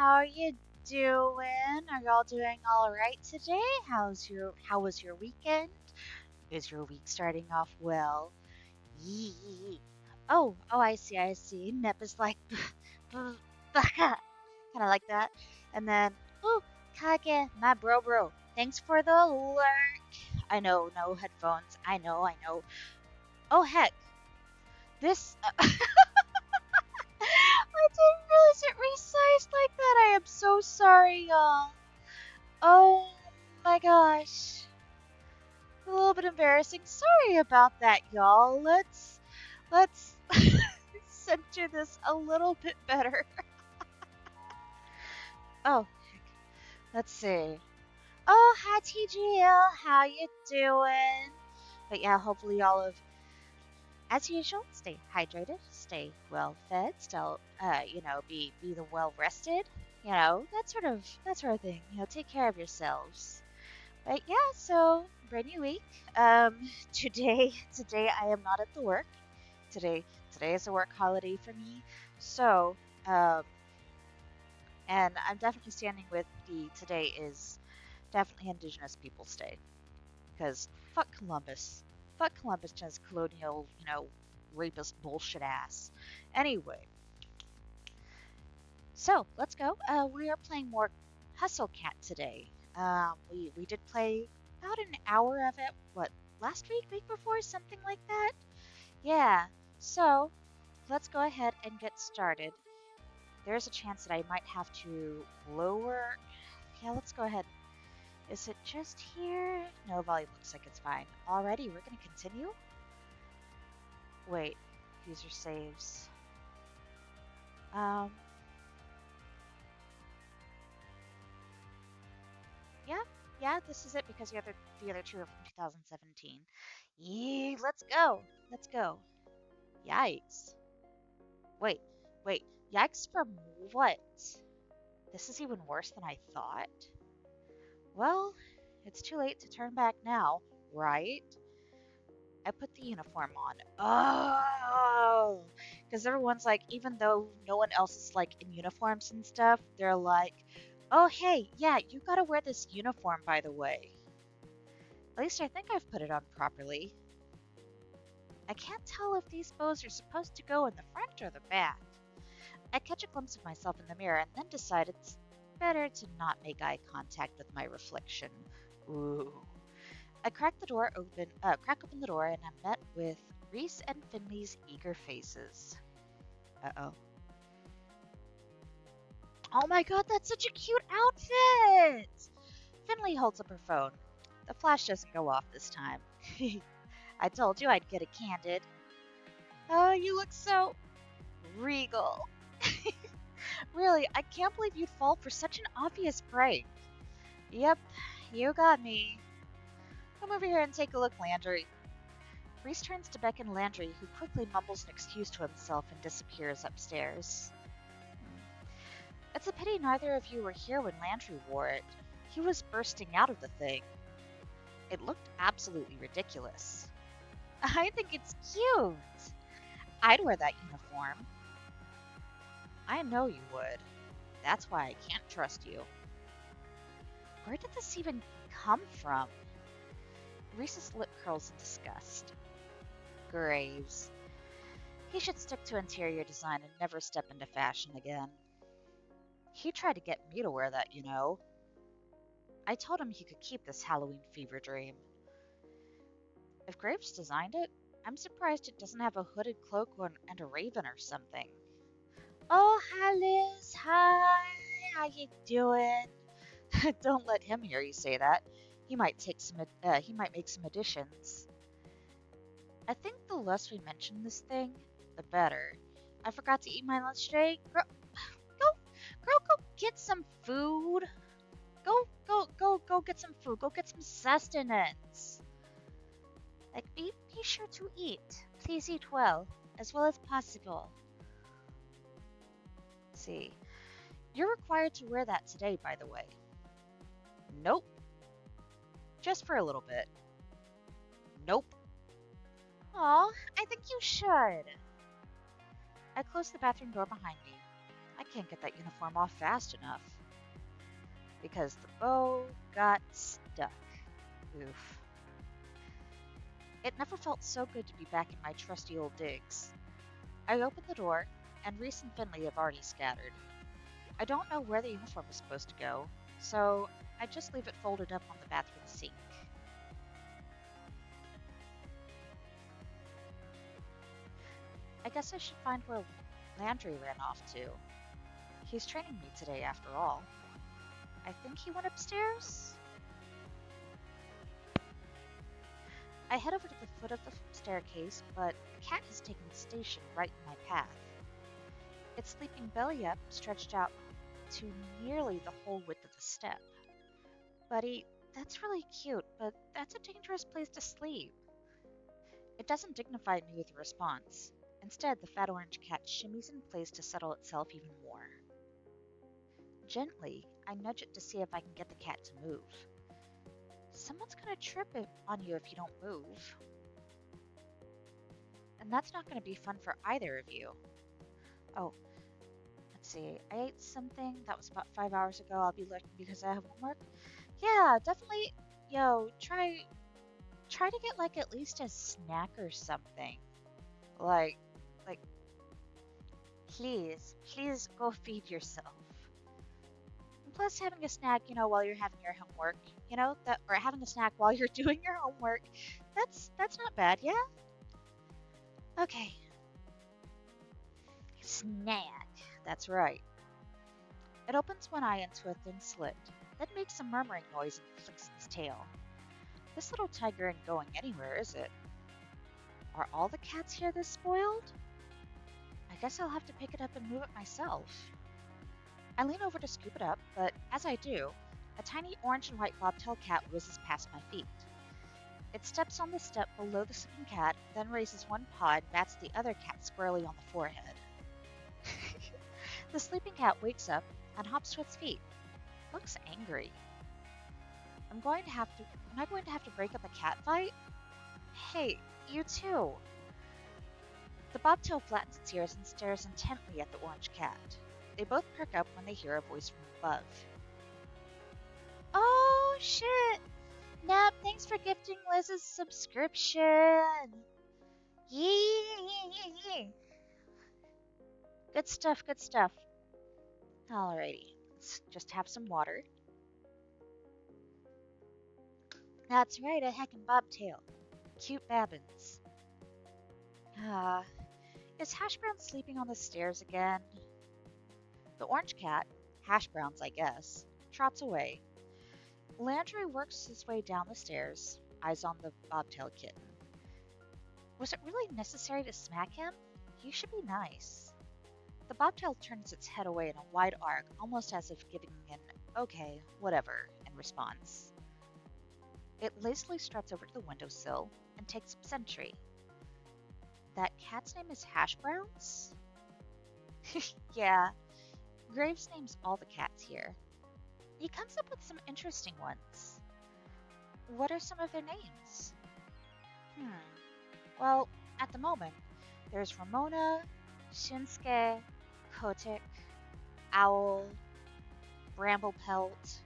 How are you doing? Are y'all doing all right today? How was your weekend? Is your week starting off well? Yee. Oh, I see. Nep is like, kind of like that. And then, ooh, Kage, my bro. Thanks for the lurk. I know, no headphones. I know. Oh, heck. This, I didn't realize it resized like that. I am so sorry, y'all. Oh my gosh. A little bit embarrassing. Sorry about that, y'all. Let's center this a little bit better. Oh, let's see. Oh, hi TGL. How you doing? But yeah, hopefully y'all have, as usual, stay hydrated, stay well fed, still be the well rested, that sort of thing. Take care of yourselves. But yeah, so brand new week. Today I am not at the work. Today today is a work holiday for me. So, um, and I'm definitely standing with the today is definitely Indigenous Peoples Day because fuck Columbus, just colonial, rapist bullshit ass. Anyway, so let's go. We are playing more Hustle Cat today. We did play about an hour of it. What, last week before, something like that? Yeah. So let's go ahead and get started. There's a chance that I might have to lower. Yeah, let's go ahead. Is it just here? No, volume looks like it's fine. Alrighty, we're gonna continue. Wait, user saves. Um, yeah, yeah, this is it because the other two are from 2017. Yeah, let's go. Let's go. Yikes. Wait, wait. Yikes from what? This is even worse than I thought. Well, it's too late to turn back now, right? I put the uniform on. Oh, because everyone's like, even though no one else is like in uniforms and stuff, they're like, oh, hey, yeah, you gotta wear this uniform, by the way. At least I think I've put it on properly. I can't tell if these bows are supposed to go in the front or the back. I catch a glimpse of myself in the mirror and then decide it's better to not make eye contact with my reflection. Ooh. I crack open the door, and I'm met with Reese and Finley's eager faces. Uh-oh. Oh my god, that's such a cute outfit! Finley holds up her phone. The flash doesn't go off this time. I told you I'd get it candid. Oh, you look so regal. Really, I can't believe you'd fall for such an obvious prank. Yep, you got me. Come over here and take a look, Landry. Reese turns to beckon Landry, who quickly mumbles an excuse to himself and disappears upstairs. It's a pity neither of you were here when Landry wore it. He was bursting out of the thing. It looked absolutely ridiculous. I think it's cute. I'd wear that uniform. I know you would. That's why I can't trust you. Where did this even come from? Reese's lip curls in disgust. Graves. He should stick to interior design and never step into fashion again. He tried to get me to wear that, you know. I told him he could keep this Halloween fever dream. If Graves designed it, I'm surprised it doesn't have a hooded cloak and a raven or something. Oh, hi Liz. Hi. How you doing? Don't let him hear you say that. He might make some additions. I think the less we mention this thing, the better. I forgot to eat my lunch today. Go get some food. Go get some food. Go get some sustenance. Like, be sure to eat. Please eat well as possible. Let's see. You're required to wear that today, by the way. Nope. Just for a little bit. Nope. Aw, I think you should. I closed the bathroom door behind me. I can't get that uniform off fast enough. Because the bow got stuck. Oof. It never felt so good to be back in my trusty old digs. I opened the door, and Reese and Finley have already scattered. I don't know where the uniform is supposed to go, so I just leave it folded up on the bathroom sink. I guess I should find where Landry ran off to. He's training me today after all. I think he went upstairs? I head over to the foot of the staircase, but the cat has taken station right in my path. It's sleeping belly up, stretched out to nearly the whole width of the step. Buddy, that's really cute, but that's a dangerous place to sleep. It doesn't dignify me with a response. Instead, the fat orange cat shimmies in place to settle itself even more. Gently, I nudge it to see if I can get the cat to move. Someone's gonna trip on you if you don't move. And that's not gonna be fun for either of you. Oh, let's see. I ate something that was about 5 hours ago. I'll be looking because I have homework. Yeah, definitely. Yo, try to get like at least a snack or something. Like, please go feed yourself. And plus, having a snack, while you're having your homework, or having a snack while you're doing your homework, that's not bad, yeah? Okay. Snack. That's right. It opens one eye into a thin slit, then makes a murmuring noise and flicks its tail. This little tiger ain't going anywhere, is it? Are all the cats here this spoiled? I guess I'll have to pick it up and move it myself. I lean over to scoop it up, but as I do, a tiny orange and white bobtail cat whizzes past my feet. It steps on the step below the sleeping cat, then raises one paw and bats the other cat squarely on the forehead. The sleeping cat wakes up and hops to its feet. Looks angry. Am I going to have to break up a cat fight? Hey, you too. The bobtail flattens its ears and stares intently at the orange cat. They both perk up when they hear a voice from above. Oh, shit! Nap, thanks for gifting Liz's subscription! Yee! Good stuff, good stuff. Alrighty, let's just have some water. That's right, a heckin' bobtail. Cute babbins. Is Hash Brown sleeping on the stairs again? The orange cat, Hash Brown's I guess, trots away. Landry works his way down the stairs, eyes on the bobtail kitten. Was it really necessary to smack him? You should be nice. The bobtail turns its head away in a wide arc, almost as if giving an okay, whatever, in response. It lazily struts over to the windowsill and takes up sentry. That cat's name is Hash Browns? Yeah, Graves names all the cats here. He comes up with some interesting ones. What are some of their names? Well, at the moment, there's Ramona, Shinsuke, Kotick, Owl, Bramblepelt,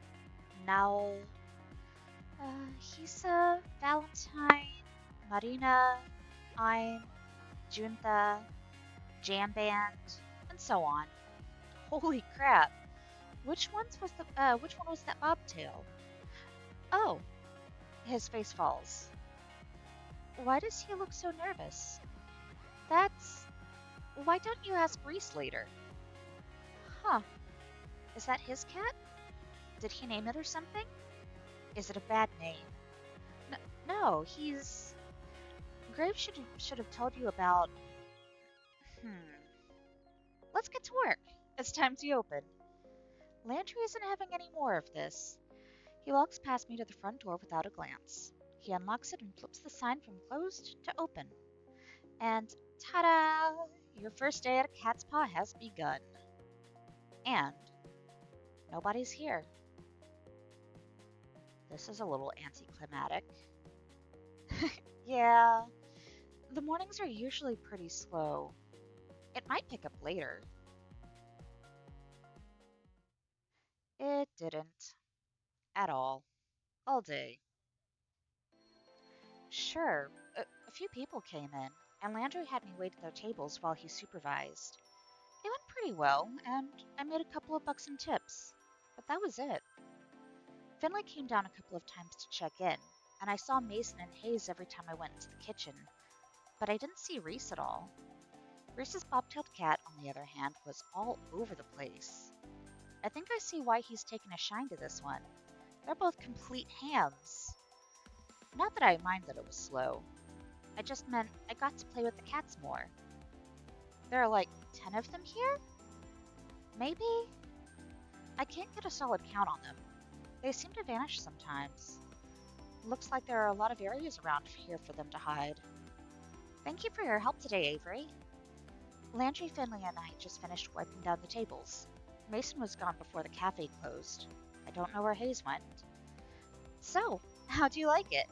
Nowl, Hisa, Valentine, Marina, Ein, Junta, Jam Band, and so on. Holy crap! Which one was that bobtail? Oh, his face falls. Why does he look so nervous? Why don't you ask Reese later? Huh. Is that his cat? Did he name it or something? Is it a bad name? No, he's... Graves should have told you about... Let's get to work. It's time to open. Landry isn't having any more of this. He walks past me to the front door without a glance. He unlocks it and flips the sign from closed to open. And ta-da! Your first day at a cat's paw has begun. And nobody's here. This is a little anticlimactic. Yeah, the mornings are usually pretty slow. It might pick up later. It didn't. At all. All day. Sure, a few people came in, and Landry had me wait at their tables while he supervised. It went pretty well, and I made a couple of bucks in tips. But that was it. Finley came down a couple of times to check in, and I saw Mason and Hayes every time I went into the kitchen, but I didn't see Reese at all. Reese's bobtailed cat, on the other hand, was all over the place. I think I see why he's taken a shine to this one. They're both complete hams. Not that I mind that it was slow. I just meant I got to play with the cats more. There are like 10 of them here? Maybe? I can't get a solid count on them. They seem to vanish sometimes. Looks like there are a lot of areas around here for them to hide. Thank you for your help today, Avery. Landry, Finley, and I just finished wiping down the tables. Mason was gone before the cafe closed. I don't know where Hayes went. So, how do you like it?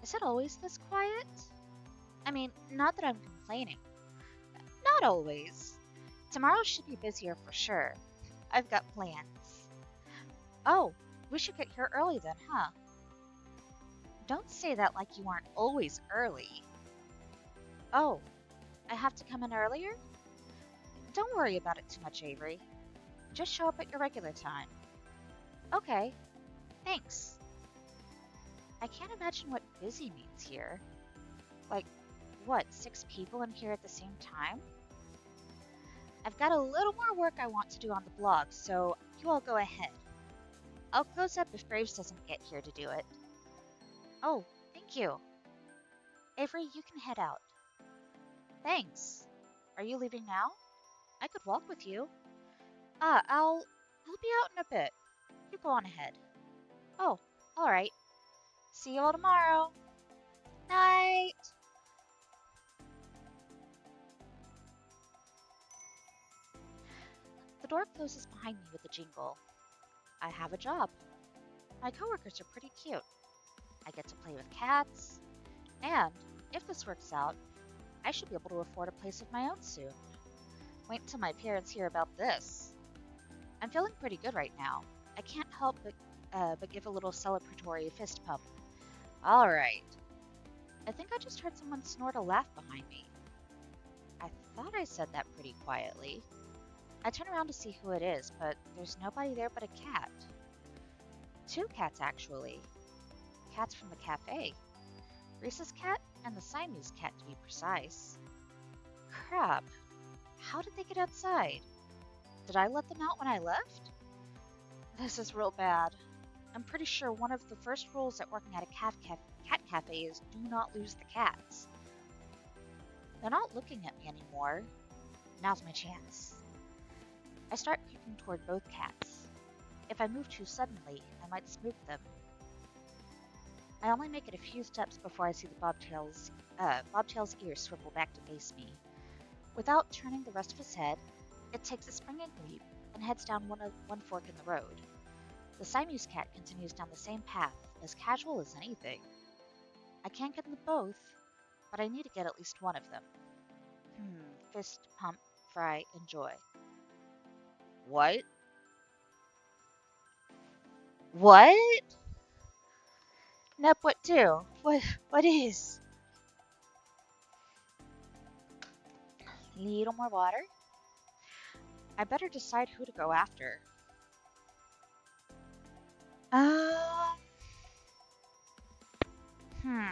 Is it always this quiet? I mean, not that I'm complaining. Not always. Tomorrow should be busier for sure. I've got plans. Oh, we should get here early then, huh? Don't say that like you aren't always early. Oh, I have to come in earlier? Don't worry about it too much, Avery. Just show up at your regular time. Okay, thanks. I can't imagine what busy means here. Like, what, 6 people in here at the same time? I've got a little more work I want to do on the blog, so you all go ahead. I'll close up if Graves doesn't get here to do it. Oh, thank you. Avery, you can head out. Thanks. Are you leaving now? I could walk with you. I'll be out in a bit. You go on ahead. Oh, all right. See you all tomorrow. Night. The door closes behind me with a jingle. I have a job. My coworkers are pretty cute. I get to play with cats. And, if this works out, I should be able to afford a place of my own soon. Wait until my parents hear about this. I'm feeling pretty good right now. I can't help but give a little celebratory fist pump. All right. I think I just heard someone snort a laugh behind me. I thought I said that pretty quietly. I turn around to see who it is, but there's nobody there but a cat. 2 cats, actually. Cats from the cafe. Reese's cat and the Siamese cat, to be precise. Crap. How did they get outside? Did I let them out when I left? This is real bad. I'm pretty sure one of the first rules at working at a cat cafe is do not lose the cats. They're not looking at me anymore. Now's my chance. I start creeping toward both cats. If I move too suddenly, I might spook them. I only make it a few steps before I see the bobtail's ears swivel back to face me. Without turning the rest of his head, it takes a springing leap and heads down one fork in the road. The Siamese cat continues down the same path, as casual as anything. I can't get them both, but I need to get at least one of them. Fist, pump, fry, enjoy. What? What? Nep, what do? What is? Little more water? I better decide who to go after. Hmm.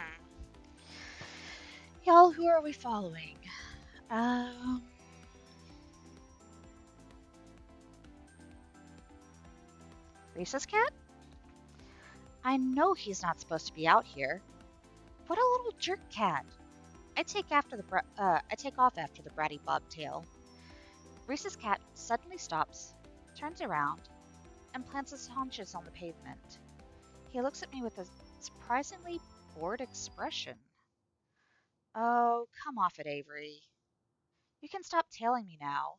Y'all, who are we following? Reese's cat? I know he's not supposed to be out here. What a little jerk cat. I take off after the bratty bobtail. Reese's cat suddenly stops, turns around, and plants his haunches on the pavement. He looks at me with a surprisingly bored expression. Oh, come off it, Avery. You can stop tailing me now,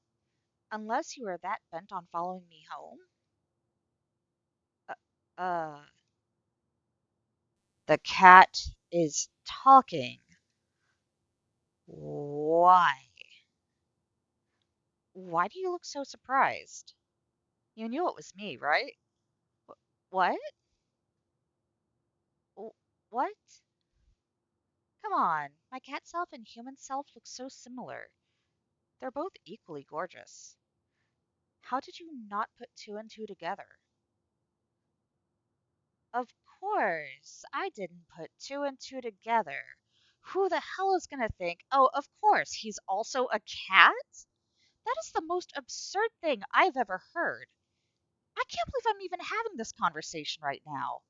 unless you are that bent on following me home. Uh, the cat is talking. Why? Why do you look so surprised? You knew it was me, right? What? Wh- What? Come on, my cat self and human self look so similar. They're both equally gorgeous. How did you not put two and two together? Of course, I didn't put two and two together. Who the hell is gonna think, oh, of course, he's also a cat? That is the most absurd thing I've ever heard. I can't believe I'm even having this conversation right now.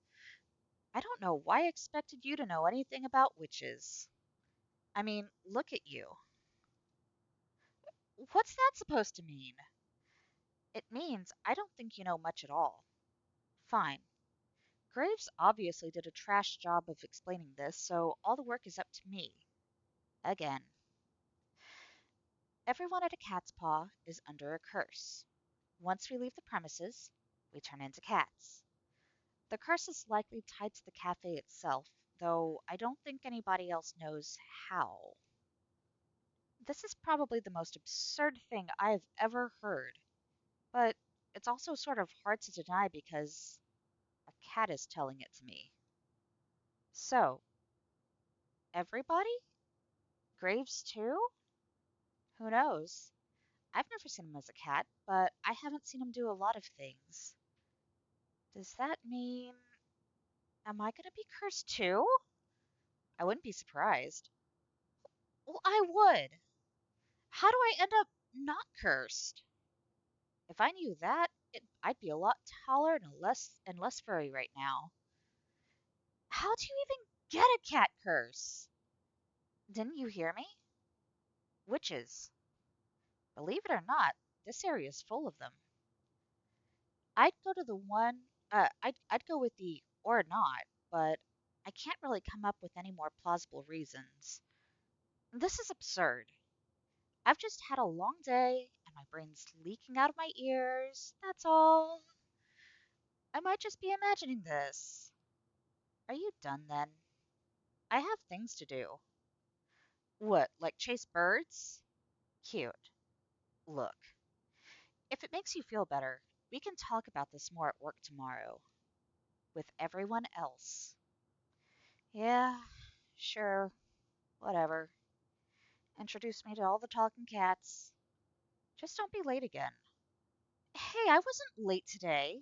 I don't know why I expected you to know anything about witches. I mean, look at you. What's that supposed to mean? It means I don't think you know much at all. Fine. Graves obviously did a trash job of explaining this, so all the work is up to me. Again. Everyone at a cat's paw is under a curse. Once we leave the premises, we turn into cats. The curse is likely tied to the cafe itself, though I don't think anybody else knows how. This is probably the most absurd thing I've ever heard, but it's also sort of hard to deny because a cat is telling it to me. So, everybody? Graves too? Who knows? I've never seen him as a cat, but I haven't seen him do a lot of things. Does that mean... Am I gonna be cursed too? I wouldn't be surprised. Well, I would. How do I end up not cursed? If I knew that, I'd be a lot taller and less furry right now. How do you even get a cat curse? Didn't you hear me? Witches. Believe it or not, this area is full of them. I'd go to the one, I'd go with the or not, but I can't really come up with any more plausible reasons. This is absurd. I've just had a long day and my brain's leaking out of my ears. That's all. I might just be imagining this. Are you done then? I have things to do. What, like chase birds? Cute. Look, if it makes you feel better, we can talk about this more at work tomorrow. With everyone else. Yeah, sure, whatever. Introduce me to all the talking cats. Just don't be late again. Hey, I wasn't late today.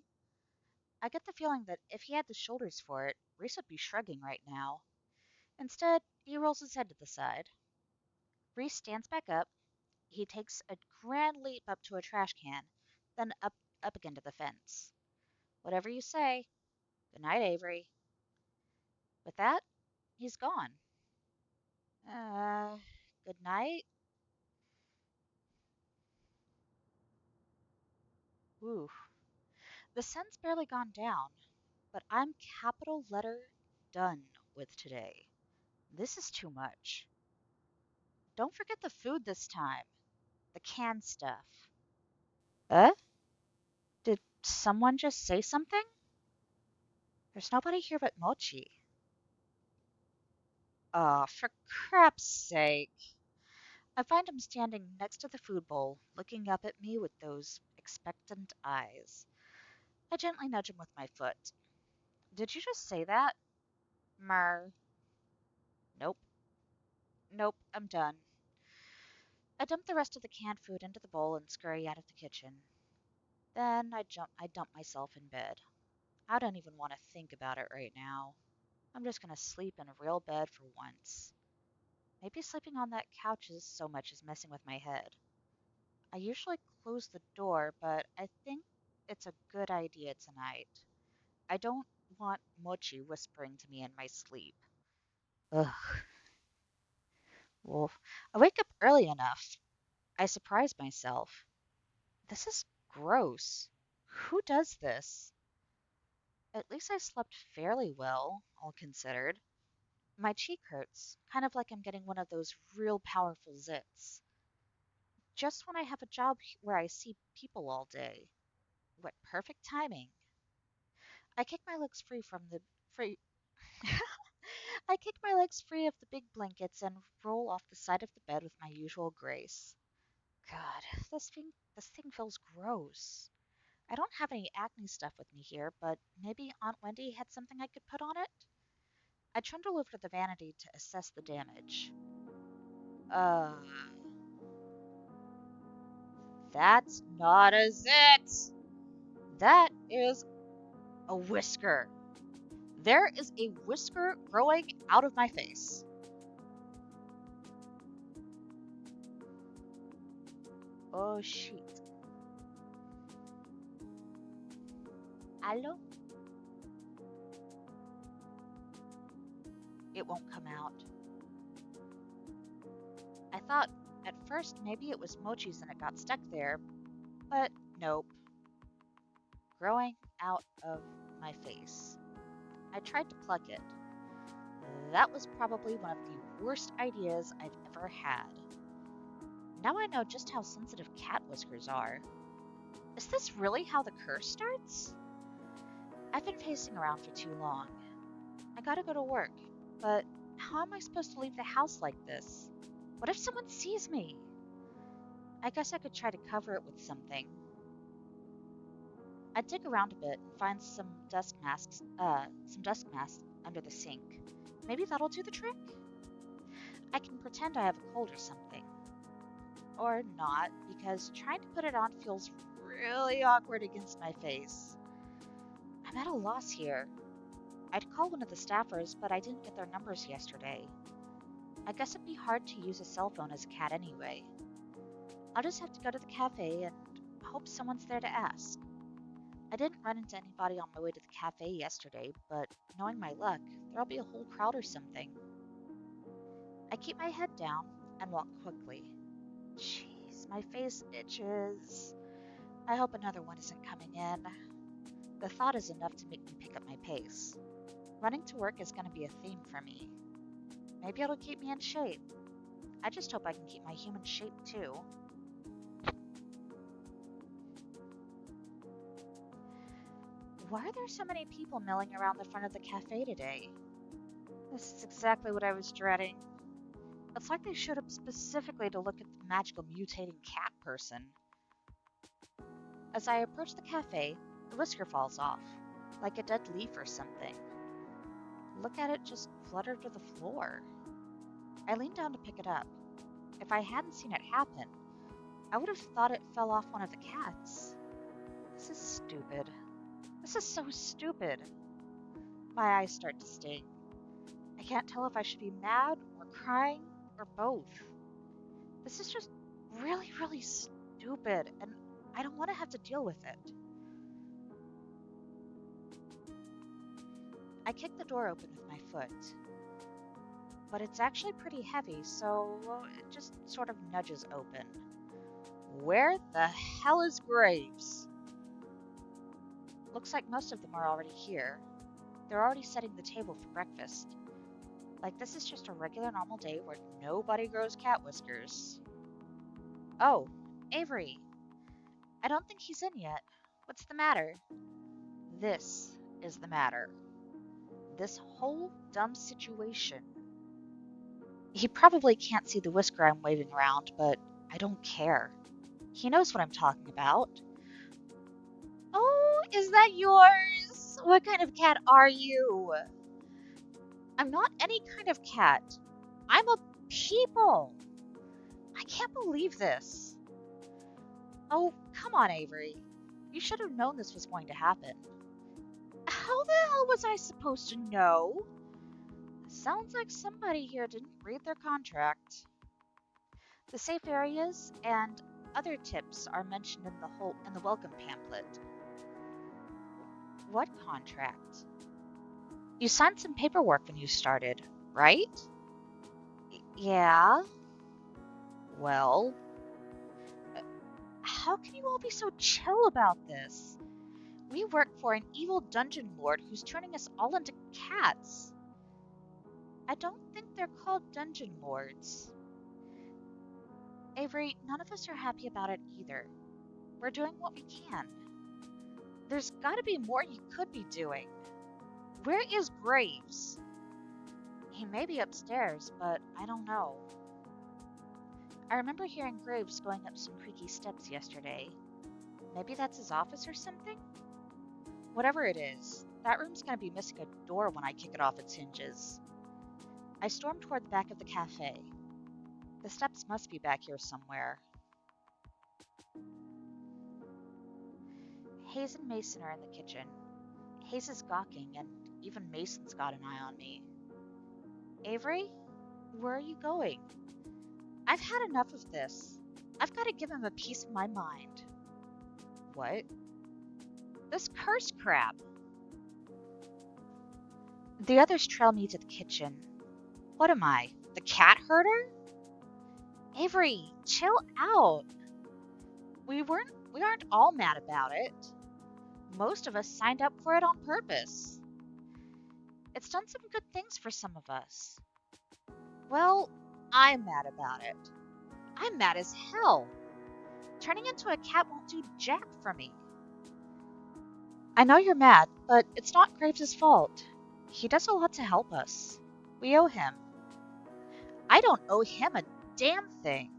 I get the feeling that if he had the shoulders for it, Reese would be shrugging right now. Instead, he rolls his head to the side. Reese stands back up. He takes a grand leap up to a trash can, then up again to the fence. Whatever you say. Good night, Avery. With that, he's gone. Uh, good night. Ooh, the sun's barely gone down, but I'm capital letter done with today. This is too much. Don't forget the food this time. The canned stuff. Uh? Did someone just say something? There's nobody here but Mochi. Aw, for crap's sake. I find him standing next to the food bowl, looking up at me with those expectant eyes. I gently nudge him with my foot. Did you just say that? Mer. Nope. Nope, I'm done. I dump the rest of the canned food into the bowl and scurry out of the kitchen. Then I dump myself in bed. I don't even want to think about it right now. I'm just gonna sleep in a real bed for once. Maybe sleeping on that couch is so much as messing with my head. I usually close the door, but I think it's a good idea tonight. I don't want Mochi whispering to me in my sleep. Ugh. Well, I wake up early enough. I surprise myself. This is gross. Who does this? At least I slept fairly well, all considered. My cheek hurts, kind of like I'm getting one of those real powerful zits. Just when I have a job where I see people all day. What perfect timing. I kick my legs free from the free I kick my legs free of the big blankets and roll off the side of the bed with my usual grace. God, this thing feels gross. I don't have any acne stuff with me here, but maybe Aunt Wendy had something I could put on it? I trundle over to the vanity to assess the damage. Uh, that's not a zit! That is a whisker. There is a whisker growing out of my face. Oh shit. Hello? It won't come out. I thought at first maybe it was Mochi's and it got stuck there, but nope. Growing out of my face. I tried to pluck it. That was probably one of the worst ideas I've ever had. Now I know just how sensitive cat whiskers are. Is this really how the curse starts? I've been pacing around for too long. I gotta go to work, but how am I supposed to leave the house like this? What if someone sees me? I guess I could try to cover it with something. I dig around a bit and find some dust masks under the sink. Maybe that'll do the trick? I can pretend I have a cold or something. Or not, because trying to put it on feels really awkward against my face. I'm at a loss here. I'd call one of the staffers, but I didn't get their numbers yesterday. I guess it'd be hard to use a cell phone as a cat anyway. I'll just have to go to the cafe and hope someone's there to ask. I didn't run into anybody on my way to the cafe yesterday, but knowing my luck, there'll be a whole crowd or something. I keep my head down and walk quickly. Jeez, my face itches. I hope another one isn't coming in. The thought is enough to make me pick up my pace. Running to work is going to be a theme for me. Maybe it'll keep me in shape. I just hope I can keep my human shape too. Why are there so many people milling around the front of the cafe today? This is exactly what I was dreading. It's like they showed up specifically to look at the magical mutating cat person. As I approach the cafe, the whisker falls off, like a dead leaf or something. Look at it just flutter to the floor. I lean down to pick it up. If I hadn't seen it happen, I would have thought it fell off one of the cats. This is stupid. This is so stupid. My eyes start to sting. I can't tell if I should be mad or crying or both. This is just really, really stupid, and I don't want to have to deal with it. I kick the door open with my foot, but it's actually pretty heavy, so it just sort of nudges open. Where the hell is Graves? Looks like most of them are already here. They're already setting the table for breakfast. Like this is just a regular normal day where nobody grows cat whiskers. Oh, Avery. I don't think he's in yet. What's the matter? This is the matter. This whole dumb situation. He probably can't see the whisker I'm waving around, but I don't care. He knows what I'm talking about. Oh, is that yours? What kind of cat are you? I'm not any kind of cat. I'm a people. I can't believe this. Oh, come on, Avery. You should have known this was going to happen. How the hell was I supposed to know? Sounds like somebody here didn't read their contract. The safe areas and other tips are mentioned in the welcome pamphlet. What contract? You signed some paperwork when you started, right? Yeah. Well, how can you all be so chill about this? We work for an evil dungeon lord who's turning us all into cats. I don't think they're called dungeon lords. Avery, none of us are happy about it either. We're doing what we can. There's gotta be more you could be doing. Where is Graves? He may be upstairs, but I don't know. I remember hearing Graves going up some creaky steps yesterday. Maybe that's his office or something? Whatever it is, that room's gonna be missing a door when I kick it off its hinges. I storm toward the back of the cafe. The steps must be back here somewhere. Hayes and Mason are in the kitchen. Hayes is gawking, and even Mason's got an eye on me. Avery, where are you going? I've had enough of this. I've got to give him a piece of my mind. What? This curse crap. The others trail me to the kitchen. What am I, the cat herder? Avery, chill out. We aren't all mad about it. Most of us signed up for it on purpose. It's done some good things for some of us. Well, I'm mad about it. I'm mad as hell. Turning into a cat won't do jack for me. I know you're mad, but it's not Graves' fault. He does a lot to help us. We owe him. I don't owe him a damn thing.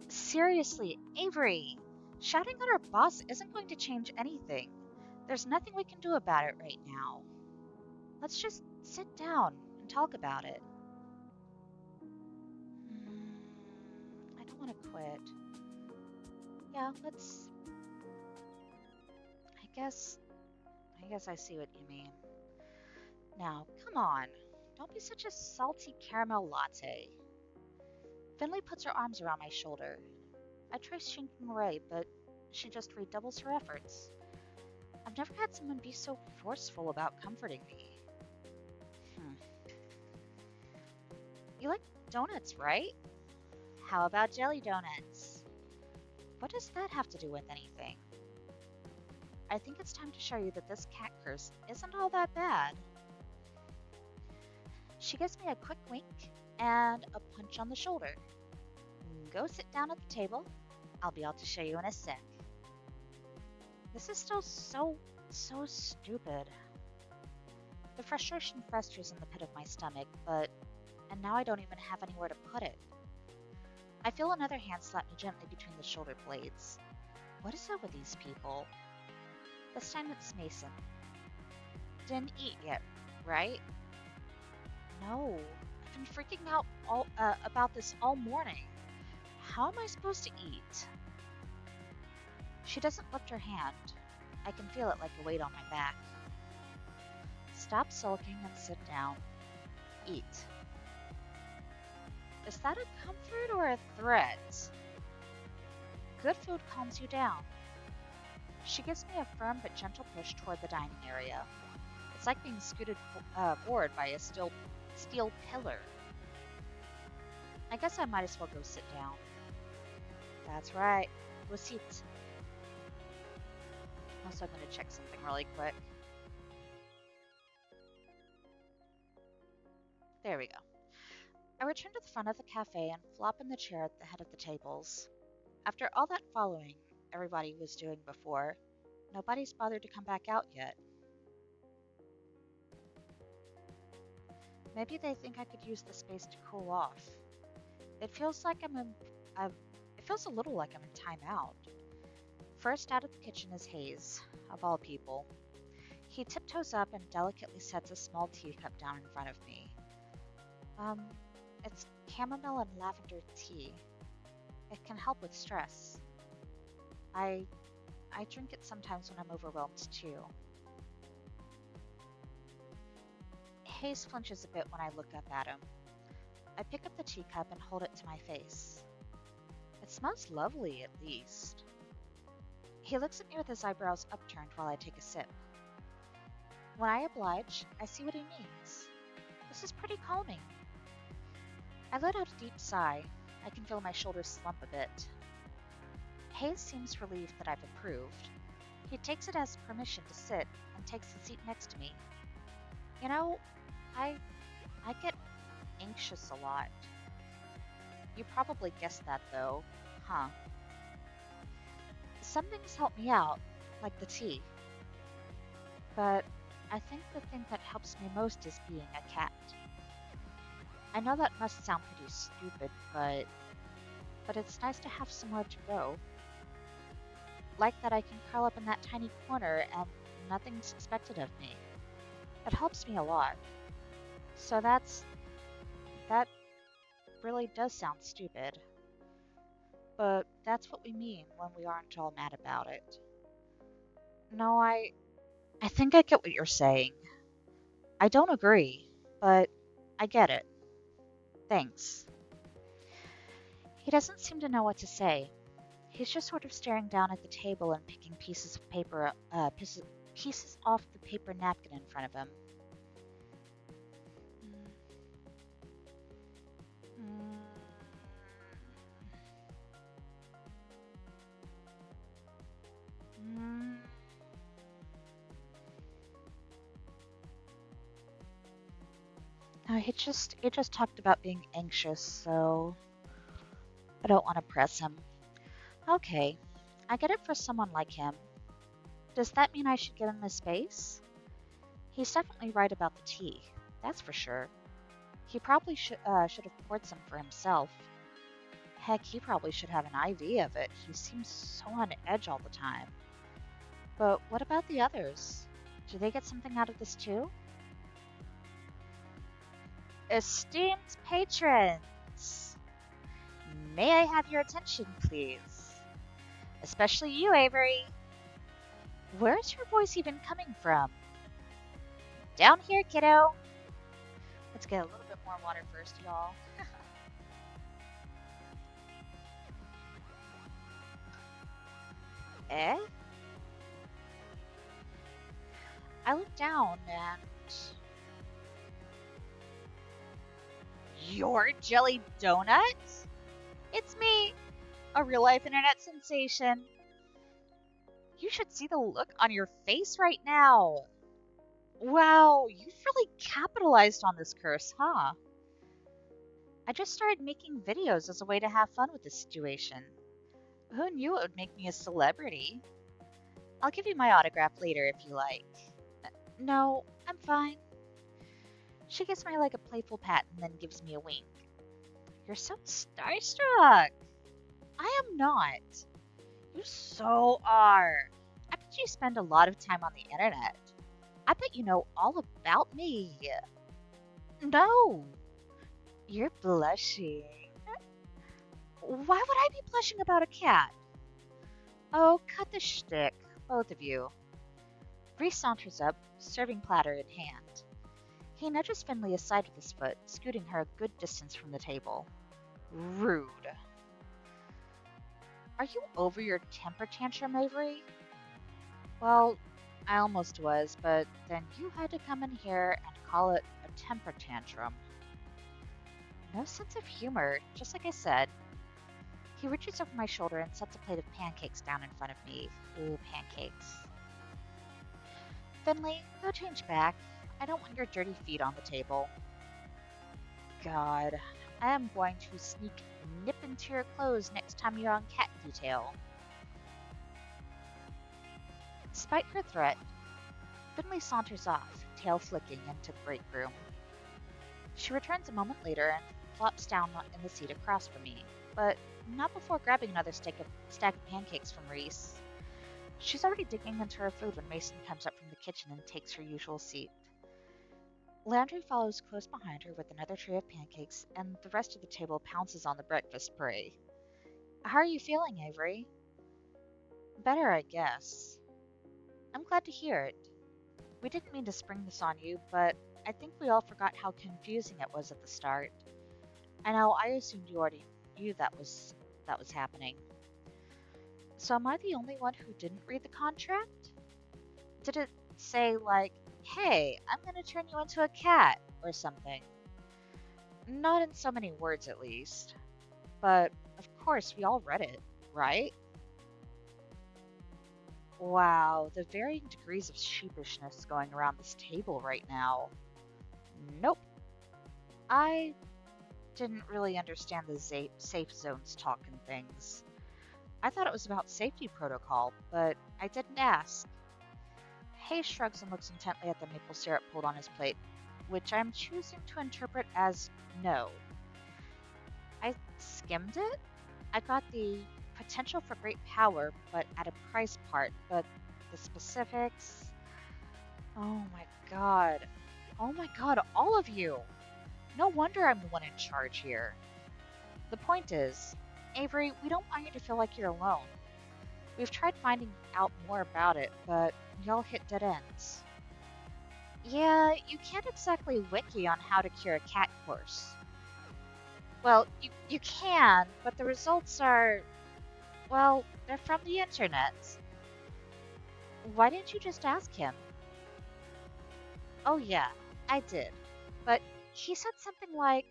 Seriously, Avery, shouting at our boss isn't going to change anything. There's nothing we can do about it right now. Let's just sit down and talk about it. I don't want to quit. Yeah, let's... I guess I see what you mean. Now, come on. Don't be such a salty caramel latte. Finley puts her arms around my shoulder. I try shrinking away, but she just redoubles her efforts. I've never had someone be so forceful about comforting me. You like donuts, right? How about jelly donuts? What does that have to do with anything? I think it's time to show you that this cat curse isn't all that bad. She gives me a quick wink and a punch on the shoulder. Go sit down at the table. I'll be able to show you in a sec. This is still so stupid. The frustration festers in the pit of my stomach, and now I don't even have anywhere to put it. I feel another hand slap me gently between the shoulder blades. What is up with these people? This time it's Mason. Didn't eat yet, right? No, I've been freaking out about this all morning. How am I supposed to eat? She doesn't lift her hand. I can feel it like a weight on my back. Stop sulking and sit down. Eat. Is that a comfort or a threat? Good food calms you down. She gives me a firm but gentle push toward the dining area. It's like being scooted forward by a steel pillar. I guess I might as well go sit down. That's right. Go sit. Also, I'm going to check something really quick. There we go. I return to the front of the cafe and flop in the chair at the head of the tables. After all that following everybody was doing before, nobody's bothered to come back out yet. Maybe they think I could use the space to cool off. It feels a little like I'm in timeout. First out of the kitchen is Hayes, of all people. He tiptoes up and delicately sets a small teacup down in front of me. It's chamomile and lavender tea. It can help with stress. I drink it sometimes when I'm overwhelmed too. Hayes flinches a bit when I look up at him. I pick up the teacup and hold it to my face. It smells lovely, at least. He looks at me with his eyebrows upturned while I take a sip. When I oblige, I see what he means. This is pretty calming. I let out a deep sigh. I can feel my shoulders slump a bit. Hayes seems relieved that I've approved. He takes it as permission to sit and takes the seat next to me. You know, I get anxious a lot. You probably guessed that though, huh? Some things help me out, like the tea. But I think the thing that helps me most is being a cat. I know that must sound pretty stupid, but it's nice to have somewhere to go. like that I can curl up in that tiny corner and nothing's expected of me. It helps me a lot. So that really does sound stupid, but that's what we mean when we aren't all mad about it. No, I think I get what you're saying. I don't agree, but I get it. Thanks. He doesn't seem to know what to say. He's just sort of staring down at the table and picking pieces of paper, pieces off the paper napkin in front of him. Mm, mm. No, he just talked about being anxious, so I don't want to press him. Okay, I get it for someone like him. Does that mean I should give him his space? He's definitely right about the tea, that's for sure. He probably should have poured some for himself. Heck, he probably should have an IV of it. He seems so on edge all the time. But what about the others? Do they get something out of this too? Esteemed patrons, may I have your attention, please? Especially you, Avery. Where's your voice even coming from? Down here, kiddo. Let's get a little bit more water first, y'all. Eh? I look down and... Your jelly donut? It's me, a real-life internet sensation. You should see the look on your face right now. Wow, you've really capitalized on this curse, huh? I just started making videos as a way to have fun with this situation. Who knew it would make me a celebrity? I'll give you my autograph later if you like. No, I'm fine. She gives me like a playful pat and then gives me a wink. You're so starstruck. I am not. You so are. I bet you spend a lot of time on the internet. I bet you know all about me. No, you're blushing. Why would I be blushing about a cat? Oh, cut the shtick, both of you. Reese saunters up, serving platter in hand. He nudges Finley aside with his foot, scooting her a good distance from the table. Rude. Are you over your temper tantrum, Avery? Well, I almost was, but then you had to come in here and call it a temper tantrum. No sense of humor, just like I said. He reaches over my shoulder and sets a plate of pancakes down in front of me. Ooh, pancakes. Finley, go change back. I don't want your dirty feet on the table. God, I am going to sneak nip into your clothes next time you're on cat detail. Despite her threat, Finley saunters off, tail flicking, into the break room. She returns a moment later and flops down in the seat across from me, but not before grabbing another stack of pancakes from Reese. She's already digging into her food when Mason comes up from the kitchen and takes her usual seat. Landry follows close behind her with another tray of pancakes, and the rest of the table pounces on the breakfast prey. How are you feeling, Avery? Better, I guess. I'm glad to hear it. We didn't mean to spring this on you, but I think we all forgot how confusing it was at the start. I know I assumed you already knew that was happening. So am I the only one who didn't read the contract? Did it say, like, hey, I'm going to turn you into a cat, or something? Not in so many words, at least. But, of course, we all read it, right? Wow, the varying degrees of sheepishness going around this table right now. Nope. I didn't really understand the safe zones talk and things. I thought it was about safety protocol, but I didn't ask. Hayes shrugs and looks intently at the maple syrup pulled on his plate, which I'm choosing to interpret as no. I skimmed it. I got the potential for great power, but at a price part. But the specifics... Oh my god. Oh my god, all of you! No wonder I'm the one in charge here. The point is, Avery, we don't want you to feel like you're alone. We've tried finding out more about it, but we all hit dead ends. Yeah, you can't exactly wiki on how to cure a cat course. Well, you can, but the results are, well, they're from the internet. Why didn't you just ask him? Oh yeah, I did. But he said something like,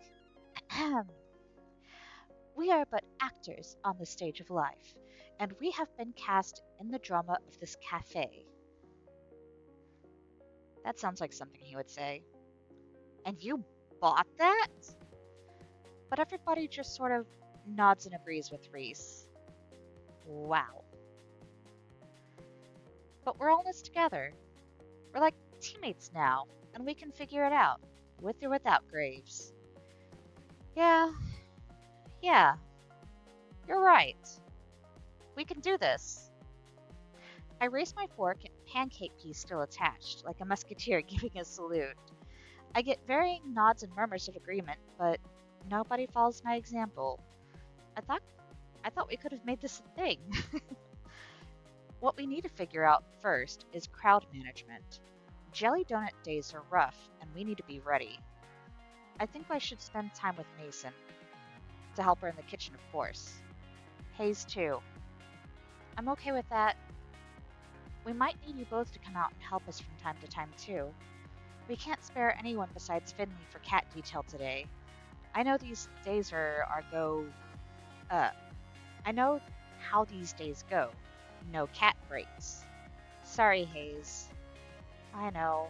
we are but actors on the stage of life, and we have been cast in the drama of this cafe. That sounds like something he would say. And you bought that? But everybody just sort of nods and agrees with Reese. Wow. But we're all in this together. We're like teammates now, and we can figure it out, with or without Graves. Yeah, you're right. We can do this. I raise my fork, pancake piece still attached, like a musketeer giving a salute. I get varying nods and murmurs of agreement, but nobody follows my example. I thought we could have made this a thing. What we need to figure out first is crowd management. Jelly donut days are rough, and we need to be ready. I think I should spend time with Mason. To help her in the kitchen, of course. Hayes, too. I'm okay with that. We might need you both to come out and help us from time to time, too. We can't spare anyone besides Finley for cat detail today. I know these days I know how these days go. No cat breaks. Sorry, Hayes. I know.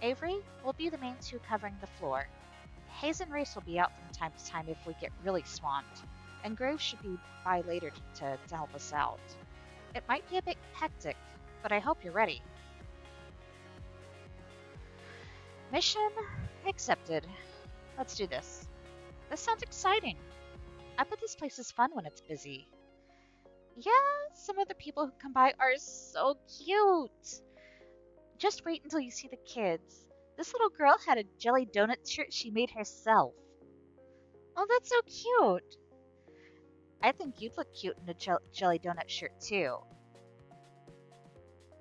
Avery will be the main two covering the floor. Hayes and Race will be out from time to time if we get really swamped, and Graves should be by later to help us out. It might be a bit hectic, but I hope you're ready. Mission accepted. Let's do this. This sounds exciting. I bet this place is fun when it's busy. Yeah, some of the people who come by are so cute. Just wait until you see the kids. This little girl had a jelly donut shirt she made herself. Oh, that's so cute. I think you'd look cute in a jelly donut shirt, too.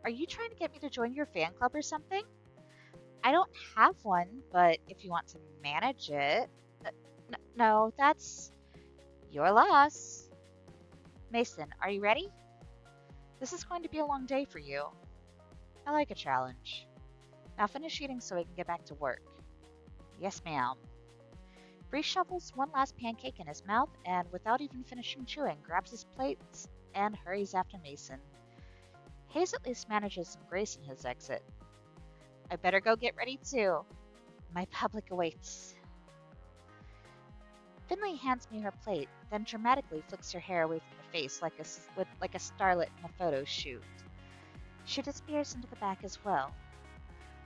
Are you trying to get me to join your fan club or something? I don't have one, but if you want to manage it... No, that's your loss. Mason, are you ready? This is going to be a long day for you. I like a challenge. Now finish eating so we can get back to work. Yes, ma'am. Reese shovels one last pancake in his mouth and, without even finishing chewing, grabs his plates and hurries after Mason. Hayes at least manages some grace in his exit. I better go get ready too. My public awaits. Finley hands me her plate, then dramatically flicks her hair away from the face like a starlet in a photo shoot. She disappears into the back as well.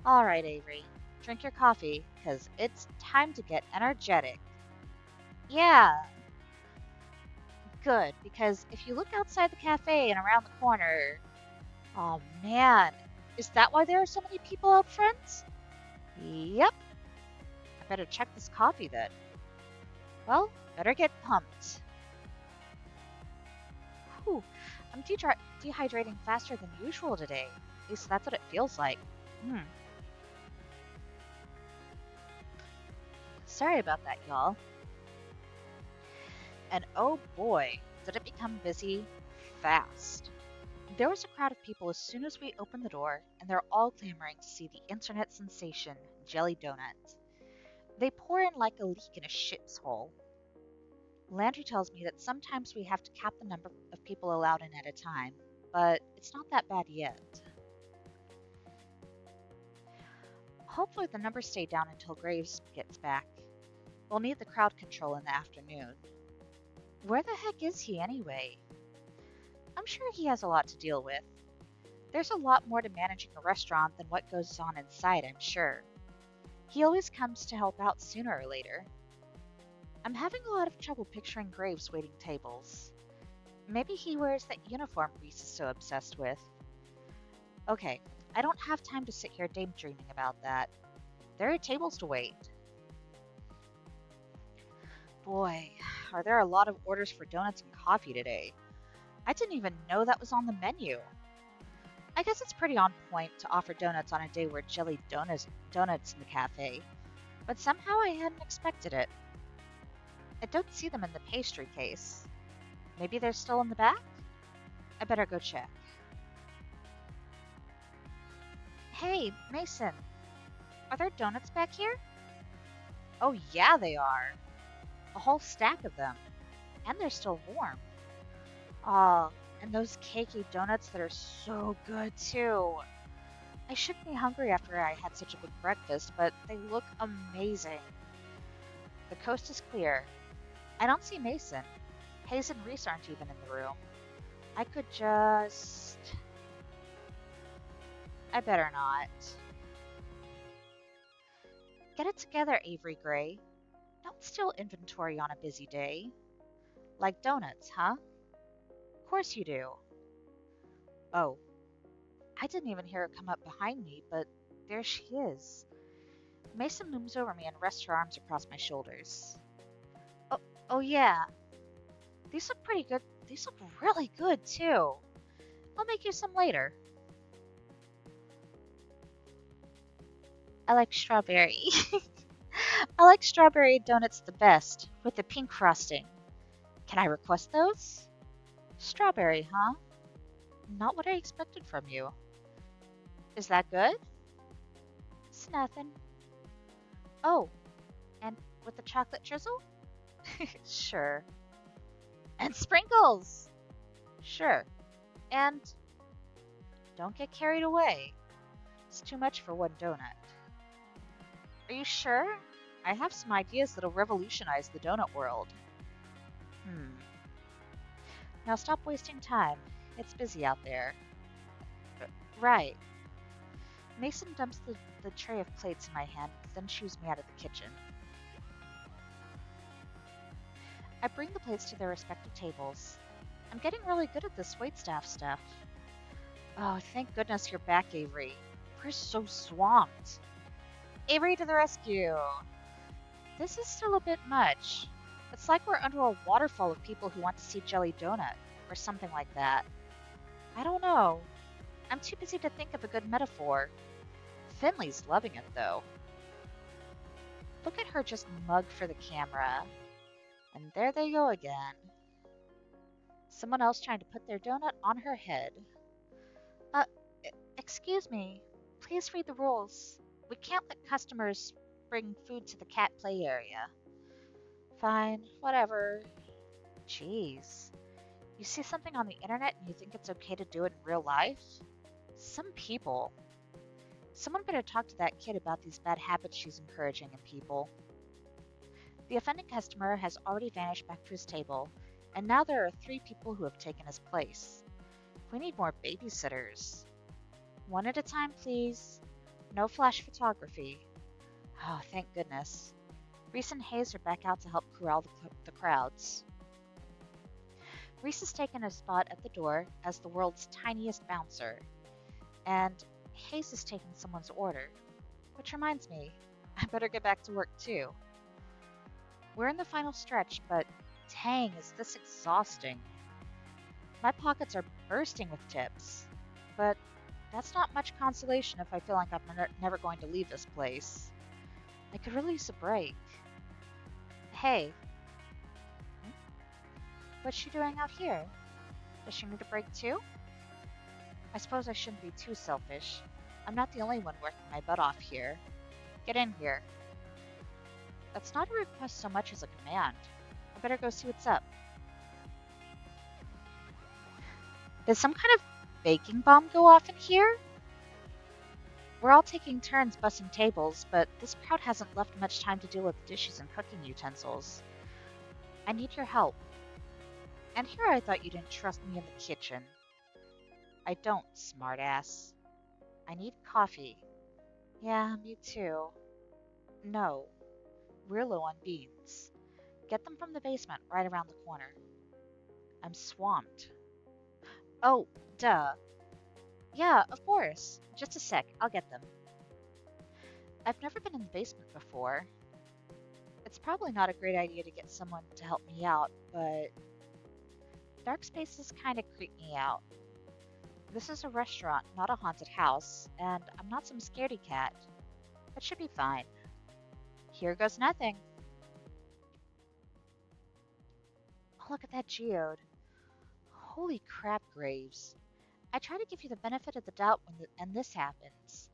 All right, Avery, drink your coffee, 'cause it's time to get energetic. Yeah. Good, because if you look outside the cafe and around the corner... Oh man, is that why there are so many people out front? Yep. I better check this coffee then. Well, better get pumped. Whew, I'm dehydrating faster than usual today. At least that's what it feels like. Sorry about that, y'all. And oh boy, did it become busy fast. There was a crowd of people as soon as we opened the door, and they're all clamoring to see the internet sensation, Jelly Donut. They pour in like a leak in a shit's hole. Landry tells me that sometimes we have to cap the number of people allowed in at a time, but it's not that bad yet. Hopefully the numbers stay down until Graves gets back. We'll need the crowd control in the afternoon. Where the heck is he anyway? I'm sure he has a lot to deal with. There's a lot more to managing a restaurant than what goes on inside, I'm sure. He always comes to help out sooner or later. I'm having a lot of trouble picturing Graves waiting tables. Maybe he wears that uniform Reese is so obsessed with. Okay, I don't have time to sit here daydreaming about that. There are tables to wait. Boy, are there a lot of orders for donuts and coffee today. I didn't even know that was on the menu. I guess it's pretty on point to offer donuts on a day where jelly donuts in the cafe, but somehow I hadn't expected it. I don't see them in the pastry case. Maybe they're still in the back? I better go check. Hey, Mason, are there donuts back here? Oh, yeah, they are. A whole stack of them. And they're still warm. Oh, and those cakey donuts that are so good, too. I shouldn't be hungry after I had such a big breakfast, but they look amazing. The coast is clear. I don't see Mason. Hayes and Reese aren't even in the room. I could just... I better not. Get it together, Avery Gray. Don't steal inventory on a busy day. Like donuts, huh? Of course you do. Oh, I didn't even hear her come up behind me, but there she is. Mason looms over me and rests her arms across my shoulders. Oh, oh yeah. These look pretty good. These look really good, too. I'll make you some later. I like strawberry. I like strawberry donuts the best, with the pink frosting. Can I request those? Strawberry, huh? Not what I expected from you. Is that good? It's nothing. Oh, and with the chocolate drizzle? Sure. And sprinkles! Sure. And don't get carried away. It's too much for one donut. Are you sure? I have some ideas that'll revolutionize the donut world. Now stop wasting time. It's busy out there. Right. Mason dumps the tray of plates in my hand, then shoos me out of the kitchen. I bring the plates to their respective tables. I'm getting really good at this waitstaff stuff. Oh, thank goodness you're back, Avery. We're so swamped. Avery to the rescue! This is still a bit much. It's like we're under a waterfall of people who want to see Jelly Donut, or something like that. I don't know. I'm too busy to think of a good metaphor. Finley's loving it, though. Look at her just mug for the camera. And there they go again. Someone else trying to put their donut on her head. Excuse me. Please read the rules. We can't let customers bring food to the cat play area. Fine, whatever. Jeez. You see something on the internet and you think it's okay to do it in real life? Some people. Someone better talk to that kid about these bad habits she's encouraging in people. The offending customer has already vanished back to his table, and now there are 3 people who have taken his place. We need more babysitters. One at a time, please. No flash photography. Oh, thank goodness. Reese and Hayes are back out to help corral the crowds. Reese has taken a spot at the door as the world's tiniest bouncer, and Hayes is taking someone's order. Which reminds me, I better get back to work too. We're in the final stretch, but dang, is this exhausting. My pockets are bursting with tips, but that's not much consolation if I feel like I'm never going to leave this place. I could really use a break. Hey. What's she doing out here? Does she need a break too? I suppose I shouldn't be too selfish. I'm not the only one working my butt off here. Get in here. That's not a request so much as a command. I better go see what's up. Did some kind of baking bomb go off in here? We're all taking turns bussing tables, but this crowd hasn't left much time to deal with dishes and cooking utensils. I need your help. And here I thought you didn't trust me in the kitchen. I don't, smartass. I need coffee. Yeah, me too. No, we're low on beans. Get them from the basement right around the corner. I'm swamped. Oh, duh. Yeah, of course. Just a sec, I'll get them. I've never been in the basement before. It's probably not a great idea to get someone to help me out, but dark spaces kind of creep me out. This is a restaurant, not a haunted house, and I'm not some scaredy cat. It should be fine. Here goes nothing. Oh, look at that geode. Holy crap, Graves. I try to give you the benefit of the doubt and this happens.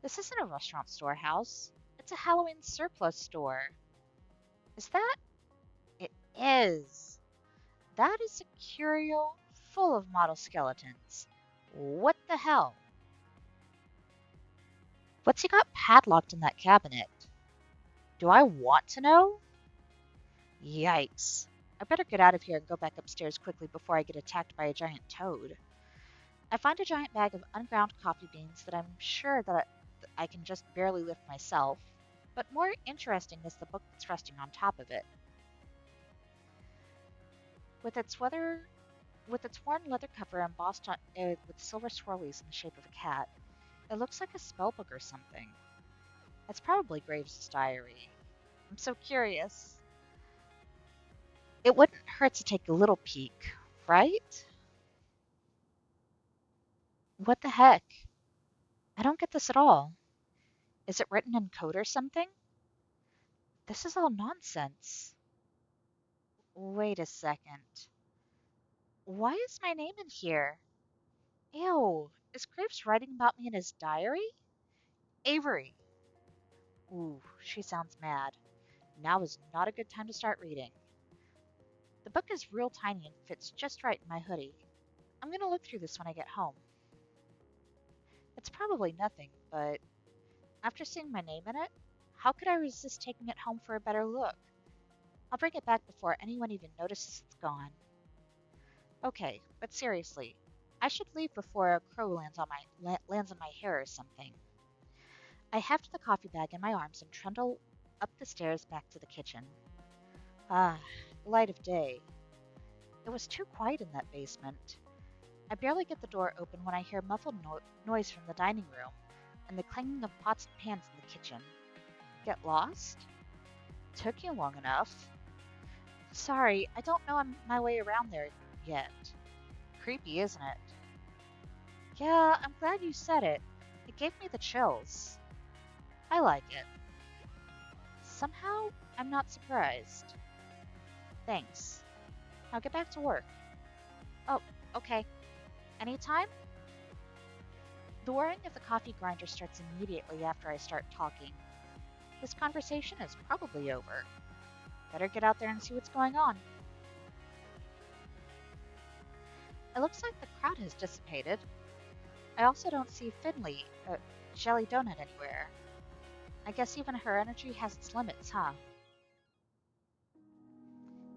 This isn't a restaurant storehouse. It's a Halloween surplus store. Is that? It is. That is a curio full of model skeletons. What the hell? What's he got padlocked in that cabinet? Do I want to know? Yikes. I better get out of here and go back upstairs quickly before I get attacked by a giant toad. I find a giant bag of unground coffee beans that I'm sure that I can just barely lift myself, but more interesting is the book that's resting on top of it. With its worn leather cover embossed with silver swirlies in the shape of a cat, it looks like a spell book or something. It's probably Graves' diary. I'm so curious. It wouldn't hurt to take a little peek, right? What the heck? I don't get this at all. Is it written in code or something? This is all nonsense. Wait a second. Why is my name in here? Ew, is Graves writing about me in his diary? Avery. Ooh, she sounds mad. Now is not a good time to start reading. The book is real tiny and fits just right in my hoodie. I'm gonna look through this when I get home. It's probably nothing, but after seeing my name in it, how could I resist taking it home for a better look? I'll bring it back before anyone even notices it's gone. Okay, but seriously, I should leave before a crow lands on my hair or something. I heft the coffee bag in my arms and trundle up the stairs back to the kitchen. Ah, light of day. It was too quiet in that basement. I barely get the door open when I hear muffled noise from the dining room and the clanging of pots and pans in the kitchen. Get lost? Took you long enough. Sorry, I don't know my way around there yet. Creepy, isn't it? Yeah, I'm glad you said it. It gave me the chills. I like it. Somehow, I'm not surprised. Thanks. Now get back to work. Oh, okay. Anytime? The whirring of the coffee grinder starts immediately after I start talking. This conversation is probably over. Better get out there and see what's going on. It looks like the crowd has dissipated. I also don't see Jelly Donut anywhere. I guess even her energy has its limits, huh?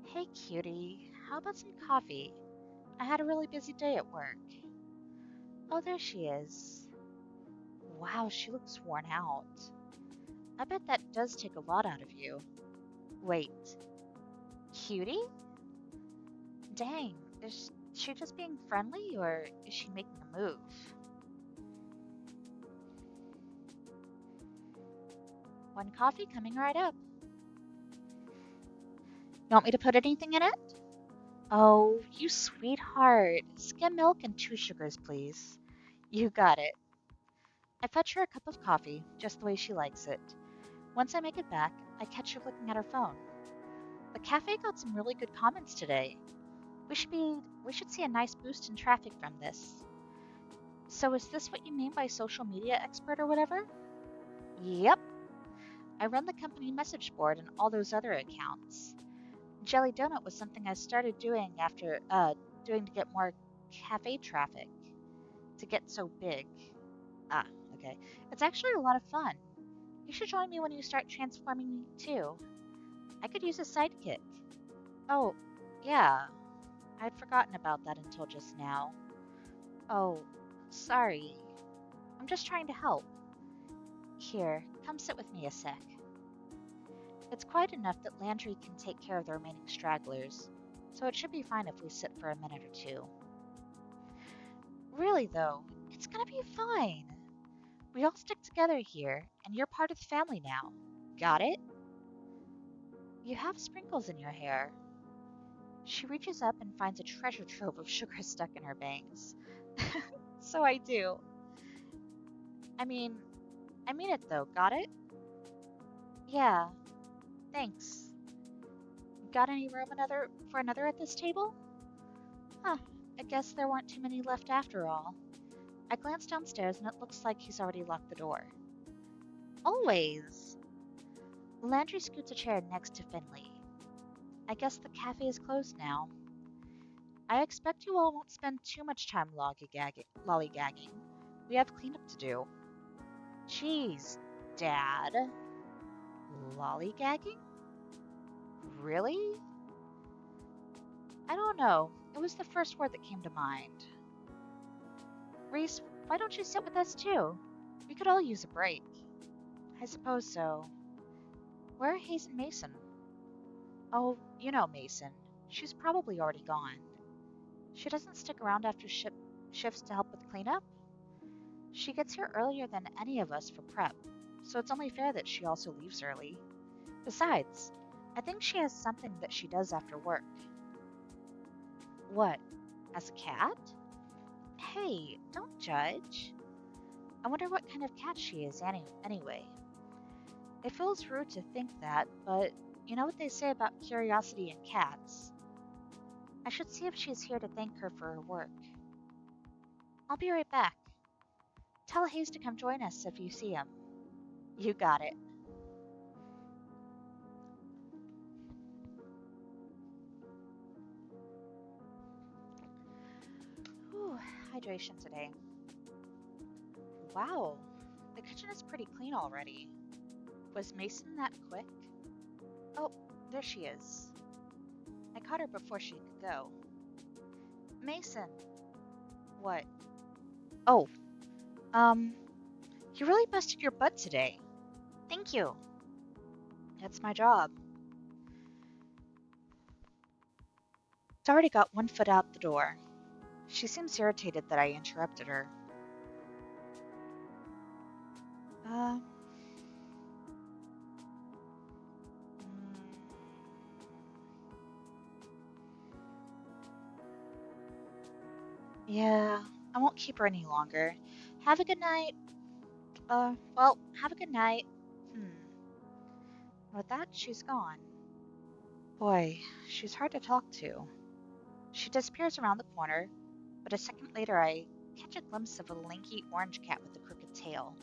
Hey cutie, how about some coffee? I had a really busy day at work. Oh, there she is. Wow, she looks worn out. I bet that does take a lot out of you. Wait, cutie? Dang, is she just being friendly or is she making a move? One coffee coming right up. You want me to put anything in it? Oh, you sweetheart. Skim milk and 2 sugars, please. You got it. I fetch her a cup of coffee, just the way she likes it. Once I make it back, I catch her looking at her phone. The cafe got some really good comments today. We should see a nice boost in traffic from this. So is this what you mean by social media expert or whatever? Yep. I run the company message board and all those other accounts. Jelly Donut was something I started doing to get more cafe traffic, to get so big. Ah, okay. It's actually a lot of fun. You should join me when you start transforming me too. I could use a sidekick. Oh, yeah. I'd forgotten about that until just now. Oh, sorry. I'm just trying to help. Here, come sit with me a sec. It's quite enough that Landry can take care of the remaining stragglers. so it should be fine if we sit for a minute or two. Really, though, it's gonna be fine. We all stick together here, and you're part of the family now. Got it? You have sprinkles in your hair. She reaches up and finds a treasure trove of sugar stuck in her bangs. So I do. I mean, I mean it though, got it? Yeah, thanks. Got any room for another at this table? Huh, I guess there weren't too many left after all. I glance downstairs and it looks like he's already locked the door. Always. Landry scoots a chair next to Finley. I guess the cafe is closed now. I expect you all won't spend too much time lollygagging. We have cleanup to do. Jeez, Dad. Lollygagging? Really? I don't know. It was the first word that came to mind. Reese, why don't you sit with us too? We could all use a break. I suppose so. Where are Hayes and Mason? Oh, you know Mason. She's probably already gone. She doesn't stick around after shifts to help with cleanup. She gets here earlier than any of us for prep, so it's only fair that she also leaves early. Besides, I think she has something that she does after work. What? As a cat? Hey, don't judge. I wonder what kind of cat she is anyway. It feels rude to think that, but you know what they say about curiosity in cats. I should see if she's here to thank her for her work. I'll be right back. Tell Hayes to come join us if you see him. You got it. Whew, hydration today. Wow, the kitchen is pretty clean already. Was Mason that quick? Oh, there she is. I caught her before she could go. Mason. What? Oh, you really busted your butt today. Thank you. That's my job. She's already got one foot out the door. She seems irritated that I interrupted her. Mm, yeah, I won't keep her any longer. Have a good night. Well, have a good night. With that, she's gone. Boy, she's hard to talk to. She disappears around the corner, but a second later I catch a glimpse of a lanky orange cat with a crooked tail.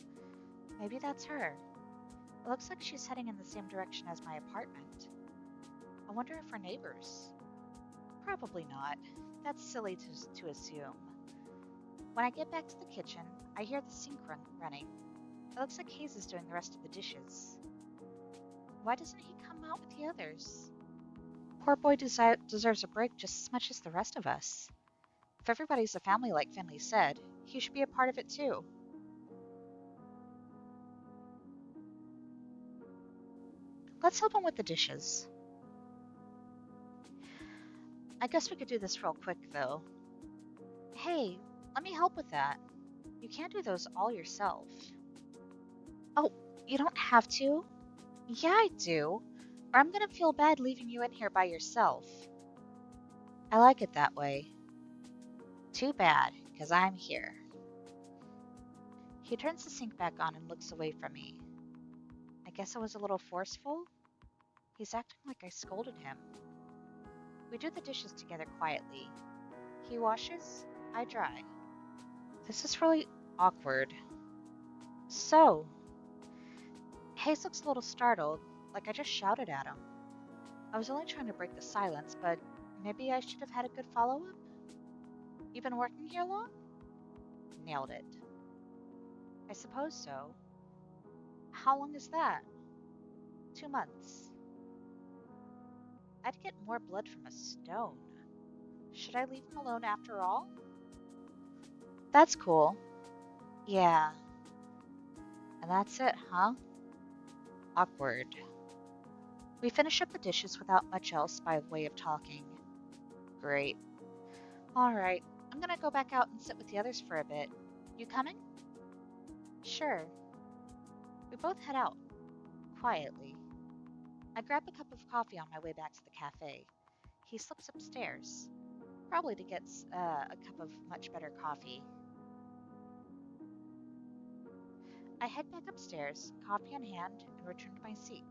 Maybe that's her. It looks like she's heading in the same direction as my apartment. I wonder if we're neighbors. Probably not. That's silly to assume. When I get back to the kitchen, I hear the sink running. It looks like Hayes is doing the rest of the dishes. Why doesn't he come out with the others? Poor boy deserves a break just as much as the rest of us. If everybody's a family like Finley said, he should be a part of it too. Let's help him with the dishes. I guess we could do this real quick, though. Hey, let me help with that. You can't do those all yourself. Oh, you don't have to? Yeah, I do. Or I'm gonna feel bad leaving you in here by yourself. I like it that way. Too bad, 'cause I'm here. He turns the sink back on and looks away from me. I guess I was a little forceful? He's acting like I scolded him. We do the dishes together quietly. He washes, I dry. This is really awkward. So, Hayes looks a little startled, like I just shouted at him. I was only trying to break the silence, but maybe I should have had a good follow-up? You been working here long? Nailed it. I suppose so. How long is that? 2 months. I'd get more blood from a stone. Should I leave him alone after all? That's cool. Yeah. And that's it, huh? Awkward. We finish up the dishes without much else by way of talking. Great. All right, I'm gonna go back out and sit with the others for a bit. You coming? Sure. We both head out, quietly. I grab a cup of coffee on my way back to the cafe. He slips upstairs, probably to get a cup of much better coffee. I head back upstairs, coffee in hand, and return to my seat.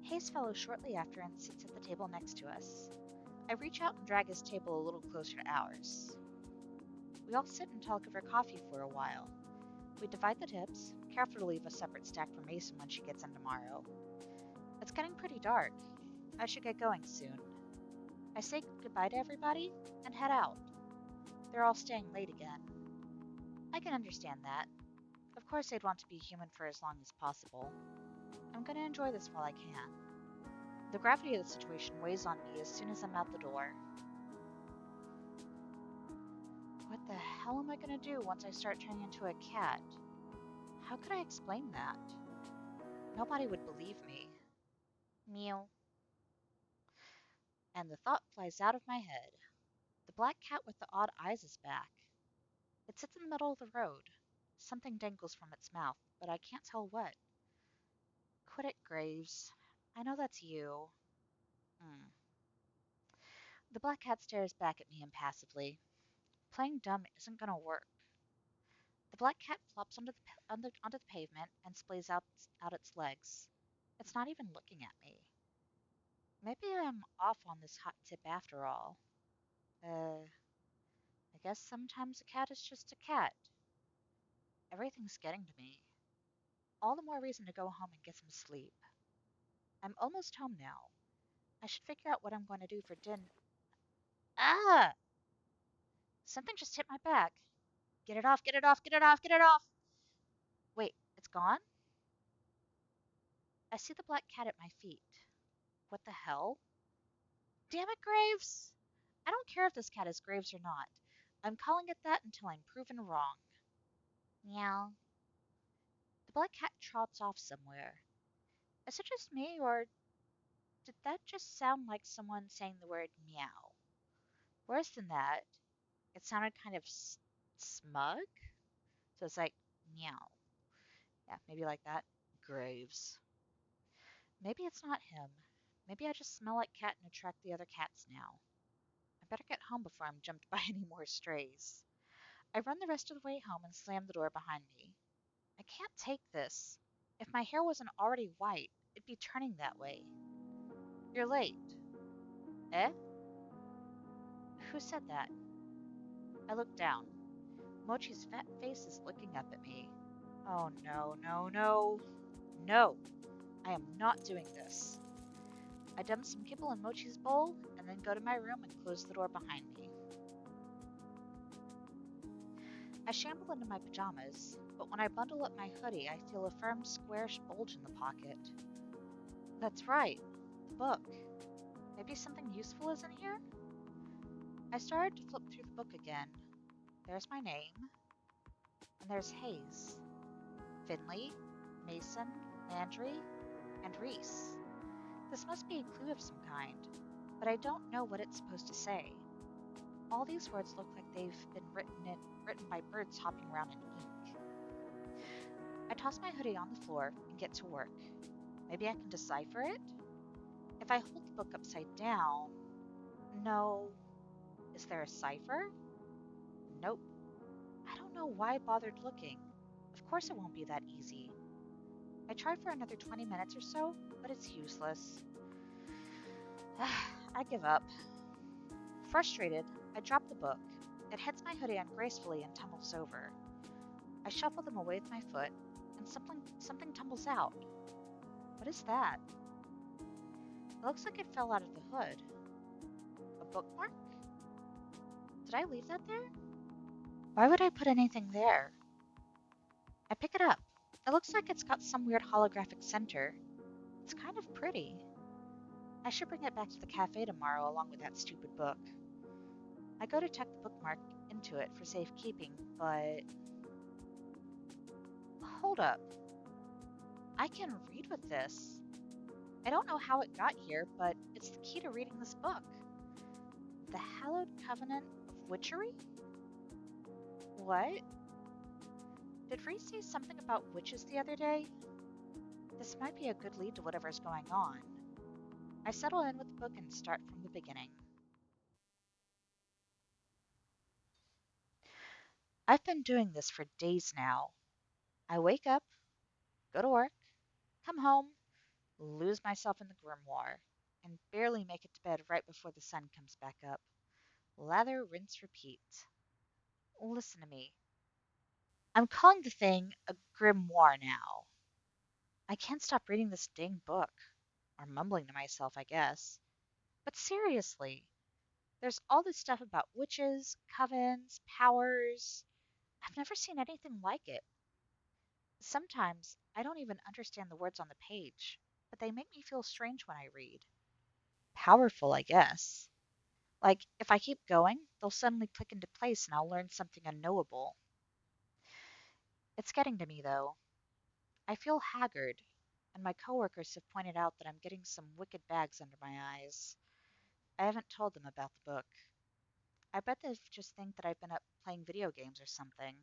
Hayes follows shortly after and sits at the table next to us. I reach out and drag his table a little closer to ours. We all sit and talk over coffee for a while. We divide the tips, careful to leave a separate stack for Mason when she gets in tomorrow. It's getting pretty dark. I should get going soon. I say goodbye to everybody and head out. They're all staying late again. I can understand that. Of course they'd want to be human for as long as possible. I'm gonna enjoy this while I can. The gravity of the situation weighs on me as soon as I'm out the door. What the hell am I gonna do once I start turning into a cat? How could I explain that? Nobody would believe me. Meow. And the thought flies out of my head. The black cat with the odd eyes is back. It sits in the middle of the road. Something dangles from its mouth, but I can't tell what. Quit it, Graves. I know that's you. The black cat stares back at me impassively. Playing dumb isn't gonna work. The black cat flops onto the pavement and splays out its legs. It's not even looking at me. Maybe I'm off on this hot tip after all. I guess sometimes a cat is just a cat. Everything's getting to me. All the more reason to go home and get some sleep. I'm almost home now. I should figure out what I'm going to do for dinner. Ah! Something just hit my back. Get it off, get it off, get it off, get it off! Wait, it's gone? I see the black cat at my feet. What the hell? Damn it, Graves! I don't care if this cat is Graves or not. I'm calling it that until I'm proven wrong. Meow. The black cat trots off somewhere. Is it just me, or did that just sound like someone saying the word meow? Worse than that, it sounded kind of smug. So it's like, meow. Yeah, maybe like that. Graves. Maybe it's not him. Maybe I just smell like cat and attract the other cats now. I better get home before I'm jumped by any more strays. I run the rest of the way home and slam the door behind me. I can't take this. If my hair wasn't already white, it'd be turning that way. You're late. Eh? Who said that? I look down. Mochi's fat face is looking up at me. Oh no, no, no. No! I am not doing this. I dump some kibble in Mochi's bowl and then go to my room and close the door behind me. I shamble into my pajamas, but when I bundle up my hoodie, I feel a firm, squarish bulge in the pocket. That's right, the book. Maybe something useful is in here? I started to flip through the book again. There's my name, and there's Hayes, Finley, Mason, Landry, and Reese. This must be a clue of some kind, but I don't know what it's supposed to say. All these words look like they've been written by birds hopping around in ink. I toss my hoodie on the floor and get to work. Maybe I can decipher it? If I hold the book upside down... No. Is there a cipher? Nope. I don't know why I bothered looking. Of course it won't be that easy. I try for another 20 minutes or so, but it's useless. I give up. Frustrated, I drop the book. It hits my hoodie ungracefully and tumbles over. I shuffle them away with my foot, and something tumbles out. What is that? It looks like it fell out of the hood. A bookmark? Did I leave that there? Why would I put anything there? I pick it up. It looks like it's got some weird holographic center. It's kind of pretty. I should bring it back to the cafe tomorrow along with that stupid book. I go to tuck the bookmark into it for safekeeping, but... Hold up. I can read with this. I don't know how it got here, but it's the key to reading this book. The hallowed covenant of witchery? What? Did Reese say something about witches the other day? This might be a good lead to whatever's going on. I settle in with the book and start from the beginning. I've been doing this for days now. I wake up, go to work, come home, lose myself in the grimoire, and barely make it to bed right before the sun comes back up. Lather, rinse, repeat. Listen to me. I'm calling the thing a grimoire now. I can't stop reading this dang book. Or mumbling to myself, I guess. But seriously, there's all this stuff about witches, covens, powers. I've never seen anything like it. Sometimes I don't even understand the words on the page, but they make me feel strange when I read. Powerful, I guess. Like, if I keep going, they'll suddenly click into place and I'll learn something unknowable. It's getting to me, though. I feel haggard, and my coworkers have pointed out that I'm getting some wicked bags under my eyes. I haven't told them about the book. I bet they just think that I've been up playing video games or something.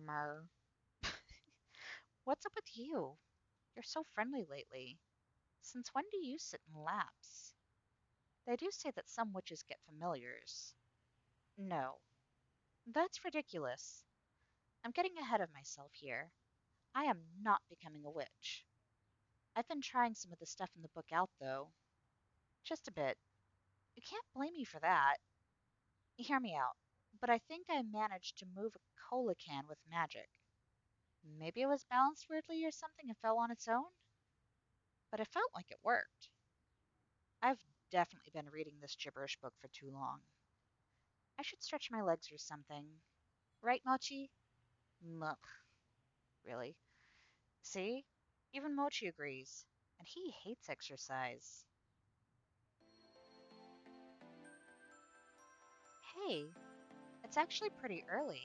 Mer. What's up with you? You're so friendly lately. Since when do you sit in laps? They do say that some witches get familiars. No, that's ridiculous. I'm getting ahead of myself here. I am not becoming a witch. I've been trying some of the stuff in the book out, though. Just a bit. You can't blame me for that. Hear me out. But I think I managed to move a cola can with magic. Maybe it was balanced weirdly or something and fell on its own? But it felt like it worked. I've definitely been reading this gibberish book for too long. I should stretch my legs or something. Right, Mochi? Muck. Really? See? Even Mochi agrees. And he hates exercise. Hey, it's actually pretty early.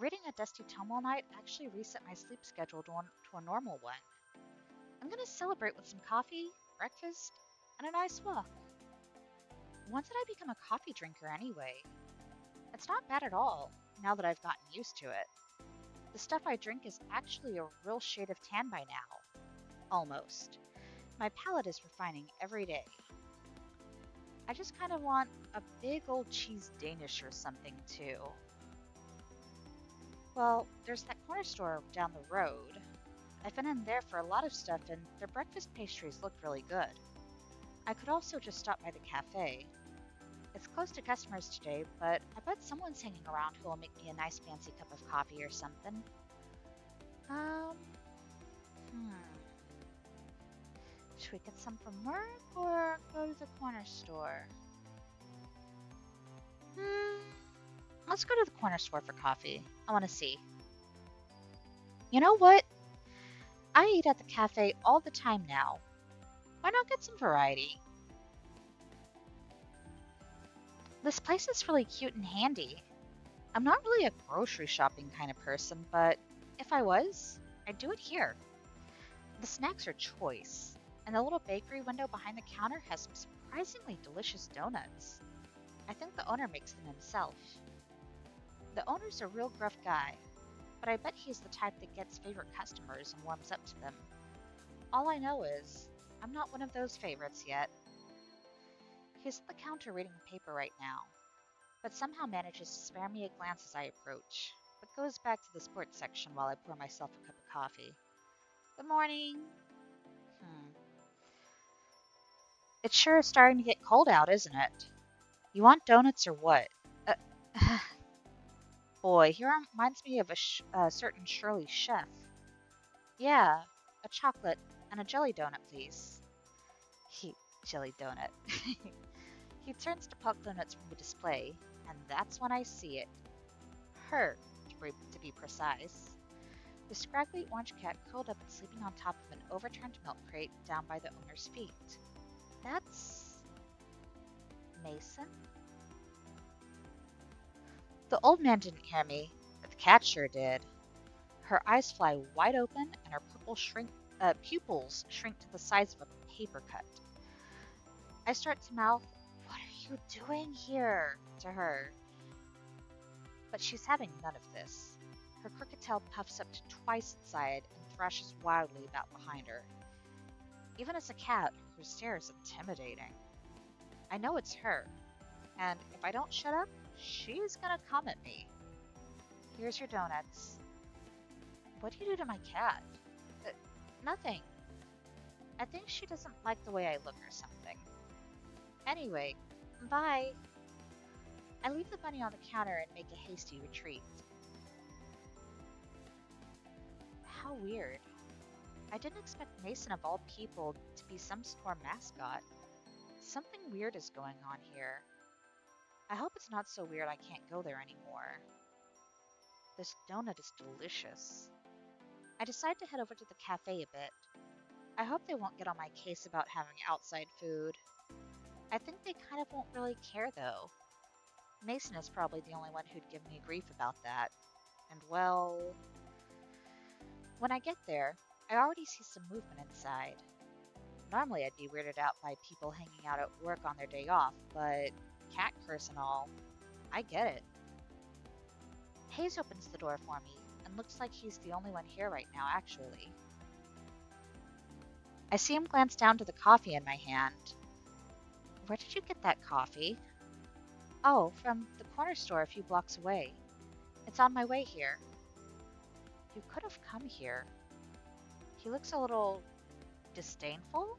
Reading a dusty tome all night actually reset my sleep schedule to a normal one. I'm gonna celebrate with some coffee, breakfast, and a nice walk. When did I become a coffee drinker anyway? It's not bad at all, now that I've gotten used to it. The stuff I drink is actually a real shade of tan by now. Almost. My palate is refining every day. I just kind of want a big old cheese Danish or something, too. Well, there's that corner store down the road. I've been in there for a lot of stuff, and their breakfast pastries look really good. I could also just stop by the cafe. It's closed to customers today, but I bet someone's hanging around who will make me a nice fancy cup of coffee or something. Um, Should we get some from work or go to the corner store? Let's go to the corner store for coffee. I want to see. You know what? I eat at the cafe all the time now. Why not get some variety? This place is really cute and handy. I'm not really a grocery shopping kind of person, but if I was, I'd do it here. The snacks are choice, and the little bakery window behind the counter has some surprisingly delicious donuts. I think the owner makes them himself. The owner's a real gruff guy, but I bet he's the type that gets favorite customers and warms up to them. All I know is, I'm not one of those favorites yet. He's at the counter reading the paper right now, but somehow manages to spare me a glance as I approach, but goes back to the sports section while I pour myself a cup of coffee. Good morning. It's sure starting to get cold out, isn't it? You want donuts or what? Boy, he reminds me of a certain Shirley chef. Yeah, a chocolate and a jelly donut, please. Jelly donut. He turns to pluck donuts from the display, and that's when I see it. Her, to be precise. The scraggly orange cat curled up and sleeping on top of an overturned milk crate down by the owner's feet. That's Mason? The old man didn't hear me, but the cat sure did. Her eyes fly wide open and her pupils shrink to the size of a paper cut. I start to mouth, "What are you doing here? To her. But she's having none of this. Her crooked tail puffs up to twice its size and thrashes wildly about behind her. Even as a cat, her stare is intimidating. I know it's her, and if I don't shut up, she's gonna come at me. Here's your donuts. What do you do to my cat? Nothing. I think she doesn't like the way I look or something. Anyway, bye. I leave the bunny on the counter and make a hasty retreat. How weird. I didn't expect Mason of all people to be some store mascot. Something weird is going on here. I hope it's not so weird I can't go there anymore. This donut is delicious. I decide to head over to the cafe a bit. I hope they won't get on my case about having outside food. I think they kind of won't really care though. Mason is probably the only one who'd give me grief about that. And well, when I get there, I already see some movement inside. Normally I'd be weirded out by people hanging out at work on their day off, but cat curse and all, I get it. Hayes opens the door for me, and looks like he's the only one here right now, actually. I see him glance down to the coffee in my hand. Where did you get that coffee? Oh, from the corner store a few blocks away. It's on my way here. You could have come here. He looks a little disdainful?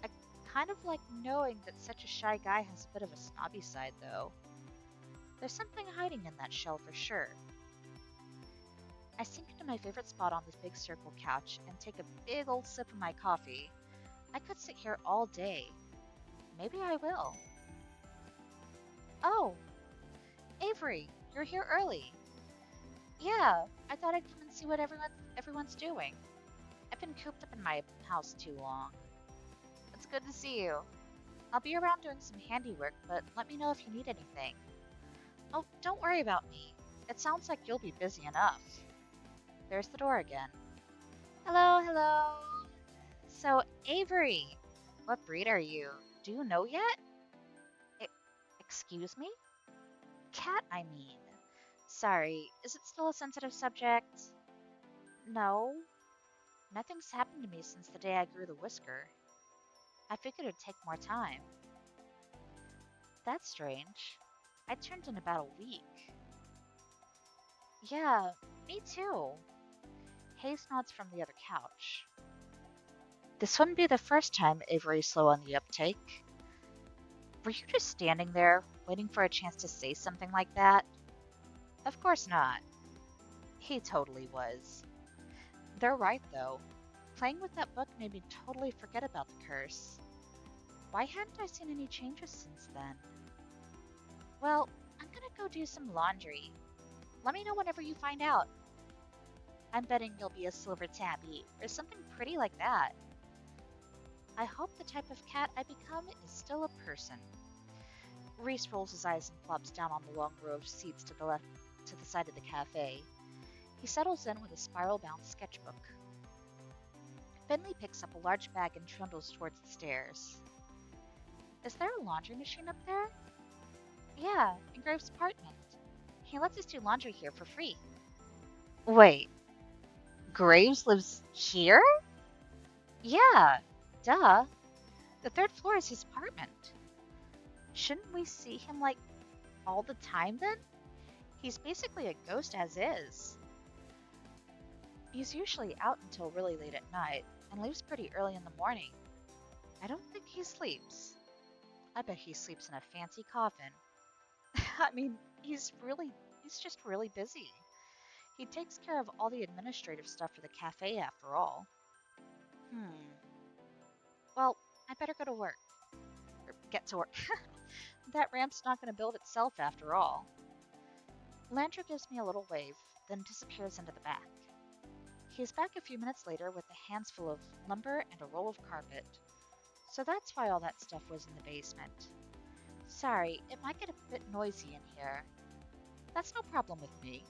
I kind of like knowing that such a shy guy has a bit of a snobby side, though. There's something hiding in that shell for sure. I sink into my favorite spot on this big circle couch and take a big old sip of my coffee. I could sit here all day. Maybe I will. Oh, Avery, you're here early. Yeah, I thought I'd come and see what everyone's doing. I've been cooped up in my house too long. It's good to see you. I'll be around doing some handiwork, but let me know if you need anything. Oh, don't worry about me. It sounds like you'll be busy enough. There's the door again. Hello, hello. So, Avery, what breed are you? Do you know yet? Excuse me? Cat, I mean. Sorry, is it still a sensitive subject? No. Nothing's happened to me since the day I grew the whisker. I figured it'd take more time. That's strange. I turned in about a week. Yeah, me too. Hayes nods from the other couch. This wouldn't be the first time Avery's slow on the uptake. Were you just standing there, waiting for a chance to say something like that? Of course not. He totally was. They're right, though. Playing with that book made me totally forget about the curse. Why hadn't I seen any changes since then? Well, I'm gonna go do some laundry. Let me know whenever you find out. I'm betting you'll be a silver tabby, or something pretty like that. I hope the type of cat I become is still a person. Reese rolls his eyes and plops down on the long row of seats to the side of the cafe. He settles in with a spiral-bound sketchbook. Finley picks up a large bag and trundles towards the stairs. Is there a laundry machine up there? Yeah, in Graves' apartment. He lets us do laundry here for free. Wait, Graves lives here? Yeah, duh. The third floor is his apartment. Shouldn't we see him, like, all the time then? He's basically a ghost as is. He's usually out until really late at night, and leaves pretty early in the morning. I don't think he sleeps. I bet he sleeps in a fancy coffin. I mean, he's just really busy. He takes care of all the administrative stuff for the cafe after all. Well, I better go to work. Or get to work. That ramp's not going to build itself after all. Landry gives me a little wave, then disappears into the back. He is back a few minutes later with a hands full of lumber and a roll of carpet. So that's why all that stuff was in the basement. Sorry, it might get a bit noisy in here. That's no problem with me.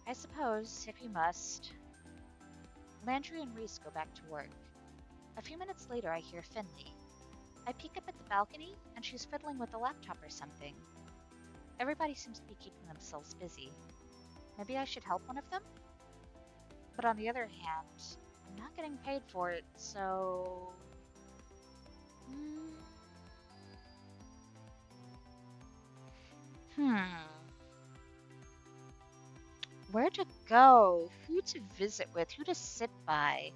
I suppose, if you must. Landry and Reese go back to work. A few minutes later, I hear Finley. I peek up at the balcony, and she's fiddling with a laptop or something. Everybody seems to be keeping themselves busy. Maybe I should help one of them? But on the other hand, I'm not getting paid for it, so... Hmm. Where to go? Who to visit with? Who to sit by?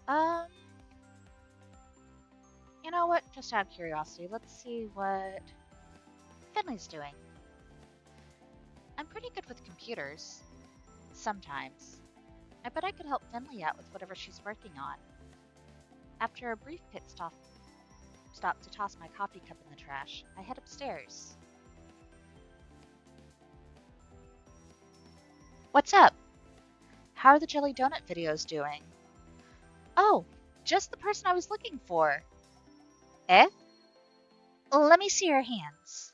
Um, you know what? Just out of curiosity, let's see what Finley's doing. I'm pretty good with computers. Sometimes. I bet I could help Finley out with whatever she's working on. After a brief pit stop to toss my coffee cup in the trash, I head upstairs. What's up? How are the jelly donut videos doing? Oh, just the person I was looking for. Eh? Let me see your hands.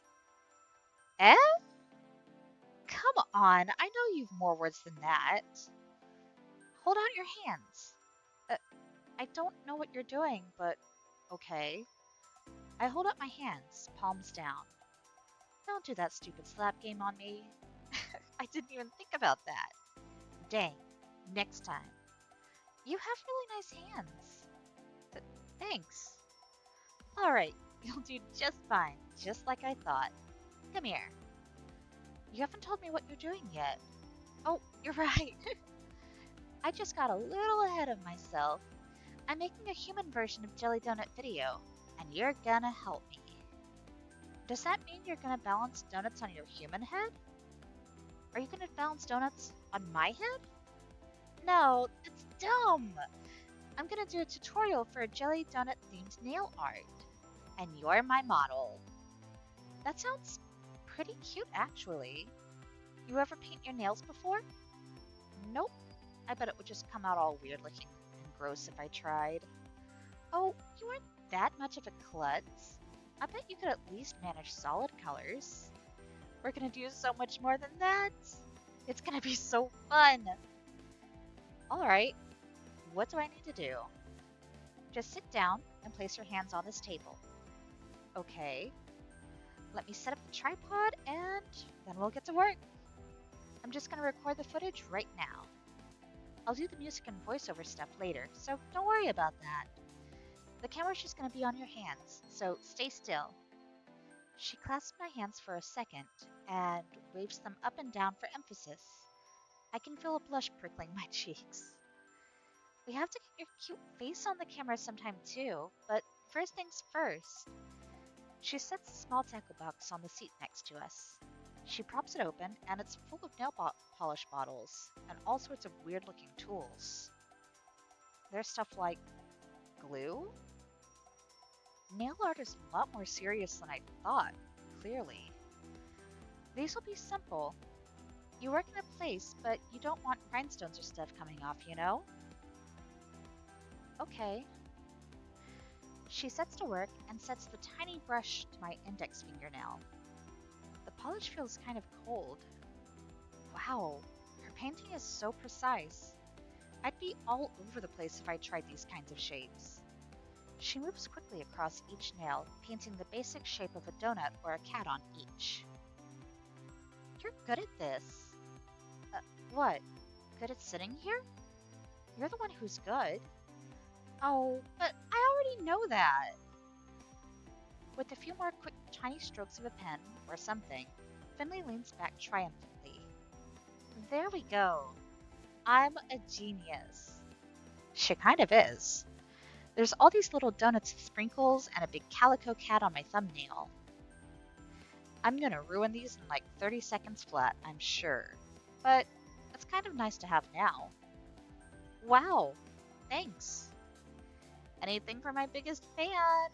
Eh? Come on, I know you've more words than that. Hold out your hands. Uh, I don't know what you're doing, but okay. I hold up my hands, palms down. Don't do that stupid slap game on me. I didn't even think about that. Dang, next time. You have really nice hands. Thanks. Alright, you'll do just fine, just like I thought. Come here. You haven't told me what you're doing yet. Oh, you're right. I just got a little ahead of myself. I'm making a human version of Jelly Donut Video, and you're gonna help me. Does that mean you're gonna balance donuts on your human head? Are you gonna balance donuts on my head? No, it's dumb. I'm gonna do a tutorial for a Jelly Donut themed nail art, and you're my model. That sounds pretty cute, actually. You ever paint your nails before? Nope. I bet it would just come out all weird looking and gross if I tried. Oh, you aren't that much of a klutz. I bet you could at least manage solid colors. We're gonna do so much more than that. It's gonna be so fun. Alright, what do I need to do? Just sit down and place your hands on this table. Okay. Let me set up the tripod and then we'll get to work. I'm just gonna record the footage right now. I'll do the music and voiceover stuff later, so don't worry about that. The camera's just gonna be on your hands, so stay still. She clasps my hands for a second and waves them up and down for emphasis. I can feel a blush prickling my cheeks. We have to get your cute face on the camera sometime too, but first things first. She sets a small tackle box on the seat next to us. She props it open, and it's full of nail polish bottles and all sorts of weird-looking tools. There's stuff like glue? Nail art is a lot more serious than I thought, clearly. These will be simple. You work in a place, but you don't want rhinestones or stuff coming off, you know? Okay. She sets to work and sets the tiny brush to my index fingernail. The polish feels kind of cold. Wow, her painting is so precise. I'd be all over the place if I tried these kinds of shapes. She moves quickly across each nail, painting the basic shape of a donut or a cat on each. You're good at this. What? Good at sitting here? You're the one who's good. Oh, but I already know that. With a few more quick, tiny strokes of a pen, or something, Finley leans back triumphantly. There we go. I'm a genius. She kind of is. There's all these little donuts with sprinkles and a big calico cat on my thumbnail. I'm gonna ruin these in like 30 seconds flat, I'm sure. But it's kind of nice to have now. Wow, thanks. Anything for my biggest fan.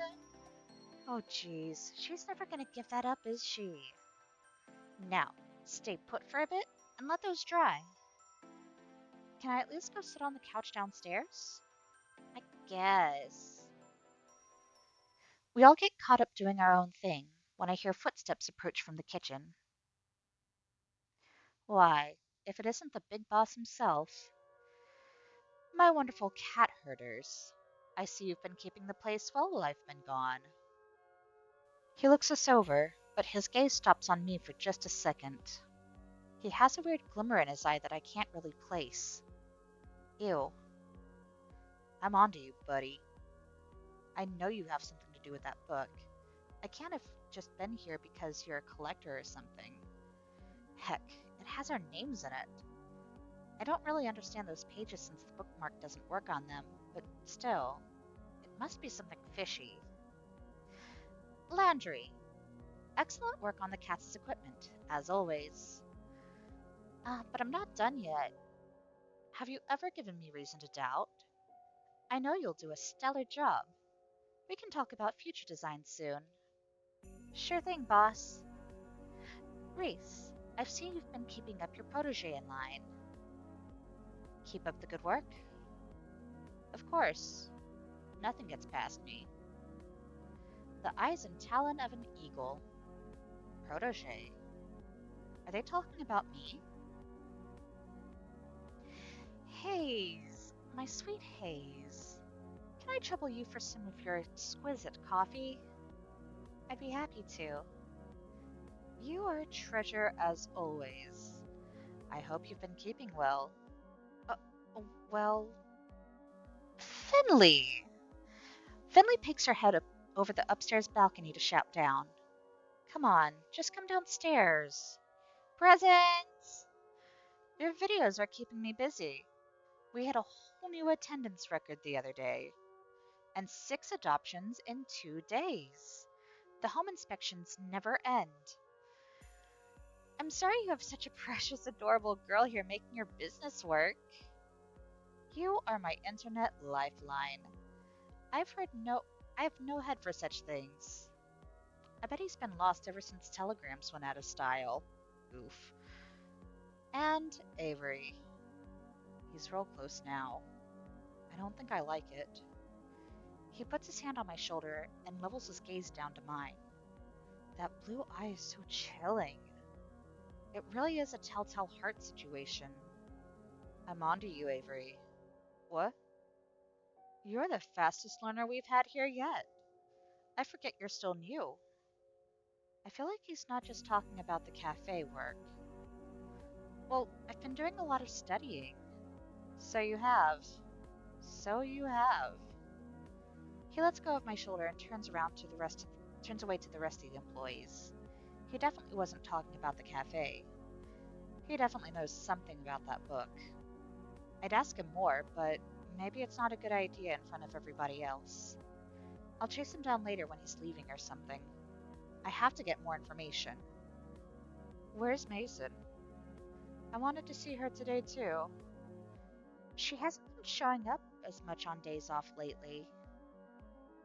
Oh geez, she's never gonna give that up, is she? Now, stay put for a bit and let those dry. Can I at least go sit on the couch downstairs? I guess. We all get caught up doing our own thing when I hear footsteps approach from the kitchen. Why, if it isn't the big boss himself. My wonderful cat herders. I see you've been keeping the place well while I've been gone. He looks us over, but his gaze stops on me for just a second. He has a weird glimmer in his eye that I can't really place. Ew. I'm onto you, buddy. I know you have something to do with that book. I can't have just been here because you're a collector or something. Heck, it has our names in it. I don't really understand those pages since the bookmark doesn't work on them, but still, it must be something fishy. Landry. Excellent work on the cat's equipment, as always. But I'm not done yet. Have you ever given me reason to doubt? I know you'll do a stellar job. We can talk about future designs soon. Sure thing, boss. Reese, I've seen you've been keeping up your protege in line. Keep up the good work? Of course. Nothing gets past me. The eyes and talon of an eagle. Protege. Are they talking about me? Hayes, my sweet Hayes. Can I trouble you for some of your exquisite coffee? I'd be happy to. You are a treasure as always. I hope you've been keeping well. Well... Finley! Finley peeks her head up over the upstairs balcony to shout down. Come on, just come downstairs. Presents! Your videos are keeping me busy. We had a whole new attendance record the other day. And 6 adoptions in 2 days. The home inspections never end. I'm sorry you have such a precious, adorable girl here making your business work. You are my internet lifeline. I have no head for such things. I bet he's been lost ever since telegrams went out of style. Oof. And Avery. He's real close now. I don't think I like it. He puts his hand on my shoulder and levels his gaze down to mine. That blue eye is so chilling. It really is a telltale heart situation. I'm onto you, Avery. What? You're the fastest learner we've had here yet. I forget you're still new. I feel like he's not just talking about the cafe work. Well, I've been doing a lot of studying. So you have. So you have. He lets go of my shoulder and turns away to the rest of the employees. He definitely wasn't talking about the cafe. He definitely knows something about that book. I'd ask him more, but maybe it's not a good idea in front of everybody else. I'll chase him down later when he's leaving or something. I have to get more information. Where's Mason? I wanted to see her today too. She hasn't been showing up as much on days off lately.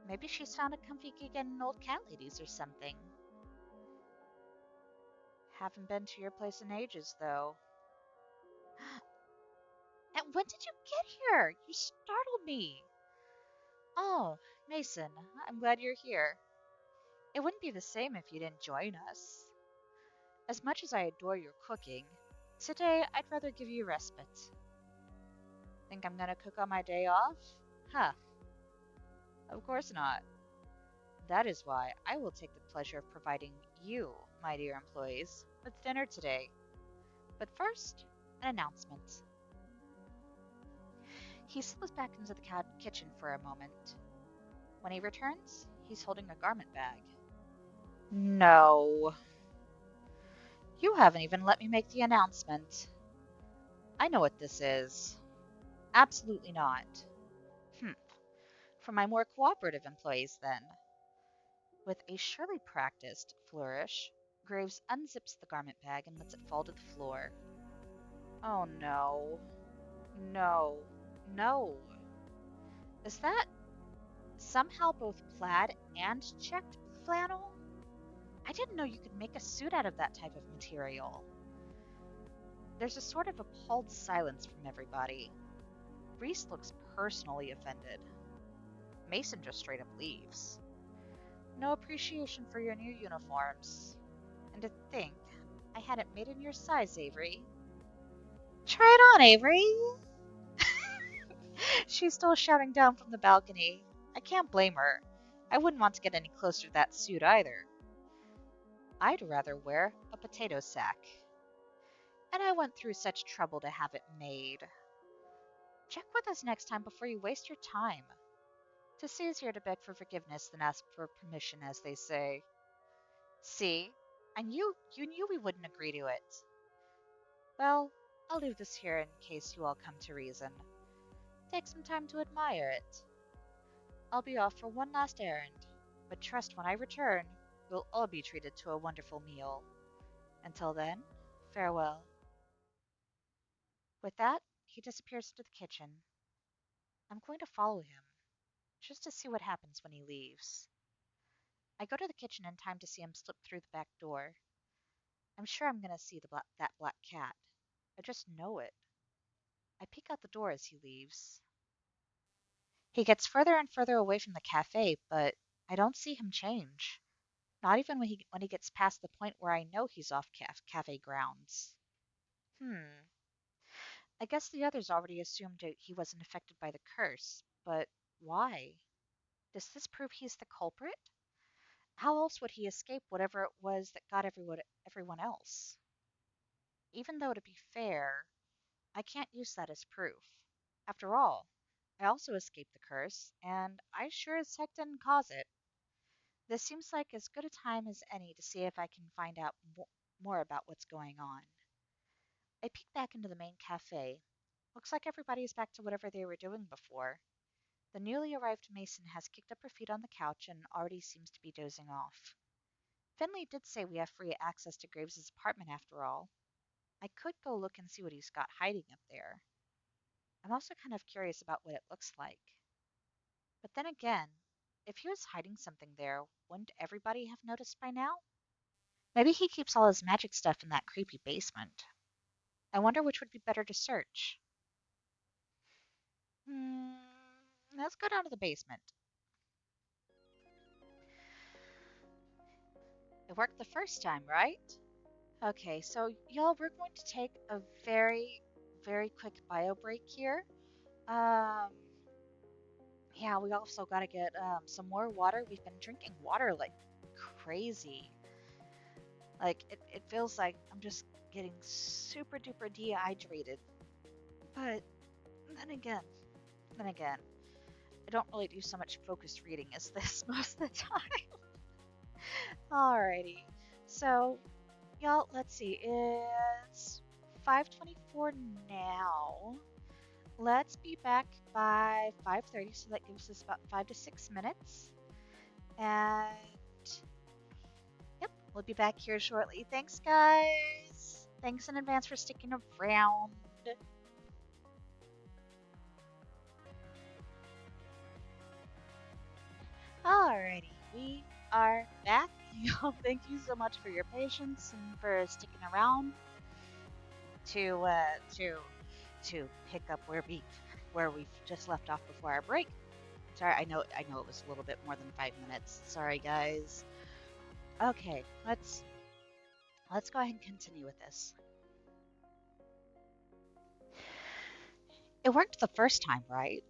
Maybe she's found a comfy gig in an old cat lady's or something. Haven't been to your place in ages, though. And when did you get here? You startled me. Oh, Mason, I'm glad you're here. It wouldn't be the same if you didn't join us. As much as I adore your cooking, today I'd rather give you respite. Think I'm gonna cook on my day off? Huh. Of course not. That is why I will take the pleasure of providing you, my dear employees, with dinner today. But first, an announcement. He slips back into the kitchen for a moment. When he returns, he's holding a garment bag. No. You haven't even let me make the announcement. I know what this is. Absolutely not. For my more cooperative employees, then. With a surely practiced flourish, Graves unzips the garment bag and lets it fall to the floor. Oh no. No. No. Is that somehow both plaid and checked flannel? I didn't know you could make a suit out of that type of material. There's a sort of appalled silence from everybody. Reese looks personally offended. Mason just straight up leaves. No appreciation for your new uniforms. And to think, I had it made in your size, Avery. Try it on, Avery! She's still shouting down from the balcony. I can't blame her. I wouldn't want to get any closer to that suit either. I'd rather wear a potato sack. And I went through such trouble to have it made. Check with us next time before you waste your time. 'Tis easier to beg for forgiveness than ask for permission, as they say. See? And you knew we wouldn't agree to it. Well, I'll leave this here in case you all come to reason. Take some time to admire it. I'll be off for one last errand, but trust when I return, you'll all be treated to a wonderful meal. Until then, farewell. With that, he disappears into the kitchen. I'm going to follow him, just to see what happens when he leaves. I go to the kitchen in time to see him slip through the back door. I'm sure I'm going to see that black cat. I just know it. I peek out the door as he leaves. He gets further and further away from the cafe, but I don't see him change. Not even when he gets past the point where I know he's off cafe grounds. I guess the others already assumed he wasn't affected by the curse, but why? Does this prove he's the culprit? How else would he escape whatever it was that got everyone else? Even though, to be fair, I can't use that as proof. After all, I also escaped the curse, and I sure as heck didn't cause it. This seems like as good a time as any to see if I can find out more about what's going on. I peek back into the main cafe. Looks like everybody's back to whatever they were doing before. The newly arrived Mason has kicked up her feet on the couch and already seems to be dozing off. Finley did say we have free access to Graves' apartment after all. I could go look and see what he's got hiding up there. I'm also kind of curious about what it looks like. But then again, if he was hiding something there, wouldn't everybody have noticed by now? Maybe he keeps all his magic stuff in that creepy basement. I wonder which would be better to search. Hmm, let's go down to the basement. It worked the first time, right? Okay, so y'all, we're going to take a very, very quick bio break here. Um, yeah, we also got to get some more water. We've been drinking water like crazy. Like, it feels like I'm just getting super duper dehydrated. But then again, I don't really do so much focused reading as this most of the time. Alrighty, so y'all, let's see, it's 5:24 now. Let's be back by 5:30, so that gives us about 5 to 6 minutes. And yep, we'll be back here shortly. Thanks, guys. Thanks in advance for sticking around. Alrighty, we are back. Y'all, thank you so much for your patience and for sticking around to pick up where we've just left off before our break. Sorry, I know it was a little bit more than 5 minutes. Sorry, guys. Okay, let's go ahead and continue with this. It worked the first time, right?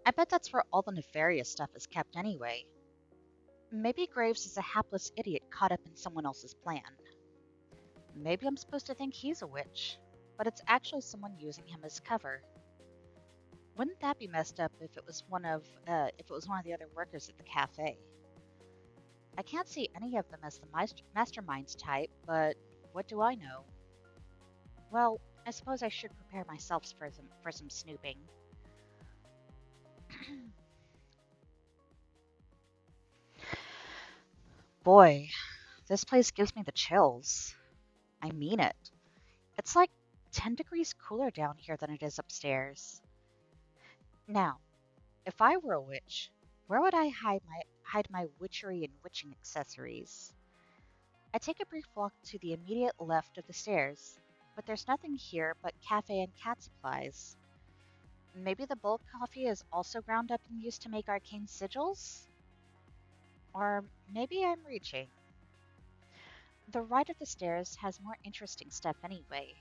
I bet that's where all the nefarious stuff is kept anyway. Maybe Graves is a hapless idiot caught up in someone else's plan. Maybe I'm supposed to think he's a witch, but it's actually someone using him as cover. Wouldn't that be messed up if it was one of the other workers at the cafe? I can't see any of them as the masterminds type, but what do I know? Well, I suppose I should prepare myself for some snooping. Boy, this place gives me the chills. I mean it. It's like 10 degrees cooler down here than it is upstairs. Now, if I were a witch, where would I hide my witchery and witching accessories? I take a brief walk to the immediate left of the stairs, but there's nothing here but cafe and cat supplies. Maybe the bulk coffee is also ground up and used to make arcane sigils? Or maybe I'm reaching. The right of the stairs has more interesting stuff anyway.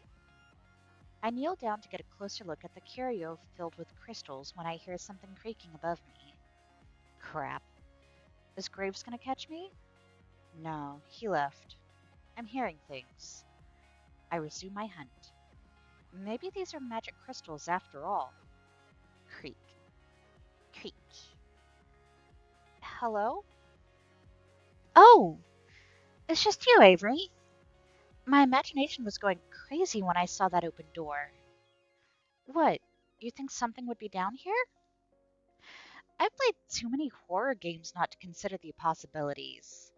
I kneel down to get a closer look at the curio filled with crystals when I hear something creaking above me. Crap. Is Graves gonna catch me? No, he left. I'm hearing things. I resume my hunt. Maybe these are magic crystals after all. Creak, creak. Hello? Oh, it's just you, Avery. My imagination was going crazy when I saw that open door. What? You think something would be down here? I've played too many horror games not to consider the possibilities.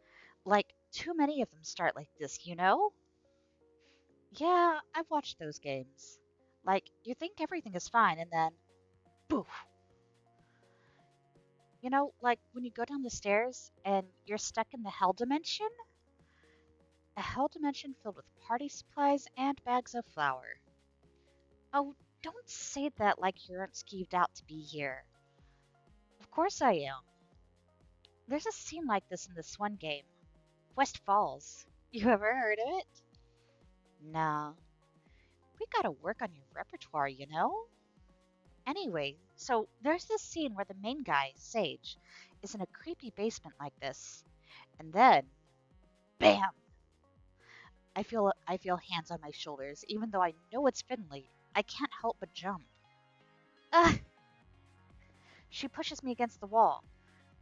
Like, too many of them start like this, you know? Yeah, I've watched those games. Like, you think everything is fine, and then, poof. You know, like when you go down the stairs and you're stuck in the hell dimension? A hell dimension filled with party supplies and bags of flour. Oh, don't say that like you aren't skeeved out to be here. Of course I am. There's a scene like this in this one game, West Falls. You ever heard of it? Nah, we gotta work on your repertoire, you know? Anyway, so there's this scene where the main guy, Sage, is in a creepy basement like this. And then, bam! I feel hands on my shoulders, even though I know it's Finley. I can't help but jump. Ugh! She pushes me against the wall,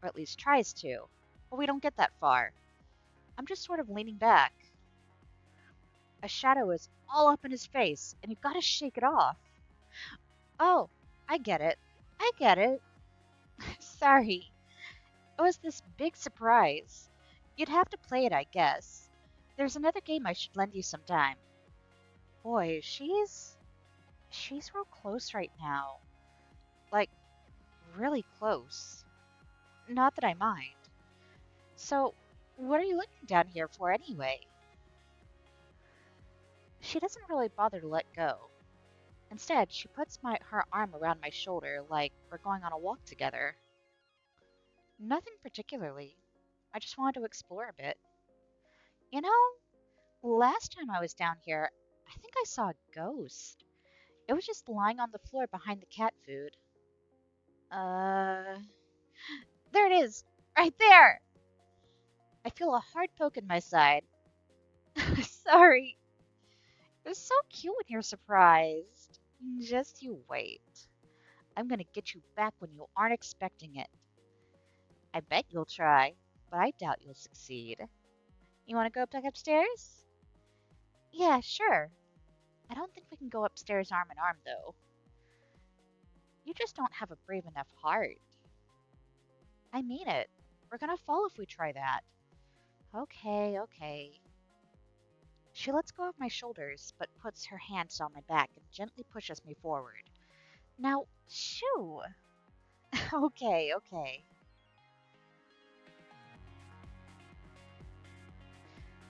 or at least tries to. But we don't get that far. I'm just sort of leaning back. A shadow is all up in his face, and you've got to shake it off. Oh, I get it. I get it. Sorry. It was this big surprise. You'd have to play it, I guess. There's another game I should lend you sometime. Boy, she's real close right now. Like, really close. Not that I mind. So, what are you looking down here for anyway? She doesn't really bother to let go. Instead, she puts her arm around my shoulder like we're going on a walk together. Nothing particularly. I just wanted to explore a bit. You know, last time I was down here, I think I saw a ghost. It was just lying on the floor behind the cat food. Uh, there it is! Right there! I feel a hard poke in my side. Sorry. It was so cute when you're surprised. Just you wait. I'm gonna get you back when you aren't expecting it. I bet you'll try, but I doubt you'll succeed. You want to go back upstairs? Yeah, sure. I don't think we can go upstairs arm in arm, though. You just don't have a brave enough heart. I mean it. We're gonna fall if we try that. Okay, okay. She lets go of my shoulders, but puts her hands on my back and gently pushes me forward. Now, shoo! Okay, okay.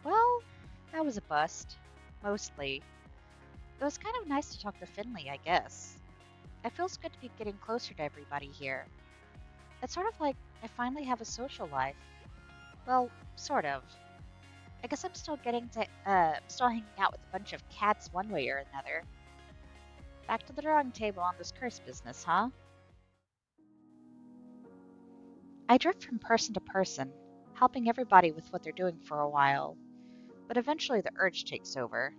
Well, that was a bust. Mostly. It was kind of nice to talk to Finley, I guess. It feels good to be getting closer to everybody here. It's sort of like I finally have a social life. Well, sort of. I guess I'm still hanging out with a bunch of cats one way or another. Back to the drawing table on this curse business, huh? I drift from person to person, helping everybody with what they're doing for a while. But eventually the urge takes over.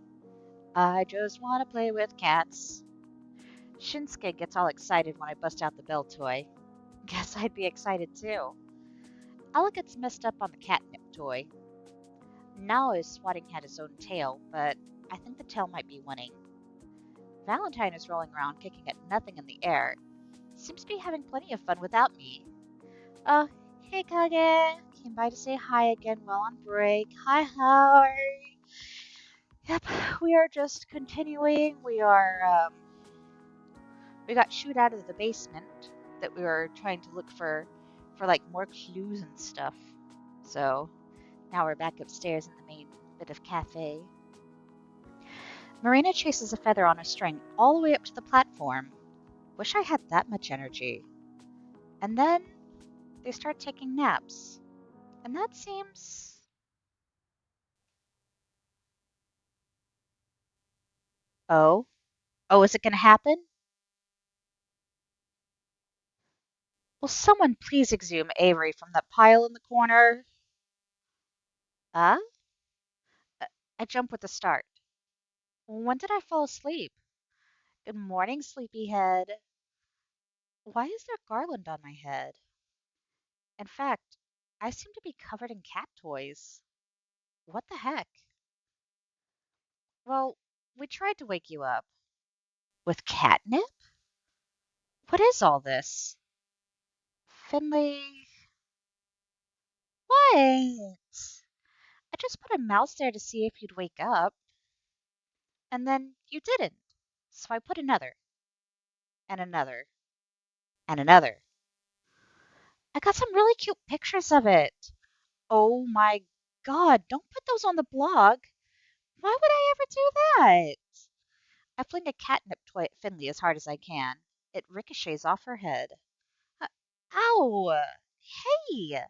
I just want to play with cats. Shinsuke gets all excited when I bust out the bell toy. Guess I'd be excited too. Ella gets messed up on the catnip toy. Nao is swatting at his own tail, but I think the tail might be winning. Valentine is rolling around kicking at nothing in the air. Seems to be having plenty of fun without me. Oh, hey Kage! Came by to say hi again while on break. Hi, Howard! Yep, we are just continuing. We got shooed out of the basement that we were trying to look for like more clues and stuff. So now we're back upstairs in the main bit of cafe. Marina chases a feather on a string all the way up to the platform. Wish I had that much energy. And then they start taking naps. And that seems... Oh? Oh, is it gonna happen? Will someone please exhume Avery from that pile in the corner? Huh? I jump with a start. When did I fall asleep? Good morning, sleepyhead. Why is there garland on my head? In fact, I seem to be covered in cat toys. What the heck? Well, we tried to wake you up. With catnip? What is all this? Finley. What? I just put a mouse there to see if you'd wake up, and then you didn't. So I put another, and another, and another. I got some really cute pictures of it. Oh my God, don't put those on the blog. Why would I ever do that? I fling a catnip toy at Finley as hard as I can. It ricochets off her head. Uh, Ow! Hey!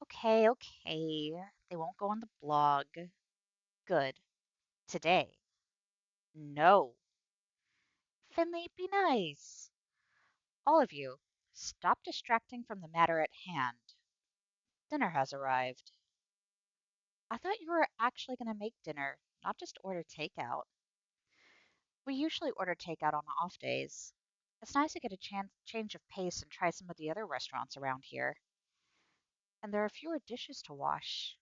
Okay, okay. They won't go on the blog. Good. Today. No. Finley, be nice. All of you, stop distracting from the matter at hand. Dinner has arrived. I thought you were actually going to make dinner, not just order takeout. We usually order takeout on off days. It's nice to get a change of pace and try some of the other restaurants around here. And there are fewer dishes to wash.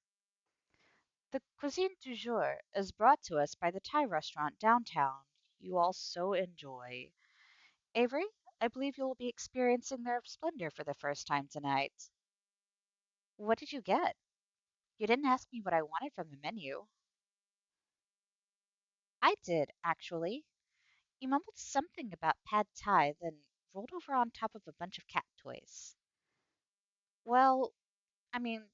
The cuisine du jour is brought to us by the Thai restaurant downtown you all so enjoy. Avery, I believe you will be experiencing their splendor for the first time tonight. What did you get? You didn't ask me what I wanted from the menu. I did, actually. You mumbled something about pad thai, then rolled over on top of a bunch of cat toys. Well, I mean,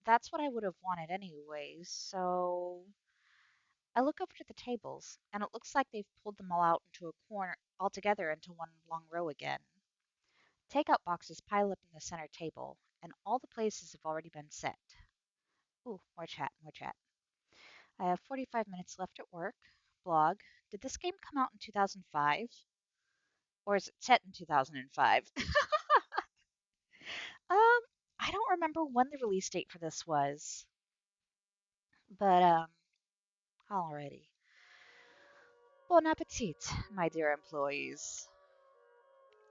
that's what I would have wanted anyway, so I look over to the tables, and it looks like they've pulled them all out into a corner, all together into one long row again. Takeout boxes pile up in the center table, and all the places have already been set. Ooh, more chat, more chat. I have 45 minutes left at work. Blog. Did this game come out in 2005? Or is it set in 2005? Um, I don't remember when the release date for this was. But, alrighty. Bon appetit, my dear employees.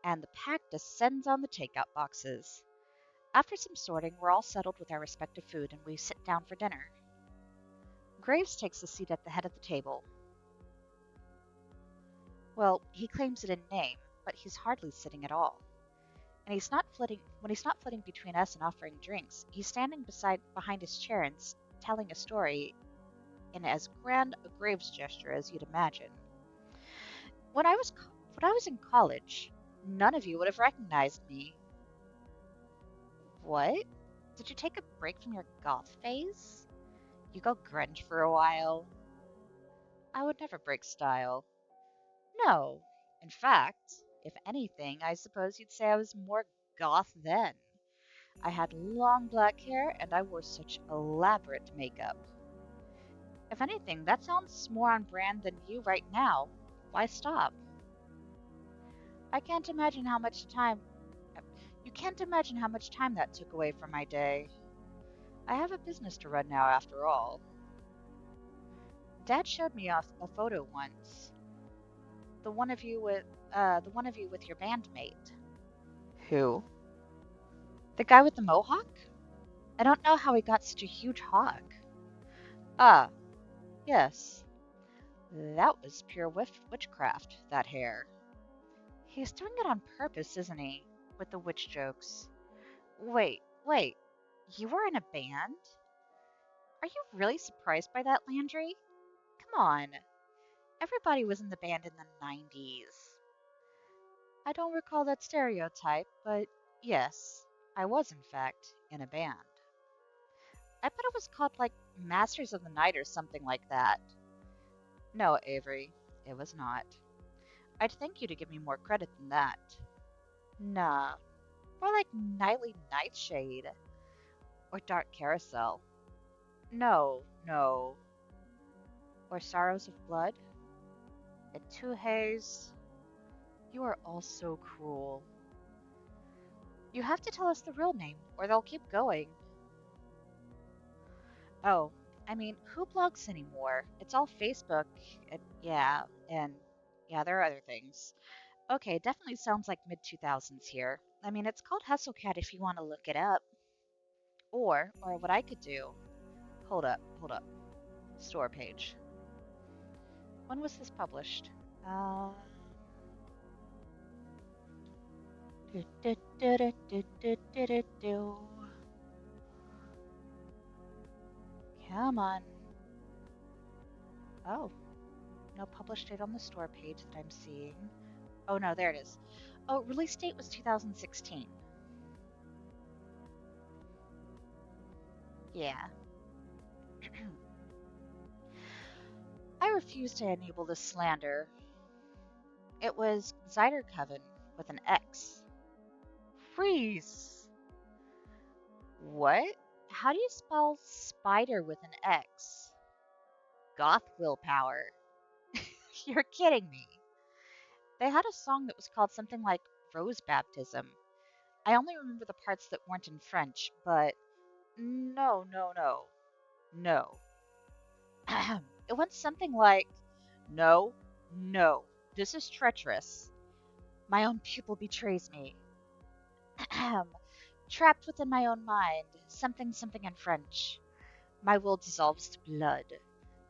And the pack descends on the takeout boxes. After some sorting, we're all settled with our respective food and we sit down for dinner. Graves takes a seat at the head of the table. Well, he claims it in name, but he's hardly sitting at all. And when he's not flitting between us and offering drinks, he's standing behind his chair and telling a story in as grand a Graves gesture as you'd imagine. When when I was in college, none of you would have recognized me. What? Did you take a break from your goth phase? You go grunge for a while? I would never break style. No. In fact, if anything, I suppose you'd say I was more goth then. I had long black hair and I wore such elaborate makeup. If anything, that sounds more on brand than you right now. Why stop? I can't imagine how much time. You can't imagine how much time that took away from my day. I have a business to run now, after all. Dad showed me off a photo once. The one of you with your bandmate. Who? The guy with the mohawk? I don't know how he got such a huge hog. Ah, yes. That was pure witchcraft, that hair. He's doing it on purpose, isn't he? With the witch jokes. Wait. You were in a band? Are you really surprised by that, Landry? Come on. Everybody was in the band in the 90s. I don't recall that stereotype, but yes, I was in fact in a band. I bet it was called like Masters of the Night or something like that. No, Avery, it was not. I'd thank you to give me more credit than that. Nah, more like Nightly Nightshade or Dark Carousel. No. Or Sorrows of Blood. And Haze. You are all so cruel. You have to tell us the real name, or they'll keep going. Oh, I mean, who blogs anymore? It's all Facebook. Yeah, and yeah, there are other things. Okay, definitely sounds like mid 2000s here. I mean, it's called HustleCat if you want to look it up. Or what I could do. Hold up. Store page. When was this published? Um, do, do, do, do, do, do, do, do, do. Come on. Oh, no published date on the store page that I'm seeing. Oh no, there it is. Oh, release date was 2016. Yeah. I refuse to enable this slander. It was Zydercoven with an X. Freeze! What? How do you spell spider with an X? Goth willpower. You're kidding me. They had a song that was called something like Rose Baptism. I only remember the parts that weren't in French, but no, no, no, no. It went something like, no, no, this is treacherous. My own pupil betrays me. Trapped within my own mind, something, something in French. My will dissolves to blood,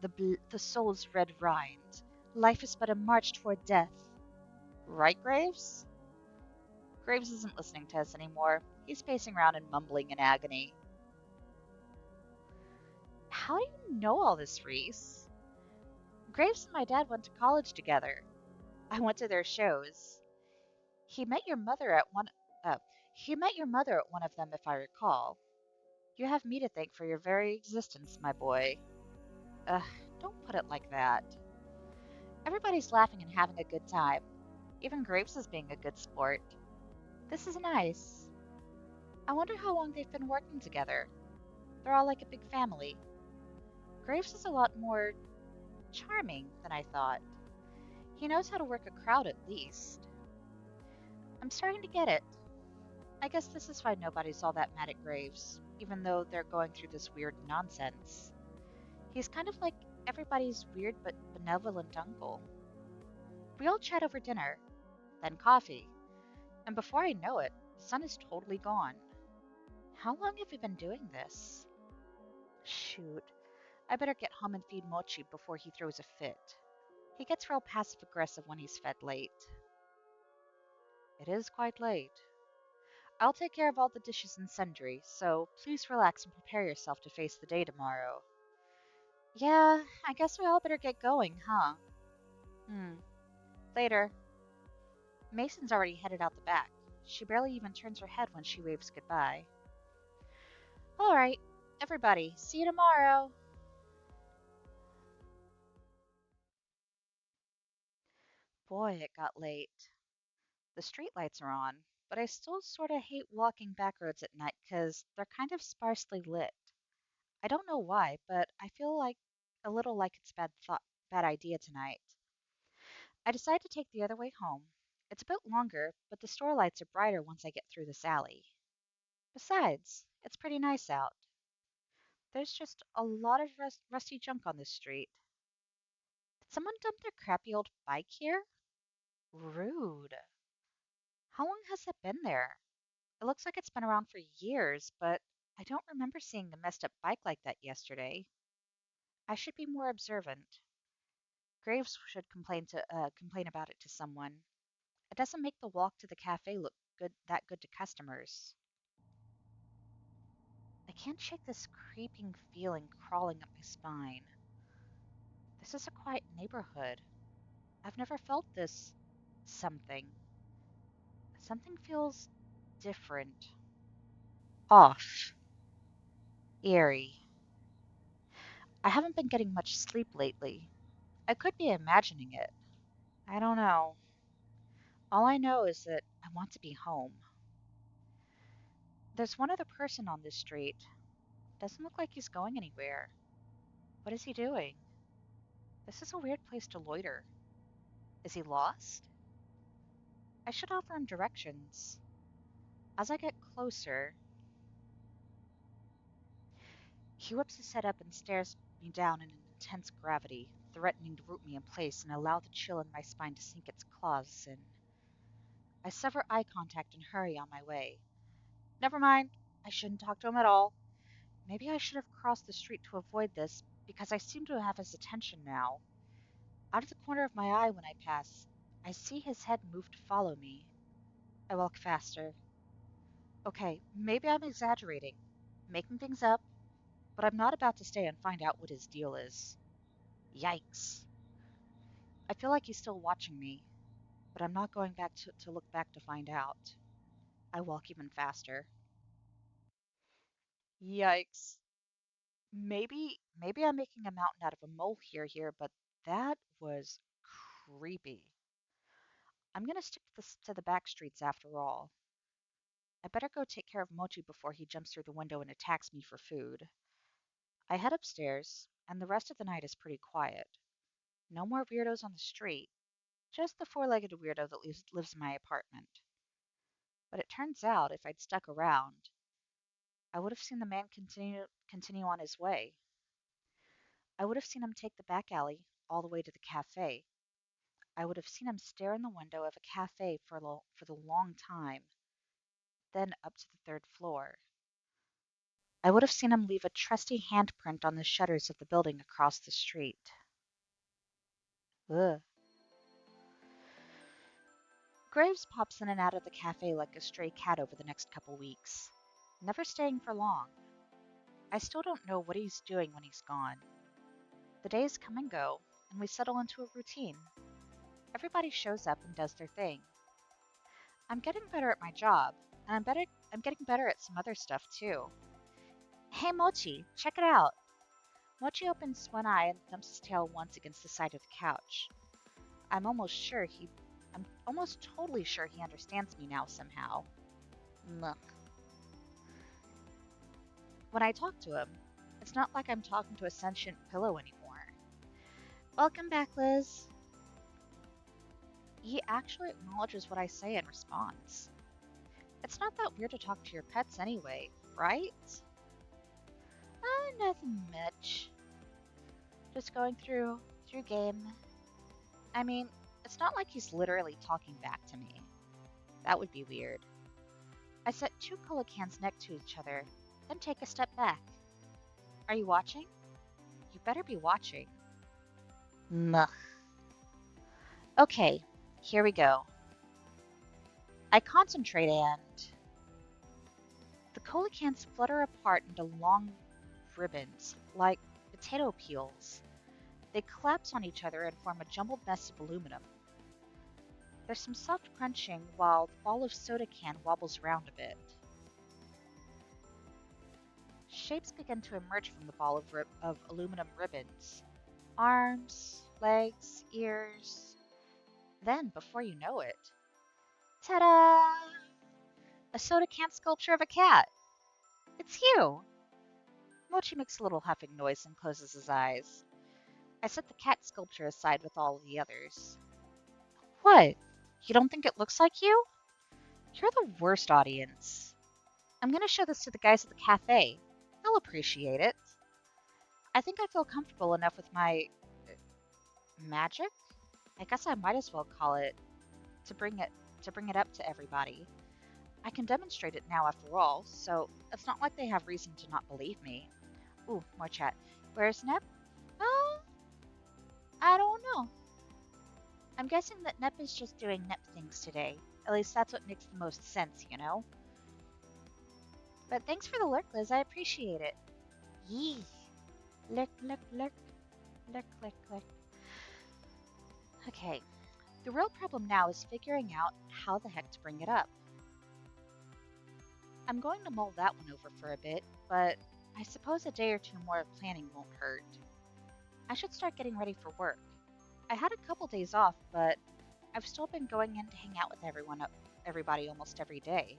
the soul's red rind. Life is but a march toward death. Right, Graves? Graves isn't listening to us anymore. He's pacing around and mumbling in agony. How do you know all this, Reese? Graves and my dad went to college together. I went to their shows. He met your mother at one. Uh, he met your mother at one of them, if I recall. You have me to thank for your very existence, my boy. Ugh, don't put it like that. Everybody's laughing and having a good time. Even Graves is being a good sport. This is nice. I wonder how long they've been working together. They're all like a big family. Graves is a lot more charming than I thought. He knows how to work a crowd at least. I'm starting to get it. I guess this is why nobody's all that mad at Graves, even though they're going through this weird nonsense. He's kind of like everybody's weird but benevolent uncle. We all chat over dinner, then coffee, and before I know it, the sun is totally gone. How long have we been doing this? Shoot, I better get home and feed Mochi before he throws a fit. He gets real passive aggressive when he's fed late. It is quite late. I'll take care of all the dishes and sundry, so please relax and prepare yourself to face the day tomorrow. Yeah, I guess we all better get going, huh? Later. Mason's already headed out the back. She barely even turns her head when she waves goodbye. All right, everybody, see you tomorrow. Boy, it got late. The streetlights are on, but I still sort of hate walking back roads at night because they're kind of sparsely lit. I don't know why, but I feel like a little like it's bad idea tonight. I decide to take the other way home. It's a bit longer, but the store lights are brighter once I get through this alley. Besides, it's pretty nice out. There's just a lot of rusty junk on this street. Did someone dump their crappy old bike here? Rude. How long has it been there? It looks like it's been around for years, but I don't remember seeing a messed up bike like that yesterday. I should be more observant. Graves should complain about it to someone. It doesn't make the walk to the cafe look good to customers. I can't shake this creeping feeling crawling up my spine. This is a quiet neighborhood. I've never felt this something. Something feels different. Off. Eerie. I haven't been getting much sleep lately. I could be imagining it. I don't know. All I know is that I want to be home. There's one other person on this street. Doesn't look like he's going anywhere. What is he doing? This is a weird place to loiter. Is he lost? I should offer him directions. As I get closer, He whips his head up and stares me down in an intense gravity, threatening to root me in place and allow the chill in my spine to sink its claws in. I sever eye contact and hurry on my way. Never mind, I shouldn't talk to him at all. Maybe I should have crossed the street to avoid this, because I seem to have his attention now. Out of the corner of my eye when I pass, I see his head move to follow me. I walk faster. Okay, maybe I'm exaggerating, making things up, but I'm not about to stay and find out what his deal is. Yikes. I feel like he's still watching me, but I'm not going back to look back to find out. I walk even faster. Yikes. Maybe I'm making a mountain out of a molehill here, but that was creepy. I'm gonna stick to the back streets after all. I better go take care of Mochi before he jumps through the window and attacks me for food. I head upstairs, and the rest of the night is pretty quiet. No more weirdos on the street, just the four-legged weirdo that lives in my apartment. But it turns out if I'd stuck around, I would have seen the man continue on his way. I would have seen him take the back alley all the way to the cafe. I would have seen him stare in the window of a cafe for the long time, then up to the third floor. I would have seen him leave a trusty handprint on the shutters of the building across the street. Ugh. Graves pops in and out of the cafe like a stray cat over the next couple weeks, never staying for long. I still don't know what he's doing when he's gone. The days come and go, and we settle into a routine. Everybody shows up and does their thing. I'm getting better at my job, and I'm getting better at some other stuff too. Hey Mochi, check it out. Mochi opens one eye and thumps his tail once against the side of the couch. I'm almost totally sure he understands me now somehow. Look. When I talk to him, it's not like I'm talking to a sentient pillow anymore. Welcome back, Liz. He actually acknowledges what I say and responds. It's not that weird to talk to your pets anyway, right? Nothing much. Just going through game. I mean, it's not like he's literally talking back to me. That would be weird. I set two cola cans next to each other, then take a step back. Are you watching? You better be watching. Muh. Okay, here we go. I concentrate and... The cola cans flutter apart into long ribbons, like potato peels. They collapse on each other and form a jumbled mess of aluminum. There's some soft crunching while the ball of soda can wobbles around a bit. Shapes begin to emerge from the ball of aluminum ribbons. Arms, legs, ears. Then, before you know it, ta-da! A soda can sculpture of a cat. It's you! Mochi makes a little huffing noise and closes his eyes. I set the cat sculpture aside with all of the others. What? You don't think it looks like you? You're the worst audience. I'm gonna show this to the guys at the cafe. They'll appreciate it. I think I feel comfortable enough with my... magic? I guess I might as well call it to bring it up to everybody. I can demonstrate it now after all, so it's not like they have reason to not believe me. Ooh, more chat. Where's Nep? I don't know. I'm guessing that Nep is just doing Nep things today. At least that's what makes the most sense, you know? But thanks for the lurk, Liz. I appreciate it. Yee. Lurk, lurk, lurk. Lurk, lurk, lurk. Okay. The real problem now is figuring out how the heck to bring it up. I'm going to mull that one over for a bit, but I suppose a day or two more of planning won't hurt. I should start getting ready for work. I had a couple days off, but I've still been going in to hang out with everybody almost every day.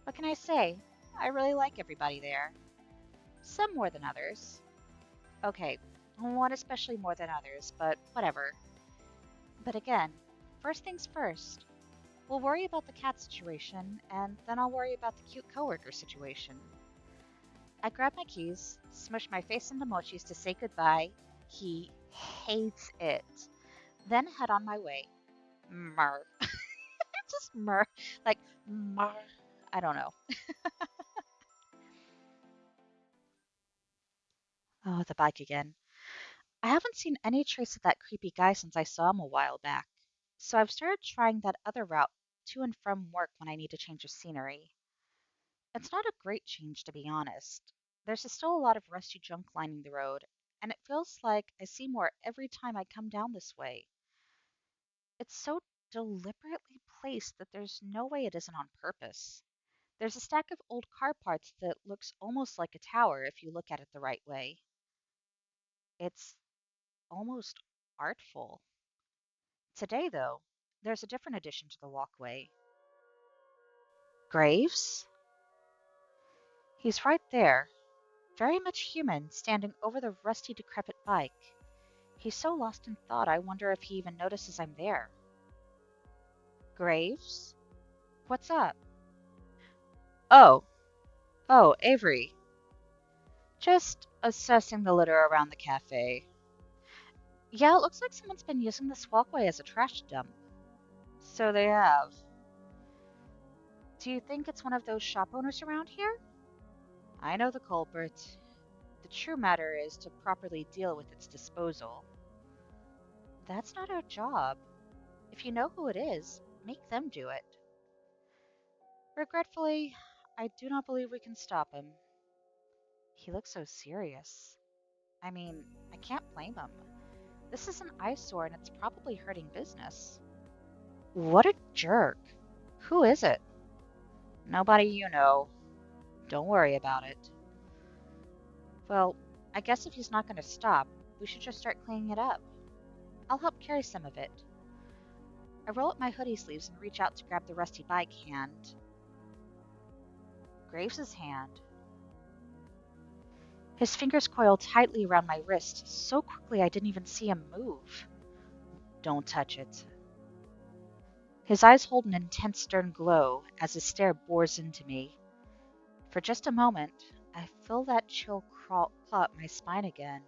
What can I say? I really like everybody there. Some more than others. Okay, one especially more than others, but whatever. But again, first things first. We'll worry about the cat situation, and then I'll worry about the cute coworker situation. I grab my keys, smush my face into Mochi's to say goodbye. He hates it. Then head on my way. Mer. Just mer. Like, mer. I don't know. Oh, the bike again. I haven't seen any trace of that creepy guy since I saw him a while back. So I've started trying that other route to and from work when I need to change the scenery. It's not a great change, to be honest. There's still a lot of rusty junk lining the road, and it feels like I see more every time I come down this way. It's so deliberately placed that there's no way it isn't on purpose. There's a stack of old car parts that looks almost like a tower if you look at it the right way. It's almost artful. Today, though, there's a different addition to the walkway. Graves? He's right there, very much human, standing over the rusty, decrepit bike. He's so lost in thought, I wonder if he even notices I'm there. Graves? What's up? Oh, oh, Avery. Just assessing the litter around the cafe. Yeah, it looks like someone's been using this walkway as a trash dump. So they have. Do you think it's one of those shop owners around here? I know the culprit. The true matter is to properly deal with its disposal. That's not our job. If you know who it is, make them do it. Regretfully, I do not believe we can stop him. He looks so serious. I mean, I can't blame him. This is an eyesore and it's probably hurting business. What a jerk. Who is it? Nobody you know. Don't worry about it. Well, I guess if he's not going to stop, we should just start cleaning it up. I'll help carry some of it. I roll up my hoodie sleeves and reach out to grab the rusty bike hand. Graves' hand. His fingers coil tightly around my wrist, so quickly I didn't even see him move. Don't touch it. His eyes hold an intense stern glow as his stare bores into me. For just a moment, I feel that chill claw up my spine again.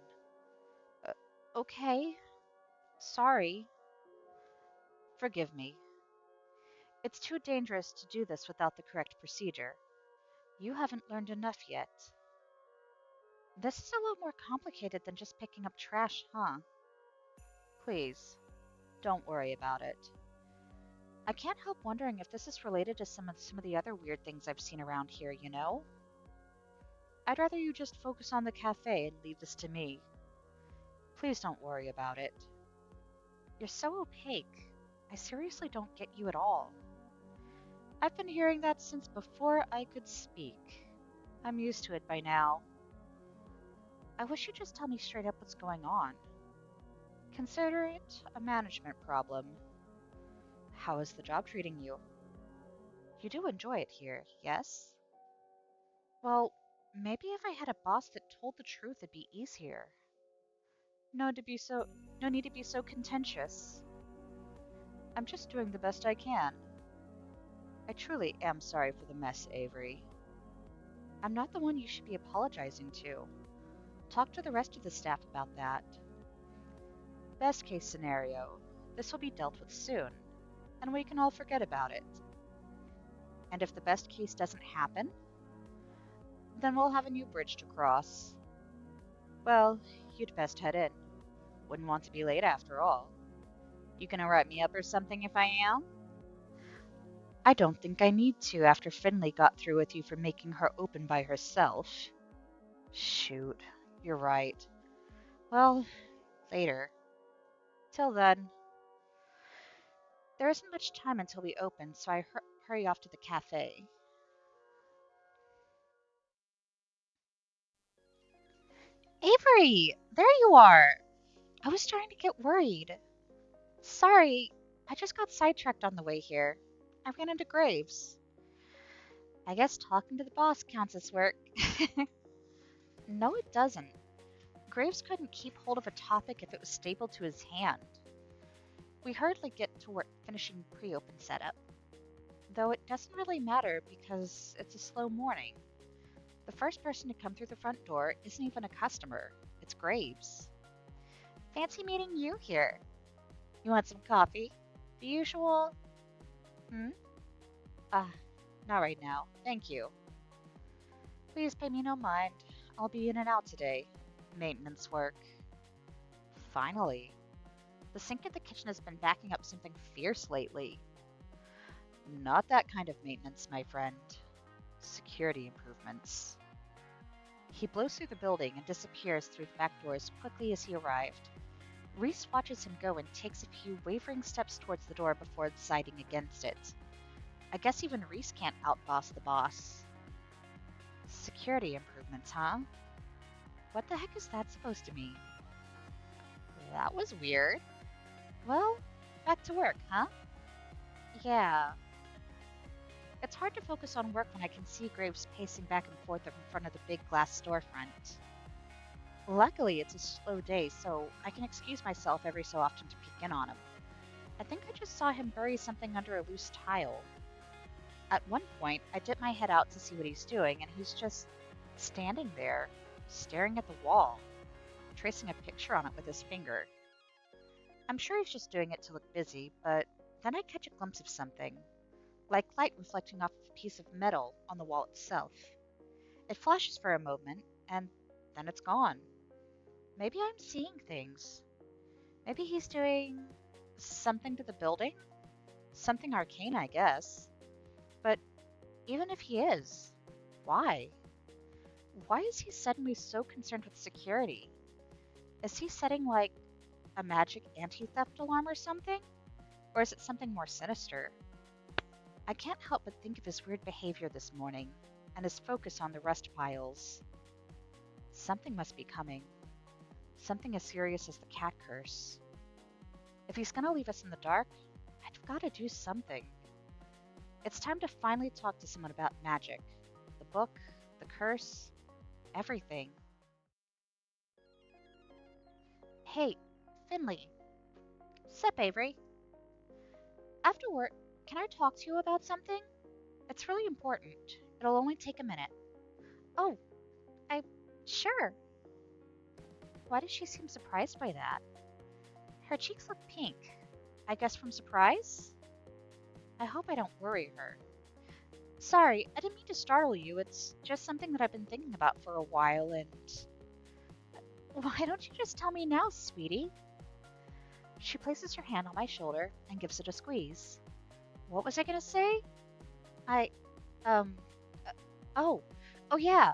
Uh, okay. Sorry. Forgive me. It's too dangerous to do this without the correct procedure. You haven't learned enough yet. This is a lot more complicated than just picking up trash, huh? Please, don't worry about it. I can't help wondering if this is related to some of the other weird things I've seen around here, you know? I'd rather you just focus on the cafe and leave this to me. Please don't worry about it. You're so opaque. I seriously don't get you at all. I've been hearing that since before I could speak. I'm used to it by now. I wish you'd just tell me straight up what's going on. Consider it a management problem. How is the job treating you? You do enjoy it here, yes? Well, maybe if I had a boss that told the truth, it'd be easier. No to be so no need to be so contentious. I'm just doing the best I can. I truly am sorry for the mess, Avery. I'm not the one you should be apologizing to. Talk to the rest of the staff about that. Best case scenario, this will be dealt with soon, and we can all forget about it. And if the best case doesn't happen, then we'll have a new bridge to cross. Well, you'd best head in. Wouldn't want to be late after all. You gonna write me up or something if I am? I don't think I need to after Finley got through with you for making her open by herself. Shoot, you're right. Well, later. Till then, there isn't much time until we open, so I hurry off to the cafe. Avery, there you are. I was starting to get worried. Sorry, I just got sidetracked on the way here. I ran into Graves. I guess talking to the boss counts as work. No, it doesn't. Graves couldn't keep hold of a topic if it was stapled to his hand. We hardly get to work finishing pre-open setup. Though it doesn't really matter because it's a slow morning. The first person to come through the front door isn't even a customer, it's Graves. Fancy meeting you here. You want some coffee? The usual? Hmm? Ah, not right now. Thank you. Please pay me no mind. I'll be in and out today. Maintenance work. Finally. The sink in the kitchen has been backing up something fierce lately. Not that kind of maintenance, my friend. Security improvements. He blows through the building and disappears through the back door as quickly as he arrived. Reese watches him go and takes a few wavering steps towards the door before deciding against it. I guess even Reese can't outboss the boss. Security improvements, huh? What the heck is that supposed to mean? That was weird. Well, back to work, huh? Yeah. It's hard to focus on work when I can see Graves pacing back and forth in front of the big glass storefront. Luckily, it's a slow day, so I can excuse myself every so often to peek in on him. I think I just saw him bury something under a loose tile. At one point, I dip my head out to see what he's doing, and he's just standing there, staring at the wall, tracing a picture on it with his finger. I'm sure he's just doing it to look busy, but then I catch a glimpse of something, like light reflecting off of a piece of metal on the wall itself. It flashes for a moment, and then it's gone. Maybe I'm seeing things. Maybe he's doing something to the building? Something arcane, I guess. But even if he is, why? Why is he suddenly so concerned with security? Is he setting, like, a magic anti-theft alarm or something? Or is it something more sinister? I can't help but think of his weird behavior this morning, and his focus on the rust piles. Something must be coming. Something as serious as the cat curse. If he's gonna leave us in the dark, I've gotta do something. It's time to finally talk to someone about magic. The book, the curse, everything. Hey, Finley. Sup, Avery? After work, can I talk to you about something? It's really important. It'll only take a minute. Oh, I... Sure. Why does she seem surprised by that? Her cheeks look pink. I guess from surprise? I hope I don't worry her. Sorry, I didn't mean to startle you. It's just something that I've been thinking about for a while and... Why don't you just tell me now, sweetie? She places her hand on my shoulder and gives it a squeeze. What was I gonna say? I, um, uh, oh, oh yeah.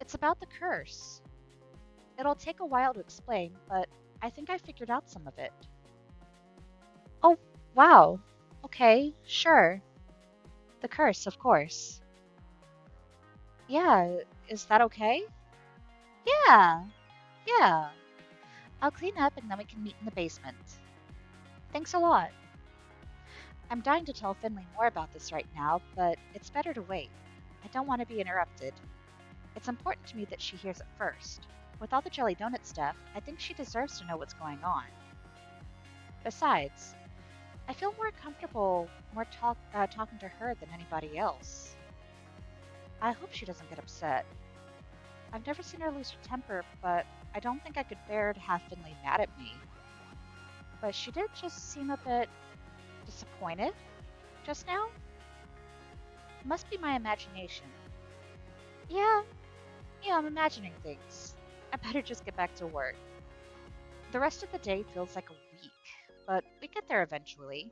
It's about the curse. It'll take a while to explain, but I think I figured out some of it. Oh, wow. Okay, sure. The curse, of course. Yeah, is that okay? Yeah, yeah. I'll clean up and then we can meet in the basement. Thanks a lot. I'm dying to tell Finley more about this right now, but it's better to wait. I don't want to be interrupted. It's important to me that she hears it first. With all the jelly donut stuff, I think she deserves to know what's going on. Besides, I feel more comfortable talking to her than anybody else. I hope she doesn't get upset. I've never seen her lose her temper, but I don't think I could bear to have Finley mad at me. But she did just seem a bit disappointed just now. Must be my imagination. Yeah, I'm imagining things. I better just get back to work. The rest of the day feels like a week, but we get there eventually.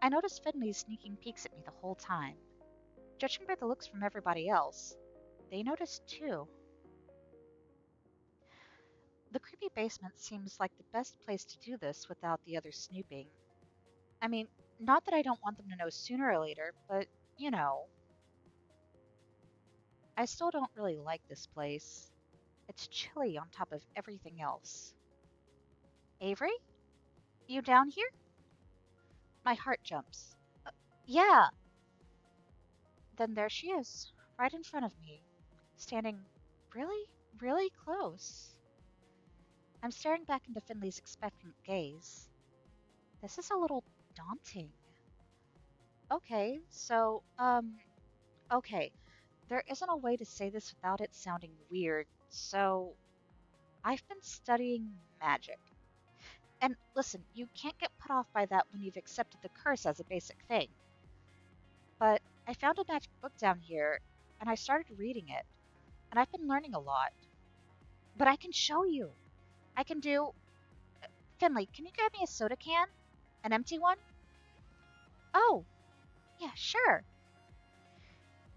I notice Finley sneaking peeks at me the whole time. Judging by the looks from everybody else, they noticed too. The creepy basement seems like the best place to do this without the others snooping. I mean, not that I don't want them to know sooner or later, but you know. I still don't really like this place. It's chilly on top of everything else. Avery? You down here? My heart jumps. Yeah! Then there she is, right in front of me, standing really, really close. I'm staring back into Finley's expectant gaze. This is a little daunting. Okay, so, okay. There isn't a way to say this without it sounding weird, so I've been studying magic. And listen, you can't get put off by that when you've accepted the curse as a basic thing. But I found a magic book down here, and I started reading it, and I've been learning a lot. But I can show you. I can do. Finley, can you grab me a soda can? An empty one? Oh, yeah, sure.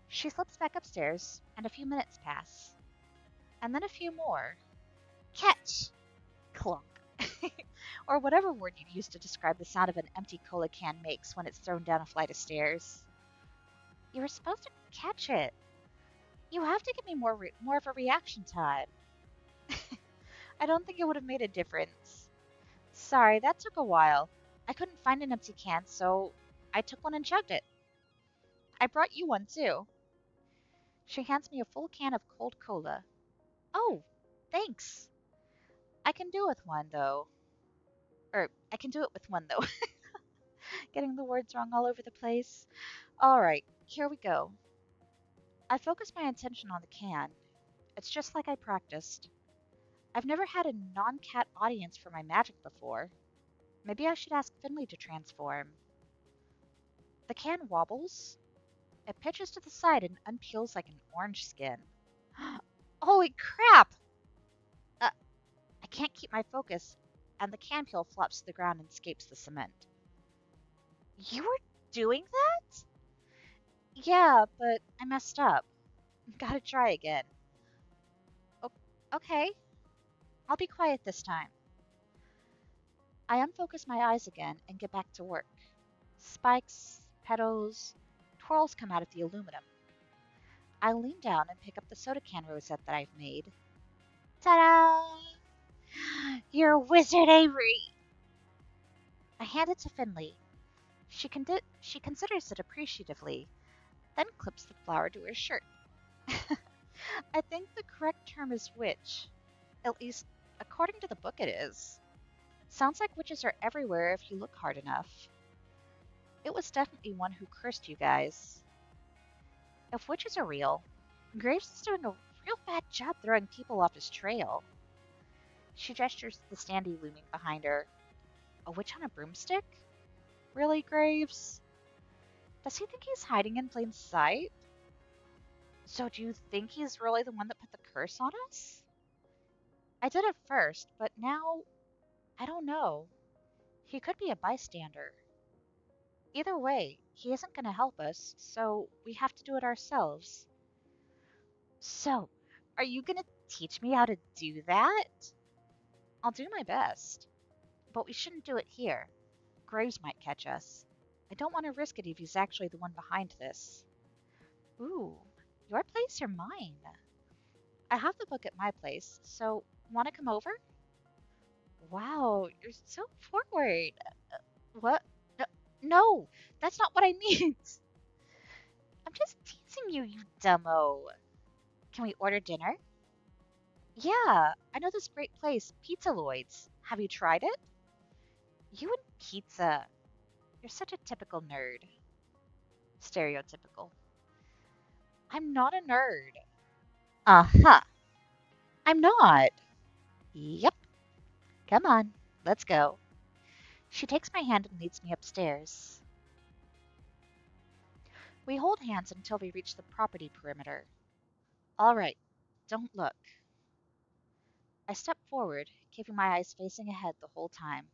She slips back upstairs, and a few minutes pass. And then a few more. Catch! Clunk. Or whatever word you'd use to describe the sound of an empty cola can makes when it's thrown down a flight of stairs. You were supposed to catch it. You have to give me more of a reaction time. I don't think it would have made a difference. Sorry, that took a while. I couldn't find an empty can, so I took one and chugged it. I brought you one too. She hands me a full can of cold cola. Oh, thanks. I can do with one though. I can do it with one though. Getting the words wrong all over the place. All right, here we go. I focus my attention on the can. It's just like I practiced. I've never had a non-cat audience for my magic before. Maybe I should ask Finley to transform. The can wobbles. It pitches to the side and unpeels like an orange skin. Holy crap! I can't keep my focus, and the can peel flops to the ground and escapes the cement. You were doing that? Yeah, but I messed up. Gotta try again. Okay, I'll be quiet this time. I unfocus my eyes again and get back to work. Spikes, petals, twirls come out of the aluminum. I lean down and pick up the soda can rosette that I've made. Ta-da! You're a wizard, Avery! I hand it to Finley. She considers it appreciatively, then clips the flower to her shirt. I think the correct term is witch. At least, according to the book, it is. Sounds like witches are everywhere if you look hard enough. It was definitely one who cursed you guys. If witches are real, Graves is doing a real bad job throwing people off his trail. She gestures to the standee looming behind her. A witch on a broomstick? Really, Graves? Does he think he's hiding in plain sight? So do you think he's really the one that put the curse on us? I did at first, but now, I don't know. He could be a bystander. Either way, he isn't going to help us, so we have to do it ourselves. So, are you going to teach me how to do that? I'll do my best. But we shouldn't do it here. Graves might catch us. I don't want to risk it if he's actually the one behind this. Ooh, your place or mine? I have the book at my place, so want to come over? Wow, you're so forward. What? No, that's not what I meant. I'm just teasing you, you dumbo. Can we order dinner? Yeah, I know this great place, Pizza Lloyd's. Have you tried it? You and pizza. You're such a typical nerd. Stereotypical. I'm not a nerd. Uh-huh. I'm not. Yep. Come on, let's go. She takes my hand and leads me upstairs. We hold hands until we reach the property perimeter. All right, don't look. I step forward, keeping my eyes facing ahead the whole time.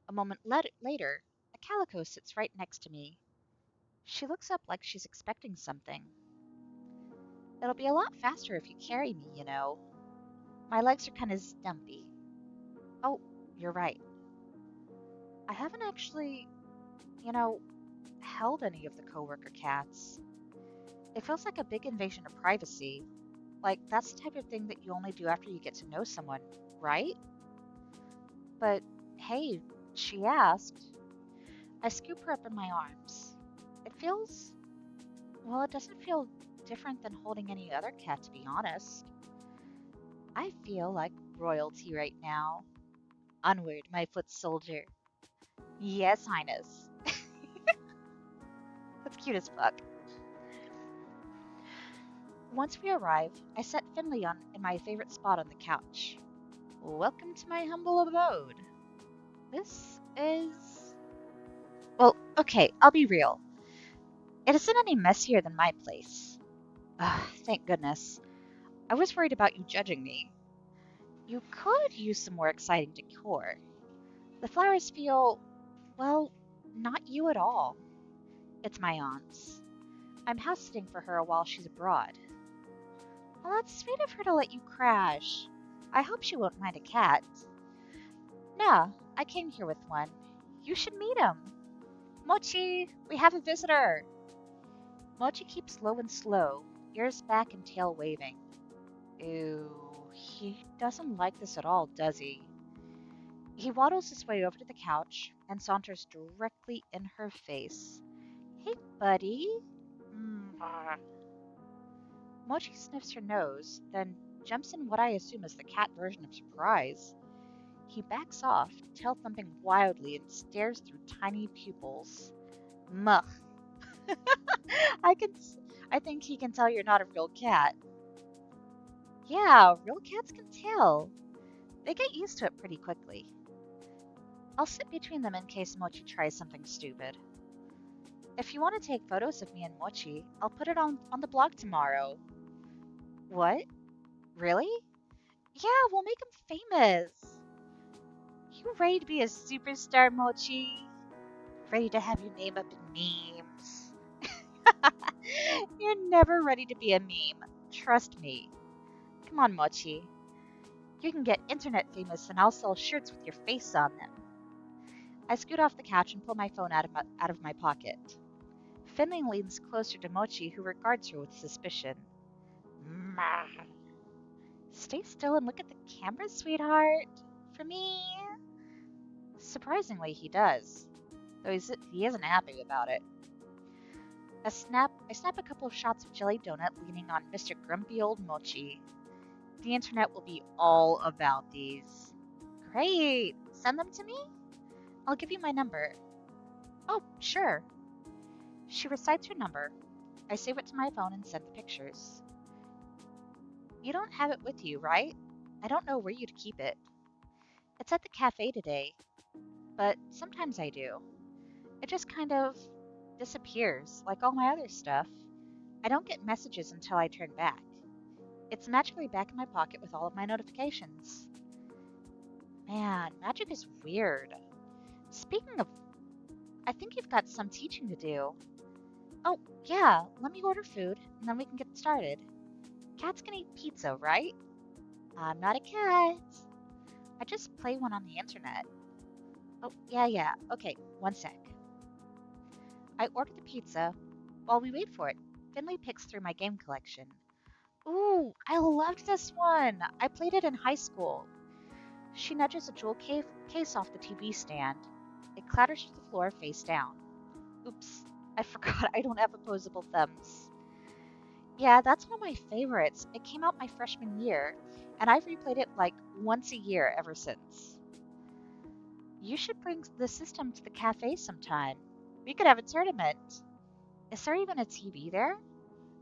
A moment later, a calico sits right next to me. She looks up like she's expecting something. It'll be a lot faster if you carry me, you know. My legs are kind of stumpy. Oh, you're right. I haven't actually, you know, held any of the coworker cats. It feels like a big invasion of privacy. Like, that's the type of thing that you only do after you get to know someone, right? But, hey, she asked. I scoop her up in my arms. It feels... Well, it doesn't feel different than holding any other cat, to be honest. I feel like royalty right now. Onward, my foot soldier. Yes, Highness. That's cute as fuck. Once we arrive, I set Finley in my favorite spot on the couch. Welcome to my humble abode. This is... Well, okay, I'll be real. It isn't any messier than my place. Thank goodness. I was worried about you judging me. You could use some more exciting decor. The flowers feel, well, not you at all. It's my aunt's. I'm house sitting for her while she's abroad. Well, that's sweet of her to let you crash. I hope she won't mind a cat. No, I came here with one. You should meet him. Mochi, we have a visitor. Mochi keeps low and slow, ears back and tail waving. Ew, he doesn't like this at all, does he? He waddles his way over to the couch and saunters directly in her face. Hey, buddy. Mochi sniffs her nose, then jumps in what I assume is the cat version of surprise. He backs off, tail thumping wildly, and stares through tiny pupils. Mugh. I think he can tell you're not a real cat. Yeah, real cats can tell. They get used to it pretty quickly. I'll sit between them in case Mochi tries something stupid. If you want to take photos of me and Mochi, I'll put it on the blog tomorrow. What? Really? Yeah, we'll make him famous. You ready to be a superstar, Mochi? Ready to have your name up in memes? You're never ready to be a meme. Trust me. Come on, Mochi. You can get internet famous and I'll sell shirts with your face on them. I scoot off the couch and pull my phone out of my pocket. Finley leans closer to Mochi, who regards her with suspicion. Stay still and look at the camera, sweetheart. For me. Surprisingly, he does, though he isn't happy about it. I snap a couple of shots of Jelly Donut leaning on Mr. Grumpy Old Mochi. The internet will be all about these. Great! Send them to me? I'll give you my number. Oh, sure. She recites her number. I save it to my phone and send the pictures. You don't have it with you, right? I don't know where you'd keep it. It's at the cafe today, but sometimes I do. It just kind of disappears, like all my other stuff. I don't get messages until I turn back. It's magically back in my pocket with all of my notifications. Man, magic is weird. Speaking of, I think you've got some teaching to do. Oh, yeah, let me order food, and then we can get started. Cats can eat pizza, right? I'm not a cat. I just play one on the internet. Oh, yeah, okay, one sec. I order the pizza. While we wait for it, Finley picks through my game collection. Ooh, I loved this one. I played it in high school. She nudges a jewel case off the TV stand. It clatters to the floor face down. Oops, I forgot I don't have opposable thumbs. Yeah, that's one of my favorites. It came out my freshman year, and I've replayed it like once a year ever since. You should bring the system to the cafe sometime. We could have a tournament. Is there even a TV there?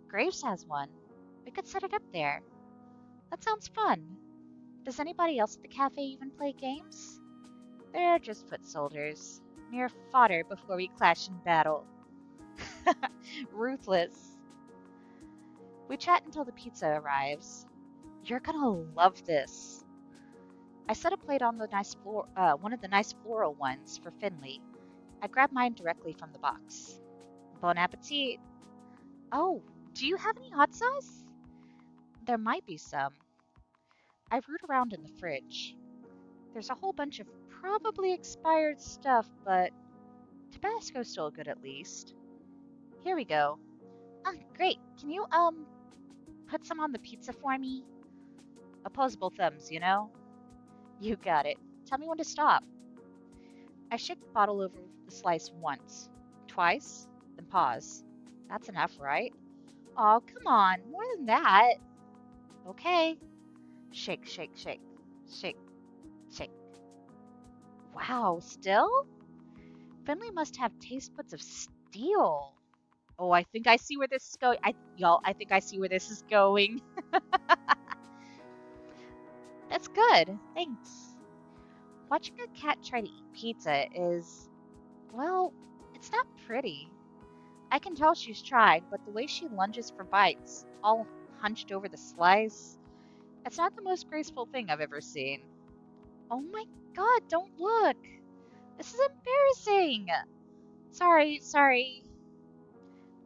Graves has one. We could set it up there. That sounds fun. Does anybody else at the cafe even play games? They're just foot soldiers. Mere fodder before we clash in battle. Ruthless. We chat until the pizza arrives. You're gonna love this. I set a plate on the one of the nice floral ones for Finley. I grab mine directly from the box. Bon appetit. Oh, do you have any hot sauce? There might be some. I root around in the fridge. There's a whole bunch of probably expired stuff, but Tabasco's still good at least. Here we go. Great. Can you, put some on the pizza for me? Opposable thumbs, you know? You got it. Tell me when to stop. I shake the bottle over the slice once, twice, then pause. That's enough, right? Oh, come on. More than that. Okay. Shake, shake, shake. Shake, shake. Wow, still? Finley must have taste buds of steel. Oh, I think I see where this is going. I think I see where this is going. That's good. Thanks. Watching a cat try to eat pizza is, well, it's not pretty. I can tell she's trying, but the way she lunges for bites, all hunched over the slice, it's not the most graceful thing I've ever seen. Oh my god, don't look! This is embarrassing! Sorry.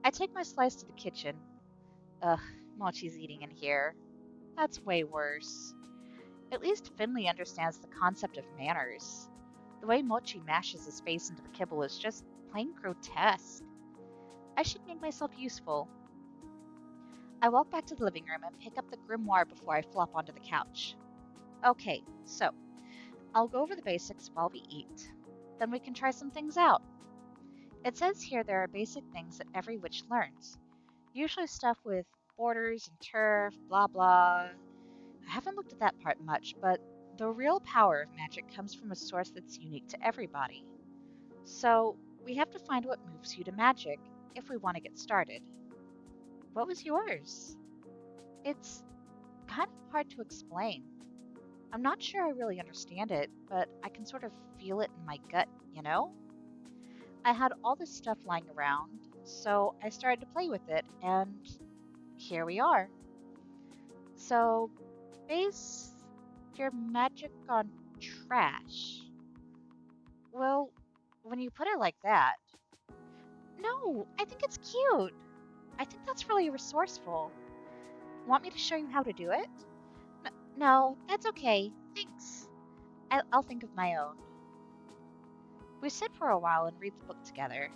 I take my slice to the kitchen. Ugh, Mochi's eating in here. That's way worse. At least Finley understands the concept of manners. The way Mochi mashes his face into the kibble is just plain grotesque. I should make myself useful. I walk back to the living room and pick up the grimoire before I flop onto the couch. Okay, so I'll go over the basics while we eat. Then we can try some things out. It says here there are basic things that every witch learns. Usually stuff with borders and turf, blah blah. I haven't looked at that part much, but the real power of magic comes from a source that's unique to everybody. So we have to find what moves you to magic if we want to get started. What was yours? It's kind of hard to explain. I'm not sure I really understand it, but I can sort of feel it in my gut, you know? I had all this stuff lying around, so I started to play with it, and here we are. So, base your magic on trash. Well, when you put it like that. No, I think it's cute. I think that's really resourceful. Want me to show you how to do it? No, that's okay. Thanks. I'll think of my own. We sit for a while and read the book together.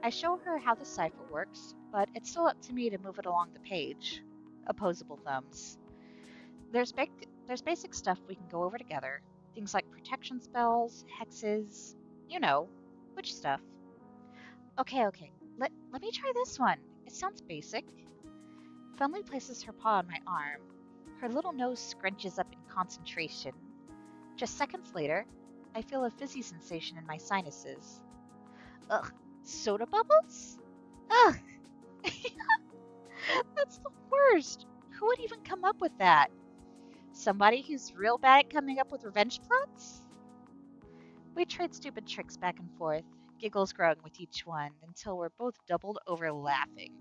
I show her how the cipher works, but it's still up to me to move it along the page. Opposable thumbs. There's basic stuff we can go over together. Things like protection spells, hexes, you know, witch stuff. Okay. Let me try this one. It sounds basic. Finley places her paw on my arm. Her little nose scrunches up in concentration. Just seconds later, I feel a fizzy sensation in my sinuses. Ugh, soda bubbles? Ugh! That's the worst! Who would even come up with that? Somebody who's real bad at coming up with revenge plots? We trade stupid tricks back and forth, giggles growing with each one, until we're both doubled over laughing.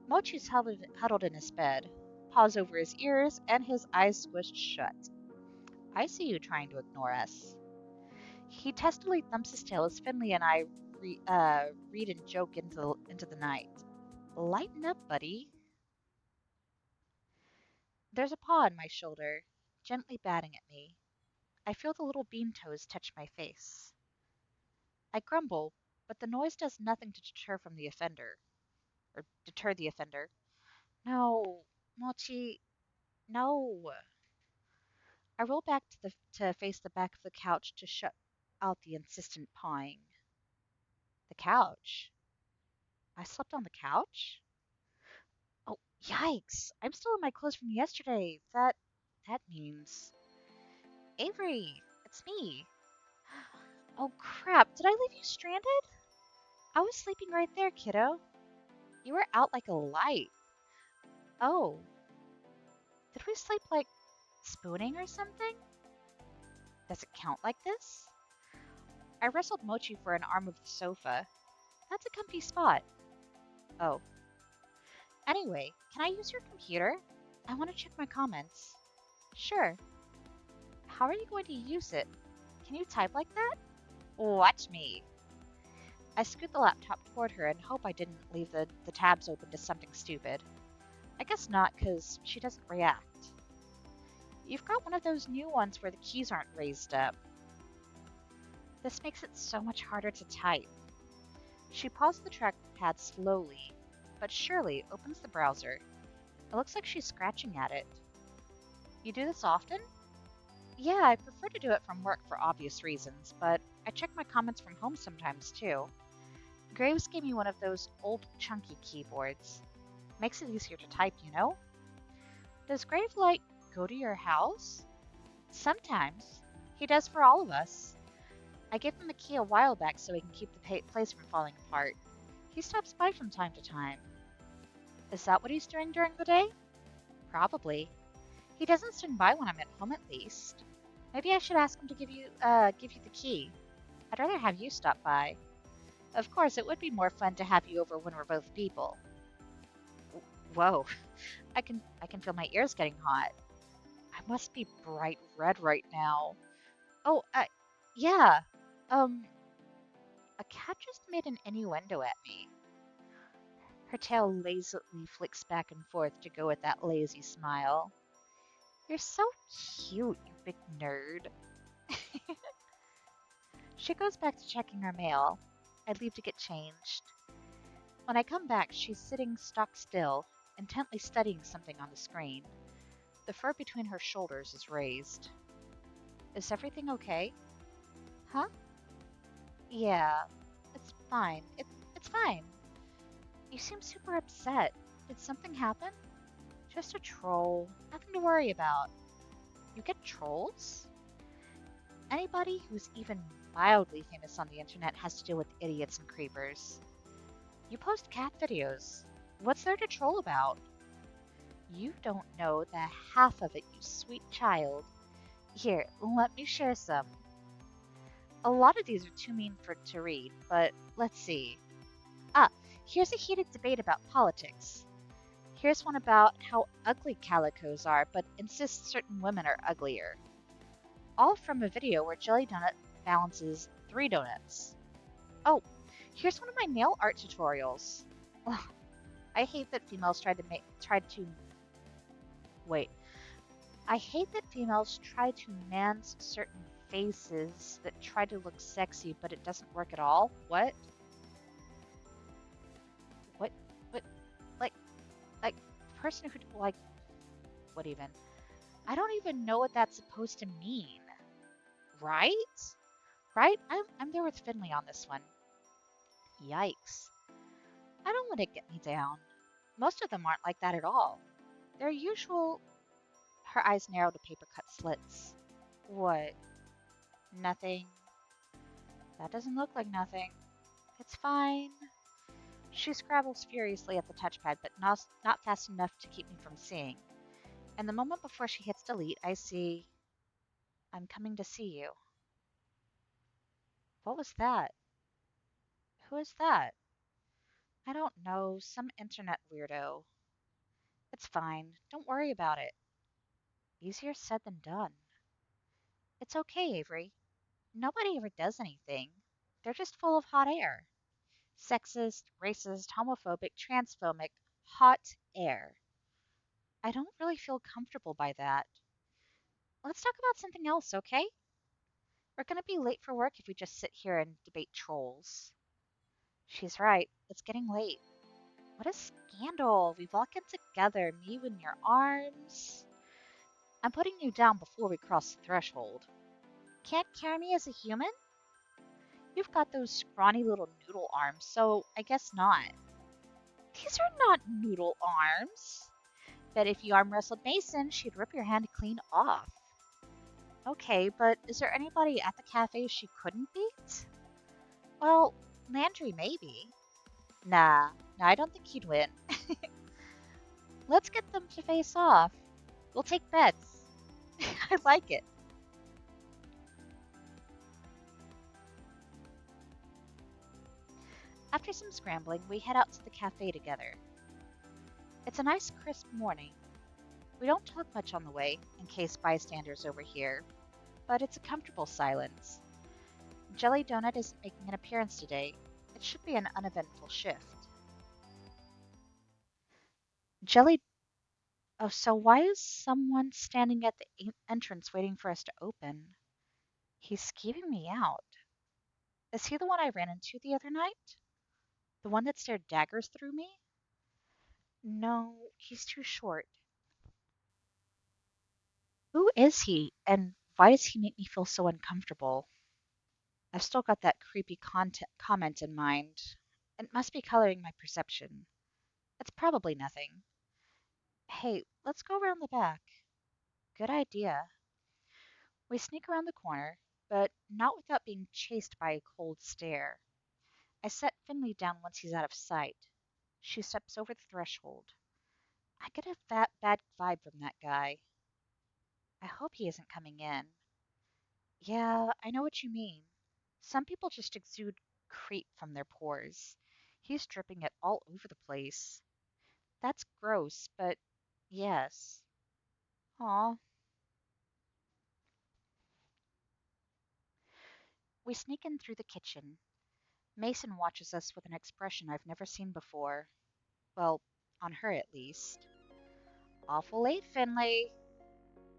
Mochi's huddled in his bed, paws over his ears, and his eyes squished shut. I see you trying to ignore us. He testily thumps his tail as Finley and I read and joke into the night. Lighten up, buddy. There's a paw on my shoulder, gently batting at me. I feel the little bean toes touch my face. I grumble, but the noise does nothing to deter the offender. No, Mochi, no. I roll back to face the back of the couch to shut out the insistent pawing. The couch? I slept on the couch? Oh, yikes! I'm still in my clothes from yesterday. That means Avery, it's me. Oh crap, did I leave you stranded? I was sleeping right there, kiddo. You were out like a light. Oh, did we sleep like spooning or something? Does it count like this? I wrestled Mochi for an arm of the sofa. That's a comfy spot. Oh. Anyway, can I use your computer? I want to check my comments. Sure. How are you going to use it? Can you type like that? Watch me. I scoot the laptop toward her and hope I didn't leave the tabs open to something stupid. I guess not, because she doesn't react. You've got one of those new ones where the keys aren't raised up. This makes it so much harder to type. She paws the trackpad slowly, but surely opens the browser. It looks like she's scratching at it. You do this often? Yeah, I prefer to do it from work for obvious reasons, but I check my comments from home sometimes too. Graves gave me one of those old chunky keyboards. Makes it easier to type, you know? Does Grave, go to your house? Sometimes. He does for all of us. I gave him the key a while back so he can keep the place from falling apart. He stops by from time to time. Is that what he's doing during the day? Probably. He doesn't swing by when I'm at home at least. Maybe I should ask him to give you the key. I'd rather have you stop by. Of course, it would be more fun to have you over when we're both people. Whoa, I can feel my ears getting hot. I must be bright red right now. Oh, yeah. Um, a cat just made an innuendo at me. Her tail lazily flicks back and forth to go with that lazy smile. You're so cute, you big nerd. She goes back to checking her mail. I leave to get changed. When I come back, she's sitting stock still, intently studying something on the screen. The fur between her shoulders is raised. Is everything okay? Huh? Yeah, it's fine. It's fine. You seem super upset. Did something happen? Just a troll. Nothing to worry about. You get trolls? Anybody who's even mildly famous on the internet has to deal with idiots and creepers. You post cat videos. What's there to troll about? You don't know the half of it, you sweet child. Here, let me share some. A lot of these are too mean for to read, but let's see. Ah, here's a heated debate about politics. Here's one about how ugly calicos are, but insists certain women are uglier. All from a video where Jelly Donut balances 3 donuts. Oh, here's one of my nail art tutorials. Ugh, I hate that females wait. I hate that females try to mans certain faces that try to look sexy, but it doesn't work at all. What? What? What? Like, like, person who, like, what even? I don't even know what that's supposed to mean. Right? Right? I'm there with Finley on this one. Yikes. I don't let it get me down. Most of them aren't like that at all. They're usual. Her eyes narrow to paper cut slits. What? Nothing. That doesn't look like nothing. It's fine. She scrabbles furiously at the touchpad, but not fast enough to keep me from seeing. And the moment before she hits delete, I see, I'm coming to see you. What was that? Who is that? I don't know, some internet weirdo. It's fine. Don't worry about it. Easier said than done. It's okay, Avery. Nobody ever does anything. They're just full of hot air. Sexist, racist, homophobic, transphobic, hot air. I don't really feel comfortable by that. Let's talk about something else, okay? We're gonna be late for work if we just sit here and debate trolls. She's right. It's getting late. What a scandal. We've all come together, me in your arms. I'm putting you down before we cross the threshold. Can't carry me as a human? You've got those scrawny little noodle arms, so I guess not. These are not noodle arms. Bet if you arm wrestled Mason, she'd rip your hand clean off. Okay, but is there anybody at the cafe she couldn't beat? Well, Landry maybe. Nah, I don't think he'd win. Let's get them to face off. We'll take bets. I like it. After some scrambling, we head out to the cafe together. It's a nice, crisp morning. We don't talk much on the way, in case bystanders overhear, but it's a comfortable silence. Jelly Donut isn't making an appearance today. It should be an uneventful shift. Jelly. Oh, so why is someone standing at the entrance waiting for us to open? He's keeping me out. Is he the one I ran into the other night? The one that stared daggers through me? No, he's too short. Who is he, and why does he make me feel so uncomfortable? I've still got that creepy comment in mind. It must be coloring my perception. It's probably nothing. Hey, let's go around the back. Good idea. We sneak around the corner, but not without being chased by a cold stare. I set Finley down once he's out of sight. She steps over the threshold. I get a bad vibe from that guy. I hope he isn't coming in. Yeah, I know what you mean. Some people just exude creep from their pores. He's dripping it all over the place. That's gross, but yes. Aw. We sneak in through the kitchen. Mason watches us with an expression I've never seen before. Well, on her at least. Awful late, Finley.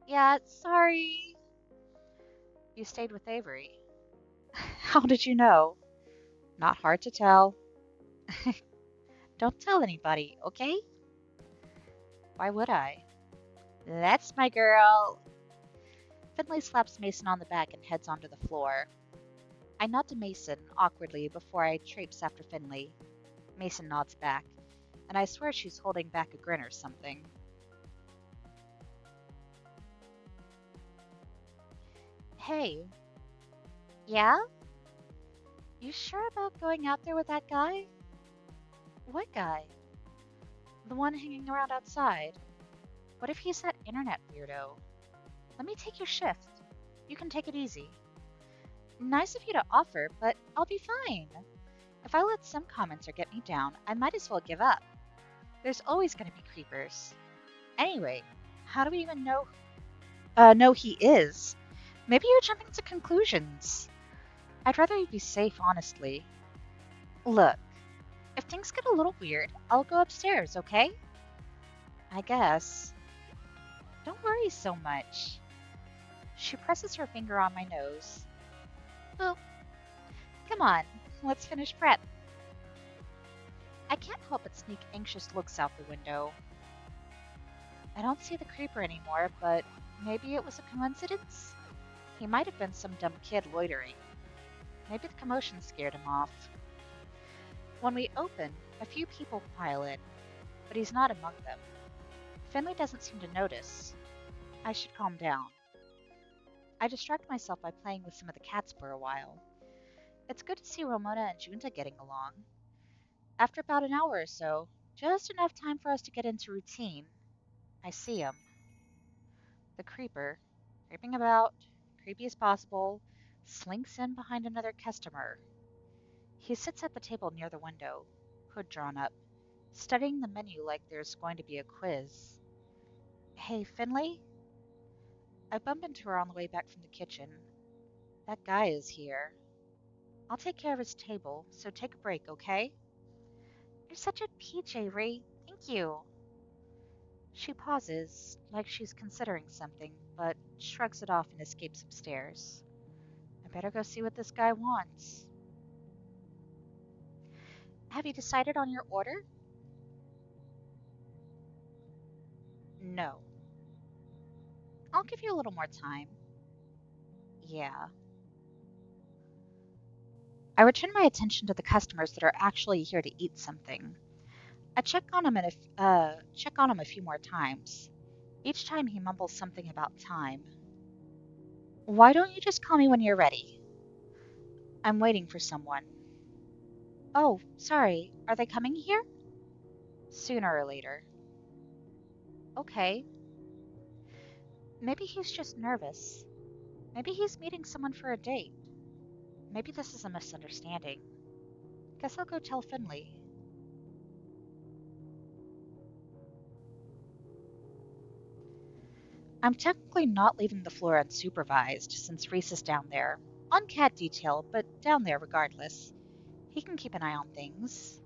Yeah, sorry. You stayed with Avery. How did you know? Not hard to tell. Don't tell anybody, okay? Why would I? That's my girl. Finley slaps Mason on the back and heads onto the floor. I nod to Mason awkwardly before I traipse after Finley. Mason nods back, and I swear she's holding back a grin or something. Hey, yeah? You sure about going out there with that guy? What guy? The one hanging around outside. What if he's that internet weirdo? Let me take your shift. You can take it easy. Nice of you to offer, but I'll be fine. If I let some commenter get me down, I might as well give up. There's always going to be creepers. Anyway, how do we even know he is? Maybe you're jumping to conclusions. I'd rather you be safe, honestly. Look, if things get a little weird, I'll go upstairs, okay? I guess. Don't worry so much. She presses her finger on my nose. Well, come on, let's finish prep. I can't help but sneak anxious looks out the window. I don't see the creeper anymore, but maybe it was a coincidence? He might have been some dumb kid loitering. Maybe the commotion scared him off. When we open, a few people pile in, but he's not among them. Finley doesn't seem to notice. I should calm down. I distract myself by playing with some of the cats for a while. It's good to see Ramona and Junta getting along. After about an hour or so, just enough time for us to get into routine, I see him. The creeper, creeping about, creepy as possible, slinks in behind another customer. He sits at the table near the window, hood drawn up, studying the menu like there's going to be a quiz. Hey, Finley? I bump into her on the way back from the kitchen. That guy is here. I'll take care of his table, so take a break, okay? You're such a peach, Avery. Thank you. She pauses, like she's considering something, but shrugs it off and escapes upstairs. I better go see what this guy wants. Have you decided on your order? No. I'll give you a little more time. Yeah. I return my attention to the customers that are actually here to eat something. I check on him a few more times. Each time he mumbles something about time. Why don't you just call me when you're ready? I'm waiting for someone. Oh, sorry. Are they coming here? Sooner or later. Okay. Maybe he's just nervous. Maybe he's meeting someone for a date. Maybe this is a misunderstanding. Guess I'll go tell Finley. I'm technically not leaving the floor unsupervised since Reese is down there. On cat detail, but down there regardless. He can keep an eye on things.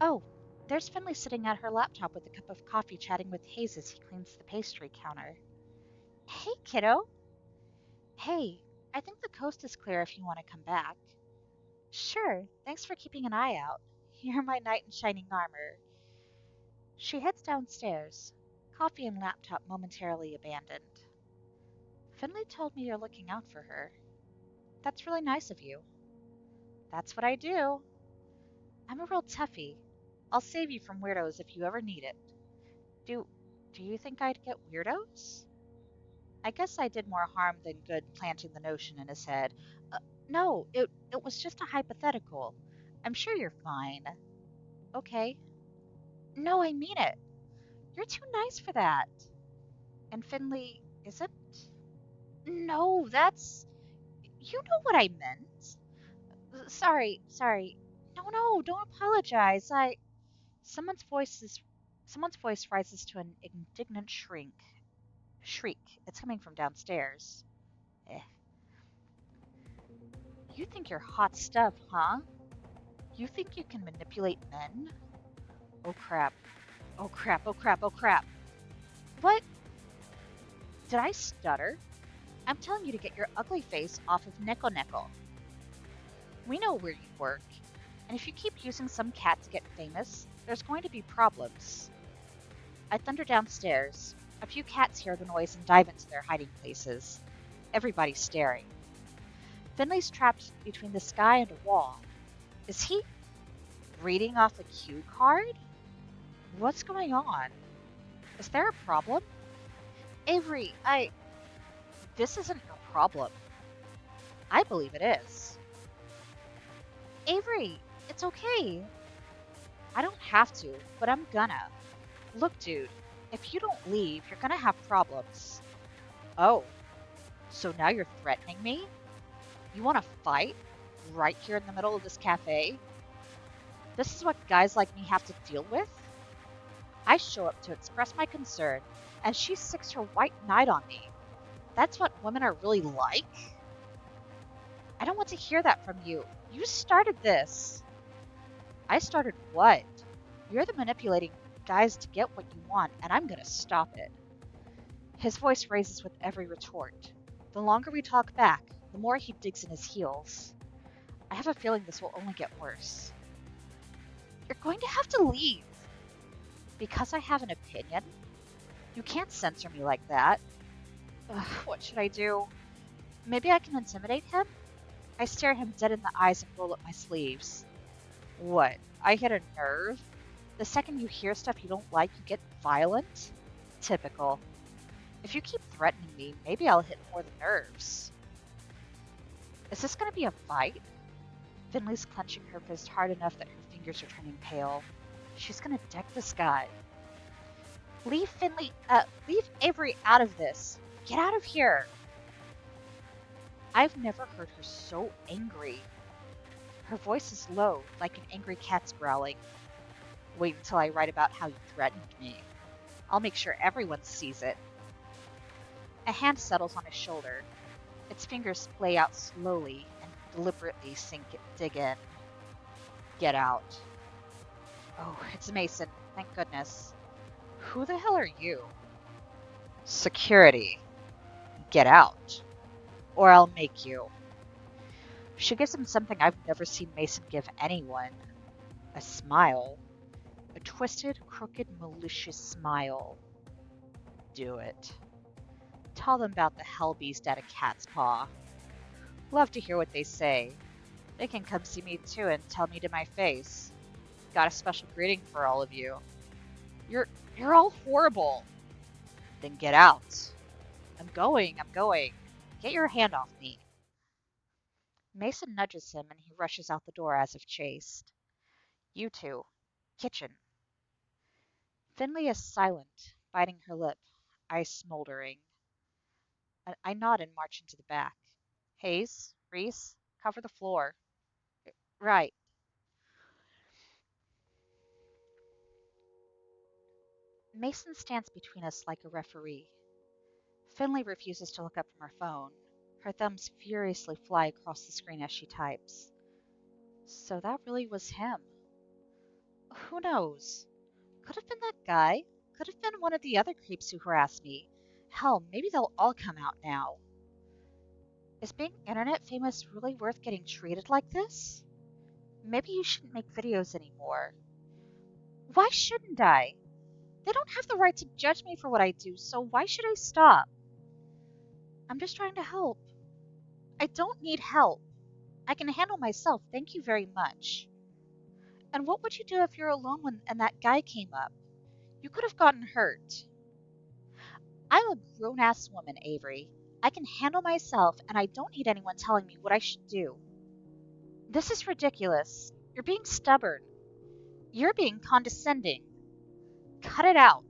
Oh, there's Finley sitting at her laptop with a cup of coffee chatting with Hayes as he cleans the pastry counter. Hey, kiddo. Hey, I think the coast is clear if you want to come back. Sure, thanks for keeping an eye out. You're my knight in shining armor. She heads downstairs, coffee and laptop momentarily abandoned. Finley told me you're looking out for her. That's really nice of you. That's what I do. I'm a real toughie. I'll save you from weirdos if you ever need it. Do do you think I'd get weirdos? I guess I did more harm than good planting the notion in his head. No, it was just a hypothetical. I'm sure you're fine. Okay. No, I mean it. You're too nice for that. And Finley isn't? No, that's. You know what I meant. Sorry. No, don't apologize. Someone's voice is. Someone's voice rises to an indignant shriek. It's coming from downstairs. Eh. You think you're hot stuff, huh? You think you can manipulate men? Oh crap. Oh crap. What? Did I stutter? I'm telling you to get your ugly face off of Neko Neko. We know where you work, and if you keep using some cat to get famous, there's going to be problems. I thunder downstairs. A few cats hear the noise and dive into their hiding places. Everybody's staring. Finley's trapped between the sky and a wall. Is he reading off a cue card? What's going on? Is there a problem? Avery, This isn't your problem. I believe it is. Avery, it's okay. I don't have to, but I'm gonna. Look, dude, if you don't leave, you're gonna have problems. Oh, so now you're threatening me? You wanna fight? Right here in the middle of this cafe? This is what guys like me have to deal with? I show up to express my concern, and she sicks her white knight on me. That's what women are really like? I don't want to hear that from you. You started this. I started what? You're the manipulating guys to get what you want, and I'm gonna stop it. His voice raises with every retort. The longer we talk back, the more he digs in his heels. I have a feeling this will only get worse. You're going to have to leave. Because I have an opinion? You can't censor me like that. Ugh, what should I do? Maybe I can intimidate him? I stare him dead in the eyes and roll up my sleeves. What? I hit a nerve? The second you hear stuff you don't like, you get violent? Typical. If you keep threatening me, maybe I'll hit more than nerves. Is this gonna be a fight? Finley's clenching her fist hard enough that her fingers are turning pale. She's gonna deck this guy. Leave Avery out of this. Get out of here. I've never heard her so angry. Her voice is low, like an angry cat's growling. Wait until I write about how you threatened me. I'll make sure everyone sees it. A hand settles on his shoulder. Its fingers splay out slowly and deliberately dig in. Get out. Oh, it's Mason. Thank goodness. Who the hell are you? Security. Get out. Or I'll make you. She gives him something I've never seen Mason give anyone. A smile. A twisted, crooked, malicious smile. Do it. Tell them about the hell beast at a cat's paw. Love to hear what they say. They can come see me too and tell me to my face. Got a special greeting for all of you. You're all horrible. Then get out. I'm going. Get your hand off me. Mason nudges him and he rushes out the door as if chased. You two. Kitchen. Finley is silent, biting her lip, eyes smoldering. I nod and march into the back. Hayes, Reese, cover the floor. Right. Mason stands between us like a referee. Finley refuses to look up from her phone. Her thumbs furiously fly across the screen as she types. So that really was him. Who knows? Could have been that guy. Could have been one of the other creeps who harassed me. Hell, maybe they'll all come out now. Is being internet famous really worth getting treated like this? Maybe you shouldn't make videos anymore. Why shouldn't I? They don't have the right to judge me for what I do, so why should I stop? I'm just trying to help. I don't need help. I can handle myself, thank you very much. And what would you do if you're alone and that guy came up? You could have gotten hurt. I'm a grown-ass woman, Avery. I can handle myself, and I don't need anyone telling me what I should do. This is ridiculous. You're being stubborn. You're being condescending. Cut it out.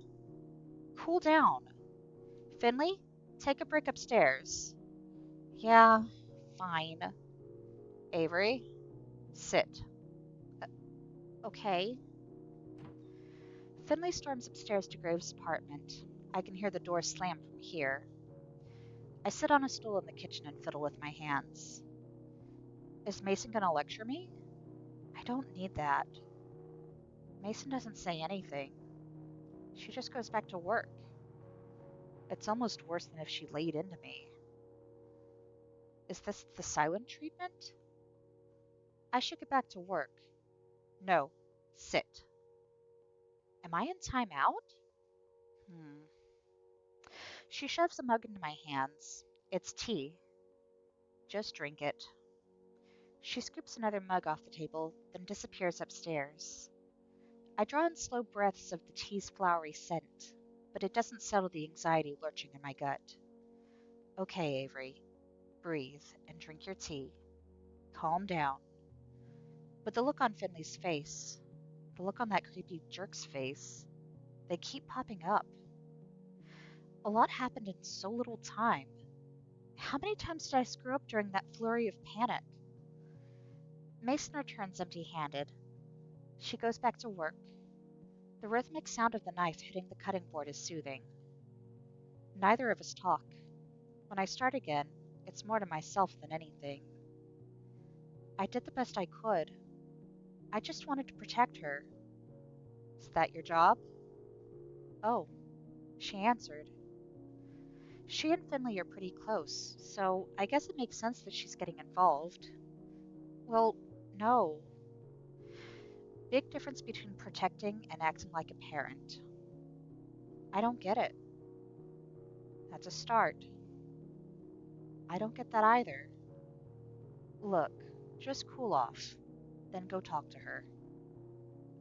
Cool down. Finley, take a break upstairs. Yeah, fine. Avery, sit. Okay. Finley storms upstairs to Graves' apartment. I can hear the door slam from here. I sit on a stool in the kitchen and fiddle with my hands. Is Mason gonna lecture me? I don't need that. Mason doesn't say anything. She just goes back to work. It's almost worse than if she laid into me. Is this the silent treatment? I should get back to work. No, sit. Am I in timeout? Hmm. She shoves a mug into my hands. It's tea. Just drink it. She scoops another mug off the table, then disappears upstairs. I draw in slow breaths of the tea's flowery scent, but it doesn't settle the anxiety lurching in my gut. Okay, Avery, breathe and drink your tea. Calm down. But the look on Finley's face, the look on that creepy jerk's face, they keep popping up. A lot happened in so little time. How many times did I screw up during that flurry of panic? Mason returns empty-handed. She goes back to work. The rhythmic sound of the knife hitting the cutting board is soothing. Neither of us talk. When I start again, it's more to myself than anything. I did the best I could. I just wanted to protect her. Is that your job? Oh, she answered. She and Finley are pretty close, so I guess it makes sense that she's getting involved. Well, no. Big difference between protecting and acting like a parent. I don't get it. That's a start. I don't get that either. Look, just cool off, then go talk to her.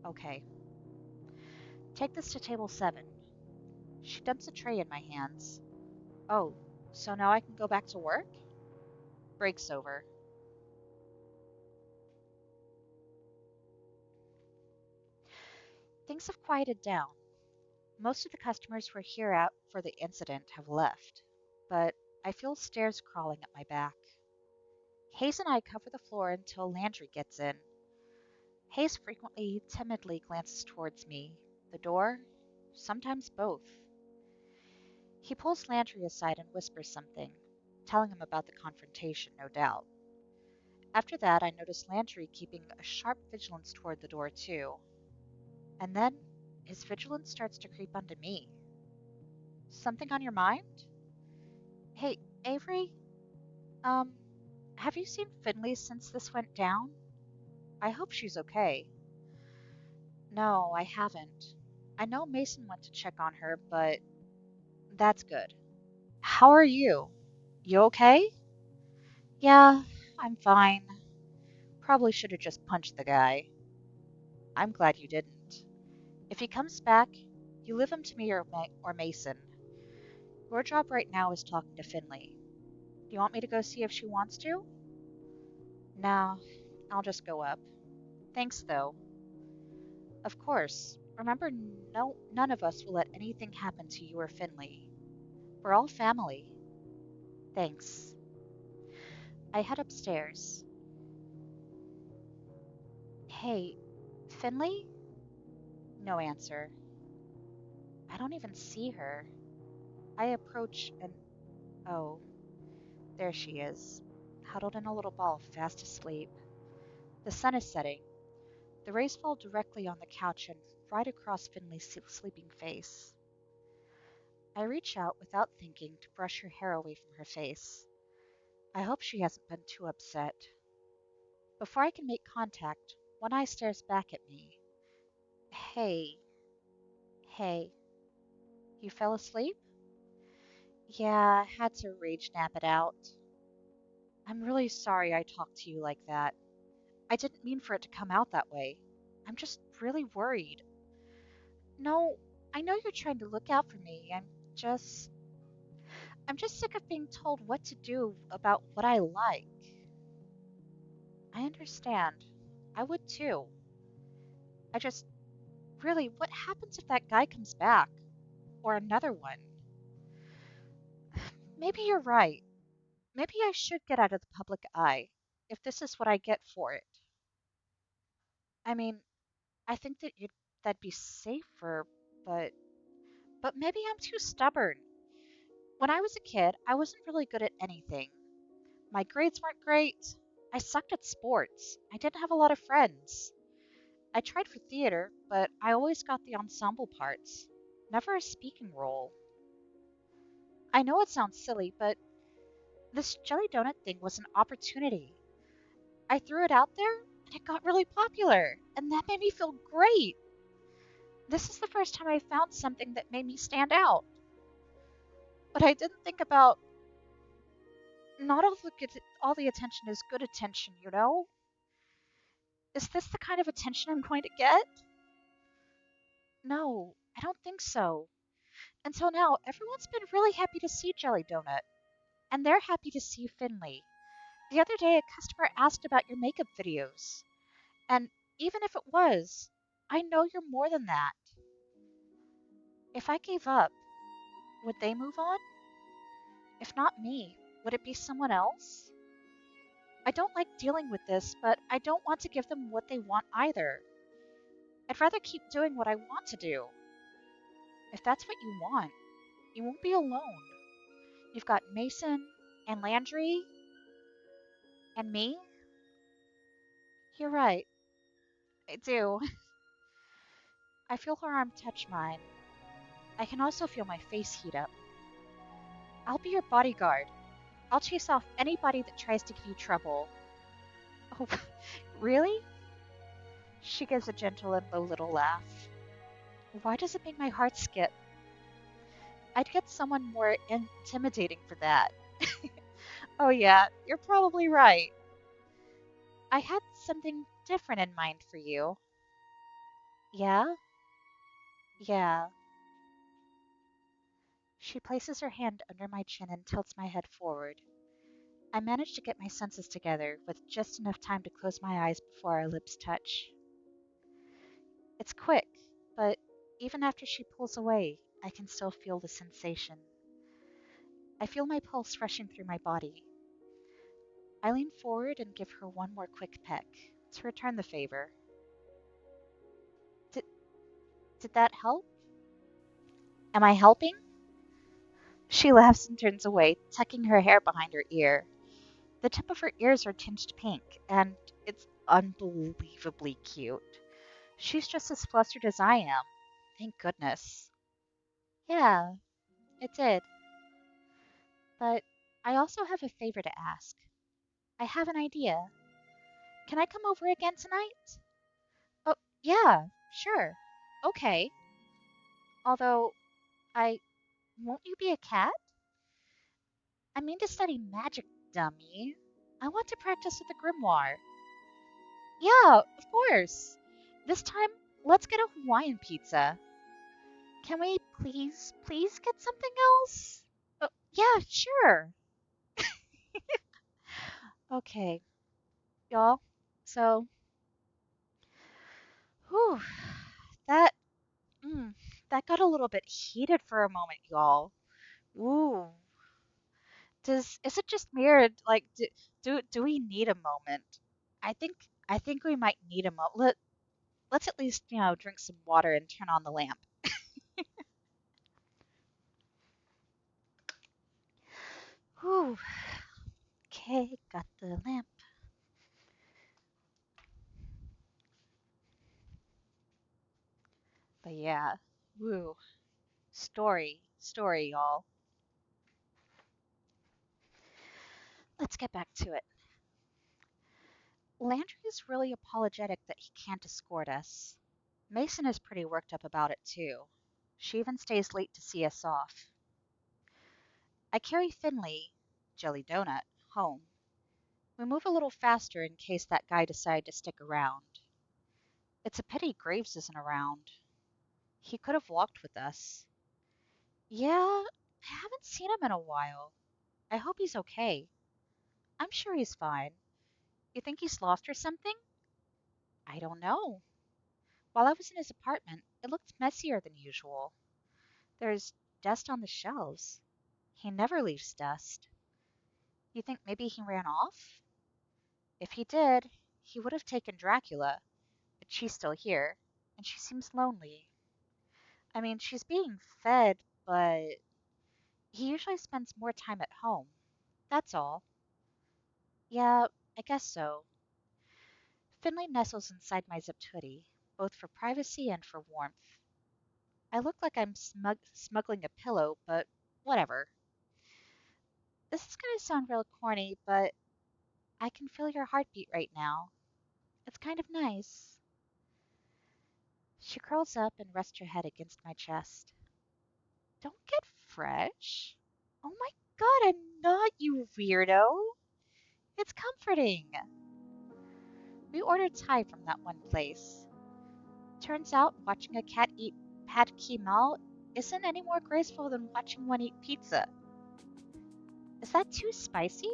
Okay. Take this to table 7. She dumps a tray in my hands. Oh, so now I can go back to work? Break's over. Things have quieted down. Most of the customers who were here out for the incident have left, but I feel stairs crawling at my back. Hayes and I cover the floor until Landry gets in. Hayes frequently, timidly glances towards me, the door, sometimes both. He pulls Landry aside and whispers something, telling him about the confrontation, no doubt. After that, I notice Landry keeping a sharp vigilance toward the door, too. And then his vigilance starts to creep onto me. Something on your mind? Hey, Avery, um, have you seen Finley since this went down? I hope she's okay. No, I haven't. I know Mason went to check on her, but that's good. How are you? You okay? Yeah, I'm fine. Probably should have just punched the guy. I'm glad you didn't. If he comes back, you leave him to me or Mason. Your job right now is talking to Finley. Do you want me to go see if she wants to? No, I'll just go up. Thanks, though. Of course. Remember, none of us will let anything happen to you or Finley. We're all family. Thanks. I head upstairs. Hey, Finley? No answer. I don't even see her. I approach and oh, there she is, huddled in a little ball, fast asleep. The sun is setting. The rays fall directly on the couch and right across Finley's sleeping face. I reach out without thinking to brush her hair away from her face. I hope she hasn't been too upset. Before I can make contact, one eye stares back at me. Hey, hey, you fell asleep? Yeah, I had to rage nap it out. I'm really sorry I talked to you like that. I didn't mean for it to come out that way. I'm just really worried. No, I know you're trying to look out for me. Just, I'm just sick of being told what to do about what I like. I understand. I would too. I just, really, what happens if that guy comes back? Or another one? Maybe you're right. Maybe I should get out of the public eye, if this is what I get for it. I mean, I think that'd be safer, but maybe I'm too stubborn. When I was a kid, I wasn't really good at anything. My grades weren't great. I sucked at sports. I didn't have a lot of friends. I tried for theater, but I always got the ensemble parts, never a speaking role. I know it sounds silly, but this jelly donut thing was an opportunity. I threw it out there, and it got really popular, and that made me feel great. This is the first time I found something that made me stand out. But I didn't think about not all the attention is good attention, you know? Is this the kind of attention I'm going to get? No, I don't think so. Until now, everyone's been really happy to see Jelly Donut, and they're happy to see Finley. The other day, a customer asked about your makeup videos, and even if it was, I know you're more than that. If I gave up, would they move on? If not me, would it be someone else? I don't like dealing with this, but I don't want to give them what they want either. I'd rather keep doing what I want to do. If that's what you want, you won't be alone. You've got Mason and Landry and me. You're right, I do. I feel her arm touch mine. I can also feel my face heat up. I'll be your bodyguard. I'll chase off anybody that tries to give you trouble. Oh, really? She gives a gentle and low little laugh. Why does it make my heart skip? I'd get someone more intimidating for that. Oh, yeah, you're probably right. I had something different in mind for you. Yeah? Yeah. She places her hand under my chin and tilts my head forward. I manage to get my senses together with just enough time to close my eyes before our lips touch. It's quick, but even after she pulls away, I can still feel the sensation. I feel my pulse rushing through my body. I lean forward and give her one more quick peck to return the favor. Did, did that help? Am I helping? She laughs and turns away, tucking her hair behind her ear. The tip of her ears are tinged pink, and it's unbelievably cute. She's just as flustered as I am. Thank goodness. Yeah, it did. But I also have a favor to ask. I have an idea. Can I come over again tonight? Oh, yeah, sure. Okay. Although, I. Won't you be a cat? I mean to study magic, dummy. I want to practice with the grimoire. Yeah, of course. This time, let's get a Hawaiian pizza. Can we please get something else? Oh, yeah, sure. Okay, y'all. So, whew, that mm, that got a little bit heated for a moment, y'all. Ooh, is it just me or like do we need a moment? I think we might need a moment. Let's at least drink some water and turn on the lamp. Whew. Okay, got the lamp. But yeah, woo. Story, y'all. Let's get back to it. Landry is really apologetic that he can't escort us. Mason is pretty worked up about it too. She even stays late to see us off. I carry Finley, Jelly Donut, home. We move a little faster in case that guy decided to stick around. It's a pity Graves isn't around. He could have walked with us. Yeah, I haven't seen him in a while. I hope he's okay. I'm sure he's fine. You think he's lost or something? I don't know. While I was in his apartment, it looked messier than usual. There's dust on the shelves. He never leaves dust. You think maybe he ran off? If he did, he would have taken Dracula, but she's still here, and she seems lonely. I mean, she's being fed, but he usually spends more time at home. That's all. Yeah, I guess so. Finley nestles inside my zipped hoodie, both for privacy and for warmth. I look like I'm smuggling a pillow, but whatever. This is going to sound real corny, but I can feel your heartbeat right now. It's kind of nice. She curls up and rests her head against my chest. Don't get fresh. Oh my god, I'm not, you weirdo. It's comforting. We ordered Thai from that one place. Turns out watching a cat eat pad ki mao isn't any more graceful than watching one eat pizza. Is that too spicy?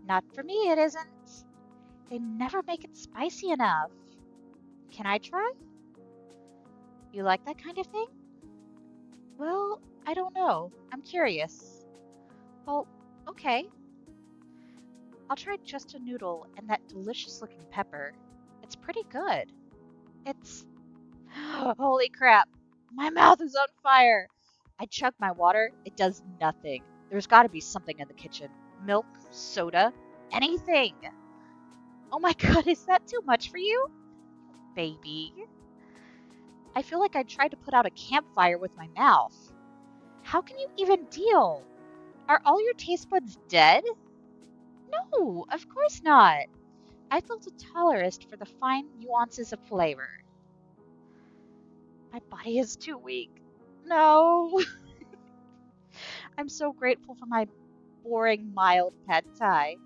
Not for me, it isn't. They never make it spicy enough. Can I try? You like that kind of thing? Well, I don't know. I'm curious. Well, okay. I'll try just a noodle and that delicious looking pepper. It's pretty good. It's. Holy crap! My mouth is on fire! I chug my water, it does nothing. There's gotta be something in the kitchen. Milk, soda, anything! Oh my god, is that too much for you? Baby. I feel like I tried to put out a campfire with my mouth. How can you even deal? Are all your taste buds dead? No, of course not. I built a tolerist for the fine nuances of flavor. My body is too weak. No. I'm so grateful for my boring, mild pad thai.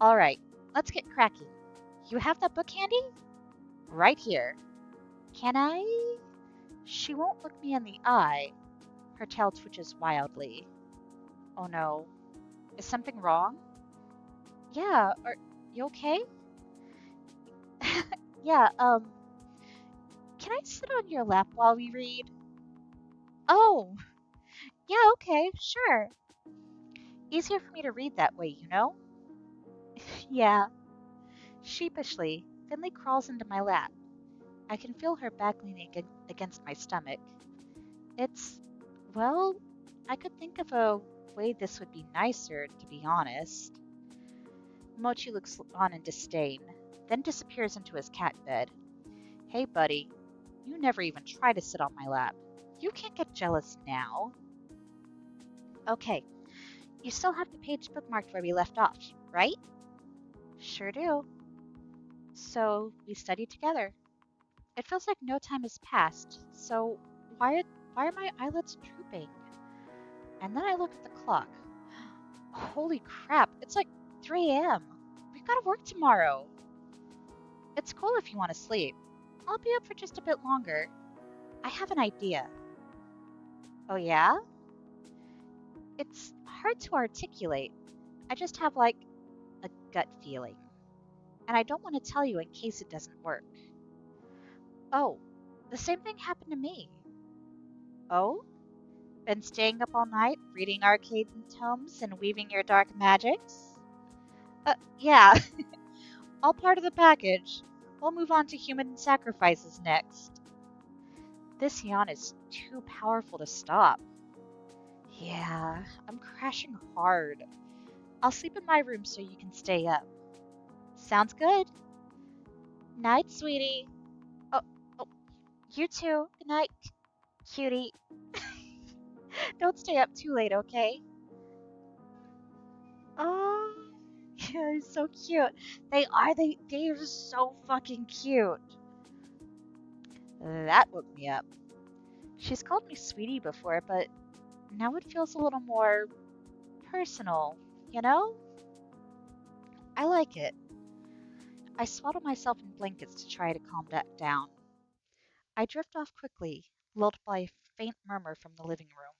All right, let's get cracking. You have that book handy? Right here. Can I? She won't look me in the eye. Her tail twitches wildly. Oh no. Is something wrong? Yeah, are you okay? Yeah, can I sit on your lap while we read? Oh, yeah, okay, sure. Easier for me to read that way, you know? Yeah. Sheepishly, Finley crawls into my lap. I can feel her back leaning against my stomach. It's, well, I could think of a way this would be nicer, to be honest. Mochi looks on in disdain, then disappears into his cat bed. Hey, buddy, you never even try to sit on my lap. You can't get jealous now. Okay, you still have the page bookmarked where we left off, right? Sure do. So we studied together. It feels like no time has passed, so why are, why are my eyelids drooping? And then I look at the clock. Holy crap, it's like 3 a.m. We've got to work tomorrow. It's cool if you want to sleep. I'll be up for just a bit longer. I have an idea. Oh yeah? It's hard to articulate. I just have like a gut feeling. And I don't want to tell you in case it doesn't work. Oh, the same thing happened to me. Oh? Been staying up all night, reading arcane tomes and weaving your dark magics? Yeah, all part of the package. We'll move on to human sacrifices next. This yawn is too powerful to stop. Yeah, I'm crashing hard. I'll sleep in my room so you can stay up. Sounds good. Night, sweetie. Oh, oh, you too. Good night, cutie. Don't stay up too late, okay? Oh, yeah, it's so cute. They are so fucking cute. That woke me up. She's called me sweetie before, but now it feels a little more personal, you know? I like it. I swaddle myself in blankets to try to calm that down. I drift off quickly, lulled by a faint murmur from the living room.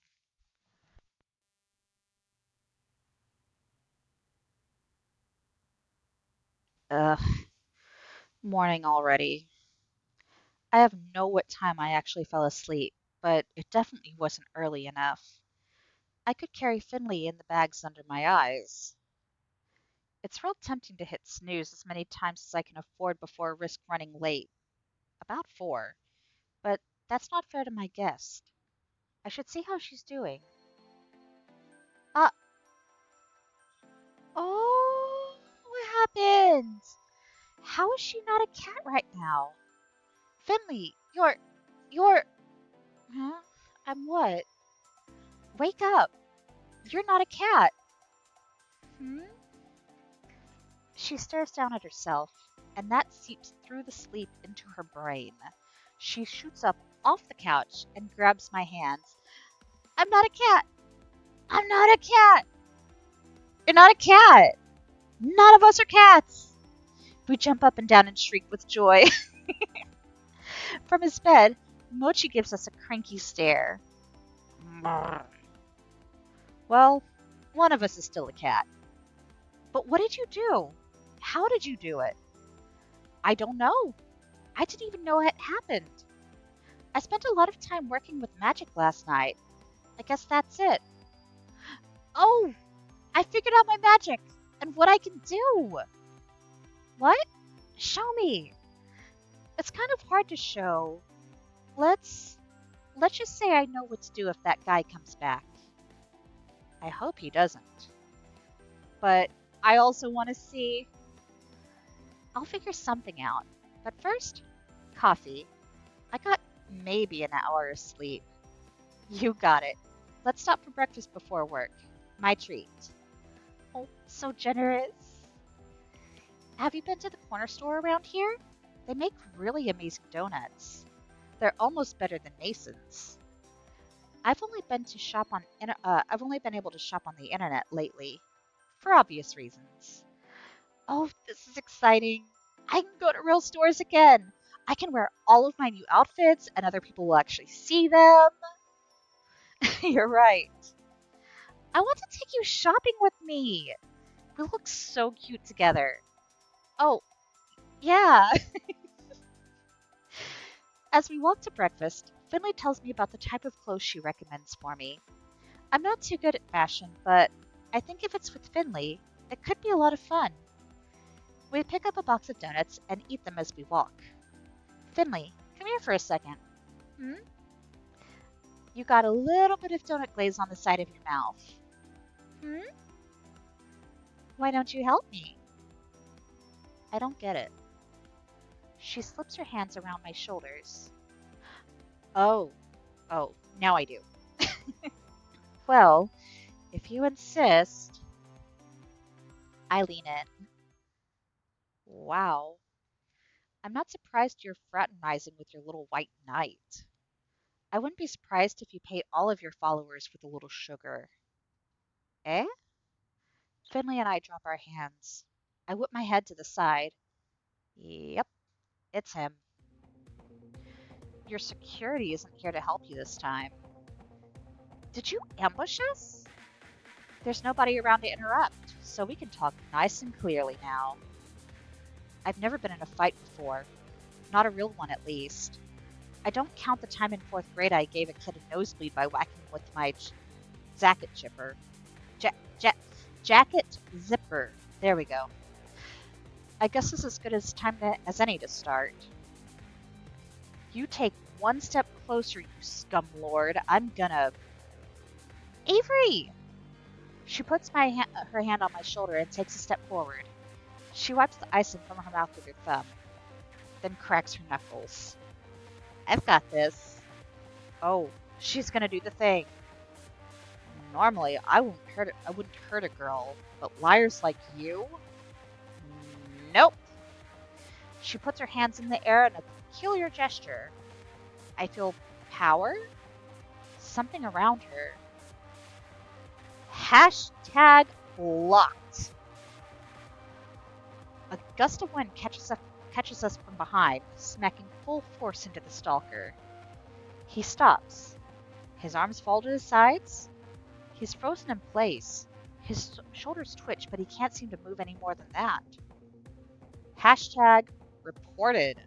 Ugh, Morning already. I have no what time I actually fell asleep, but it definitely wasn't early enough. I could carry Finley in the bags under my eyes. It's real tempting to hit snooze as many times as I can afford before risk running late. About 4. But that's not fair to my guest. I should see how she's doing. Uh, oh, what happened? How is she not a cat right now? Finley, you're, huh? I'm what? Wake up. You're not a cat. Hmm? She stares down at herself, and that seeps through the sleep into her brain. She shoots up off the couch and grabs my hands. I'm not a cat! I'm not a cat! You're not a cat! None of us are cats! We jump up and down and shriek with joy. From his bed, Mochi gives us a cranky stare. Well, one of us is still a cat. But what did you do? How did you do it? I don't know. I didn't even know it happened. I spent a lot of time working with magic last night. I guess that's it. Oh, I figured out my magic and what I can do. What? Show me. It's kind of hard to show. Let's just say I know what to do if that guy comes back. I hope he doesn't. But I also want to see. I'll figure something out. But first, coffee. I got maybe an hour of sleep. You got it. Let's stop for breakfast before work. My treat. Oh, so generous. Have you been to the corner store around here? They make really amazing donuts. They're almost better than Mason's. I've only been able to shop on the internet lately, for obvious reasons. Oh, this is exciting. I can go to real stores again. I can wear all of my new outfits and other people will actually see them. You're right. I want to take you shopping with me. We look so cute together. Oh, yeah. As we walk to breakfast, Finley tells me about the type of clothes she recommends for me. I'm not too good at fashion, but I think if it's with Finley, it could be a lot of fun. We pick up a box of donuts and eat them as we walk. Finley, come here for a second. Hmm? You got a little bit of donut glaze on the side of your mouth. Hmm? Why don't you help me? I don't get it. She slips her hands around my shoulders. Oh, now I do. Well, if you insist. I lean in. Wow. I'm not surprised you're fraternizing with your little white knight. I wouldn't be surprised if you paid all of your followers with a little sugar. Eh? Finley and I drop our hands. I whip my head to the side. Yep, it's him. Your security isn't here to help you this time. Did you ambush us? There's nobody around to interrupt, so we can talk nice and clearly now. I've never been in a fight before. Not a real one, at least. I don't count the time in 4th grade I gave a kid a nosebleed by whacking him with my jacket chipper. Jacket zipper. There we go. I guess this is as good as time as any to start. You take one step closer, you scum lord. I'm gonna... Avery! She puts her hand on my shoulder and takes a step forward. She wipes the icing from her mouth with her thumb, then cracks her knuckles. I've got this. Oh, she's gonna do the thing. Normally, I wouldn't hurt a girl, but liars like you? Nope. She puts her hands in the air in a peculiar gesture. I feel power? Something around her. Hashtag locked. A gust of wind catches us from behind, smacking full force into the stalker. He stops. His arms fall to his sides. He's frozen in place. His shoulders twitch, but he can't seem to move any more than that. Hashtag Reported.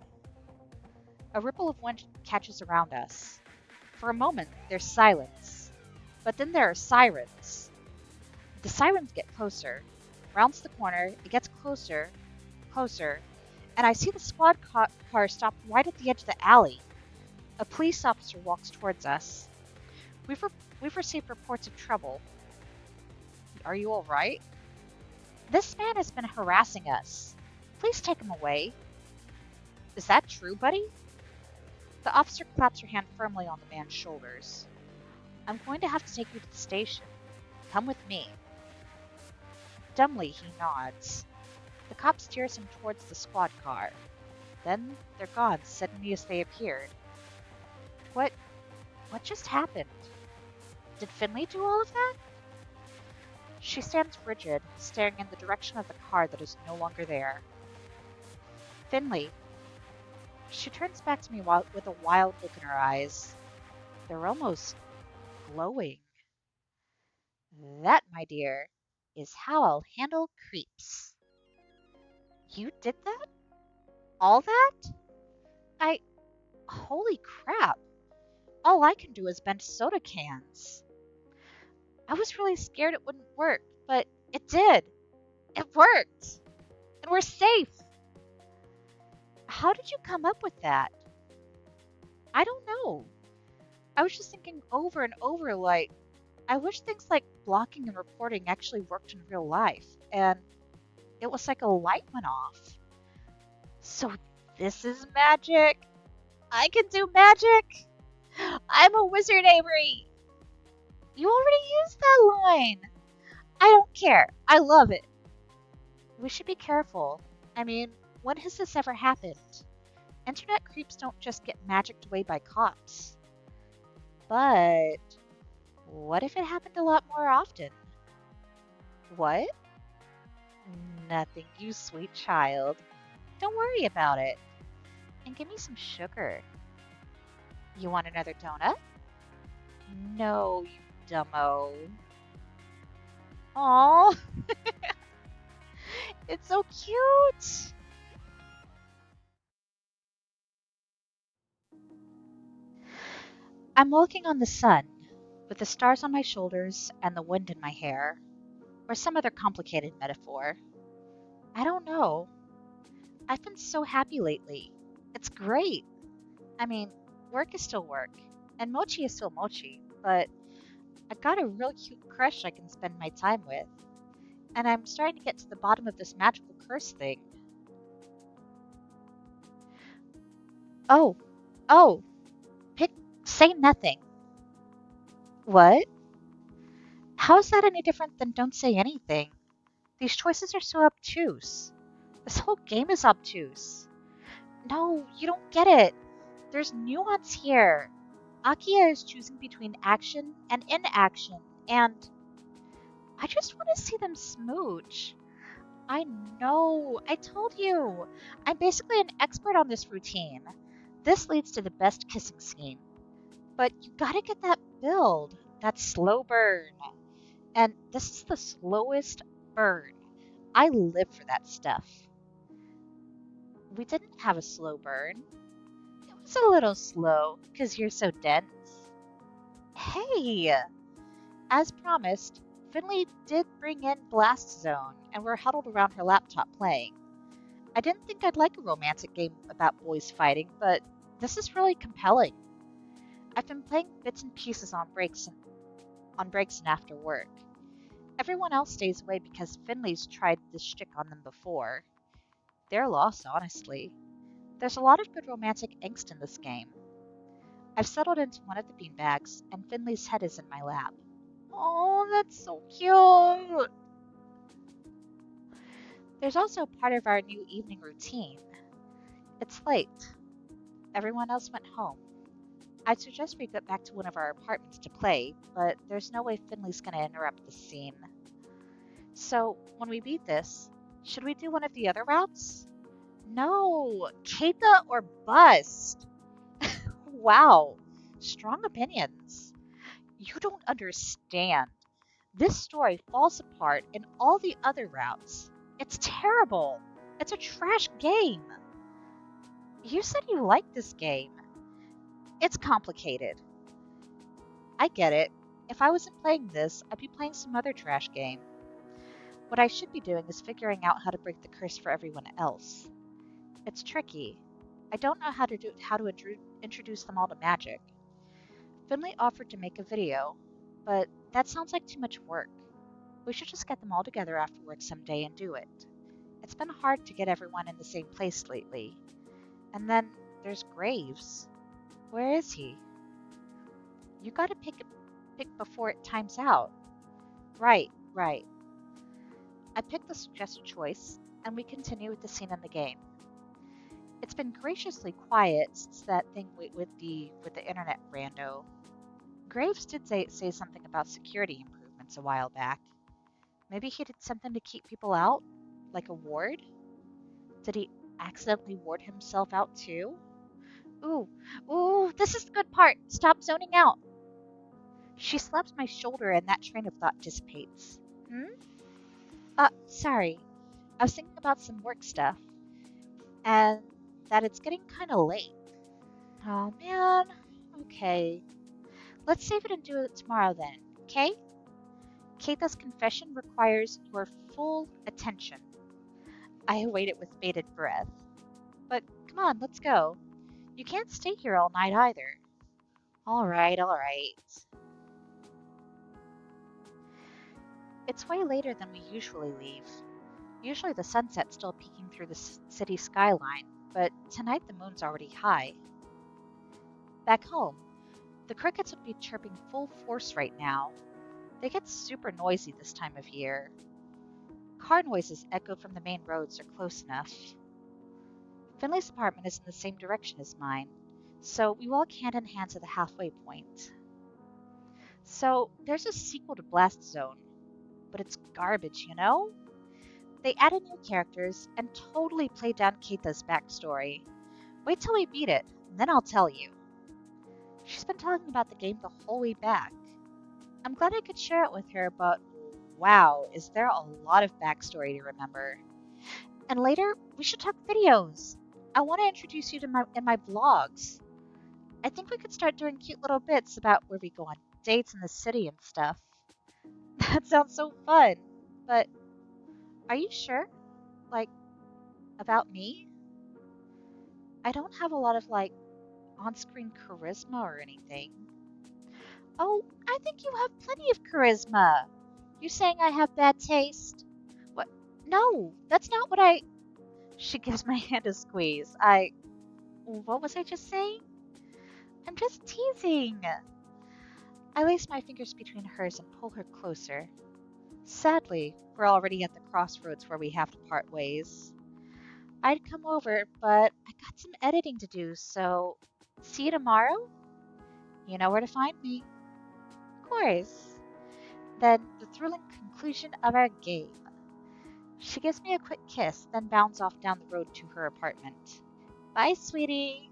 A ripple of wind catches around us. For a moment, there's silence. But then there are sirens. The sirens get closer. Rounds the corner, it gets closer, closer, and I see the squad car stop right at the edge of the alley. A police officer walks towards us. We've received reports of trouble. Are you all right? This man has been harassing us. Please take him away. Is that true, buddy? The officer claps her hand firmly on the man's shoulders. I'm going to have to take you to the station. Come with me. Dumbly, he nods. The cop steers him towards the squad car. Then they're gone suddenly as they appeared. What just happened? Did Finley do all of that? She stands rigid, staring in the direction of the car that is no longer there. Finley. She turns back to me with a wild look in her eyes. They're almost glowing. That, my dear, is how I'll handle creeps. You did that? All that? Holy crap. All I can do is bend soda cans. I was really scared it wouldn't work, but it did. It worked. And we're safe. How did you come up with that? I don't know. I was just thinking over and over, like, I wish things like blocking and reporting actually worked in real life. And it was like a light went off. So this is magic. I can do magic. I'm a wizard, Avery. You already used that line. I don't care. I love it. We should be careful. I mean, when has this ever happened? Internet creeps don't just get magicked away by cops. But what if it happened a lot more often? What? Nothing, you sweet child. Don't worry about it. And give me some sugar. You want another donut? No, you dumbo. Aww. It's so cute. I'm walking on the sun, with the stars on my shoulders and the wind in my hair, or some other complicated metaphor. I don't know. I've been so happy lately. It's great. I mean, work is still work, and mochi is still mochi, but I got a real cute crush I can spend my time with. And I'm starting to get to the bottom of this magical curse thing. Oh, say nothing. What? How is that any different than don't say anything? These choices are so obtuse. This whole game is obtuse. No, you don't get it. There's nuance here. Akia is choosing between action and inaction, and I just want to see them smooch. I know, I told you. I'm basically an expert on this routine. This leads to the best kissing scene. But you gotta get that build, that slow burn. And this is the slowest burn. I live for that stuff. We didn't have a slow burn. It was a little slow, because you're so dense. Hey! As promised, Finley did bring in Blast Zone, and we're huddled around her laptop playing. I didn't think I'd like a romantic game about boys fighting, but this is really compelling. I've been playing bits and pieces on breaks and after work. Everyone else stays away because Finley's tried this shtick on them before. Their loss, honestly. There's a lot of good romantic angst in this game. I've settled into one of the beanbags, and Finley's head is in my lap. Oh, that's so cute! There's also part of our new evening routine. It's late. Everyone else went home. I'd suggest we get back to one of our apartments to play, but there's no way Finley's gonna interrupt the scene. So, when we beat this, should we do one of the other routes? No, Keita or bust. Wow, strong opinions. You don't understand. This story falls apart in all the other routes. It's terrible. It's a trash game. You said you liked this game. It's complicated. I get it. If I wasn't playing this, I'd be playing some other trash game. What I should be doing is figuring out how to break the curse for everyone else. It's tricky. I don't know how to introduce them all to magic. Finley offered to make a video, but that sounds like too much work. We should just get them all together after work someday and do it. It's been hard to get everyone in the same place lately. And then there's Graves. Where is he? You gotta pick before it times out. Right, right. I pick the suggested choice, and we continue with the scene in the game. It's been graciously quiet since that thing with the internet rando. Graves did say something about security improvements a while back. Maybe he did something to keep people out, like a ward? Did he accidentally ward himself out too? Ooh, ooh, this is the good part. Stop zoning out. She slaps my shoulder and that train of thought dissipates. Hmm? Sorry. I was thinking about some work stuff and that it's getting kind of late. Oh man. Okay. Let's save it and do it tomorrow then, okay? Keita's confession requires your full attention. I await it with bated breath. But come on, let's go. You can't stay here all night either. All right, all right. It's way later than we usually leave. Usually the sunset's still peeking through the city skyline, but tonight the moon's already high. Back home, the crickets would be chirping full force right now. They get super noisy this time of year. Car noises echo from the main roads are close enough. Finley's apartment is in the same direction as mine, so we walk hand in hand to the halfway point. So there's a sequel to Blast Zone, but it's garbage, you know? They added new characters and totally played down Keita's backstory. Wait till we beat it, and then I'll tell you. She's been talking about the game the whole way back. I'm glad I could share it with her, but wow, is there a lot of backstory to remember. And later, we should talk videos. I want to introduce you to my vlogs. I think we could start doing cute little bits about where we go on dates in the city and stuff. That sounds so fun. But are you sure? Like, about me? I don't have a lot of, on-screen charisma or anything. Oh, I think you have plenty of charisma. You saying I have bad taste? What? No, that's not what I... She gives my hand a squeeze. What was I just saying? I'm just teasing. I lace my fingers between hers and pull her closer. Sadly, we're already at the crossroads where we have to part ways. I'd come over, but I got some editing to do, so see you tomorrow? You know where to find me. Of course. Then the thrilling conclusion of our game. She gives me a quick kiss, then bounds off down the road to her apartment. Bye, sweetie.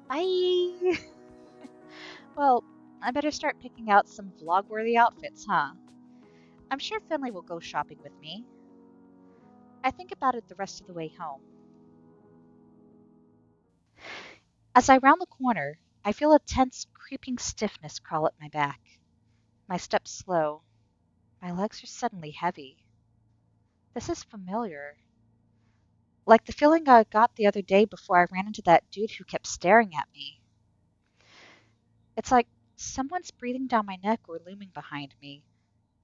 Bye. Well, I better start picking out some vlog-worthy outfits, huh? I'm sure Finley will go shopping with me. I think about it the rest of the way home. As I round the corner, I feel a tense, creeping stiffness crawl up my back. My steps slow. My legs are suddenly heavy. This is familiar. Like the feeling I got the other day before I ran into that dude who kept staring at me. It's like someone's breathing down my neck or looming behind me,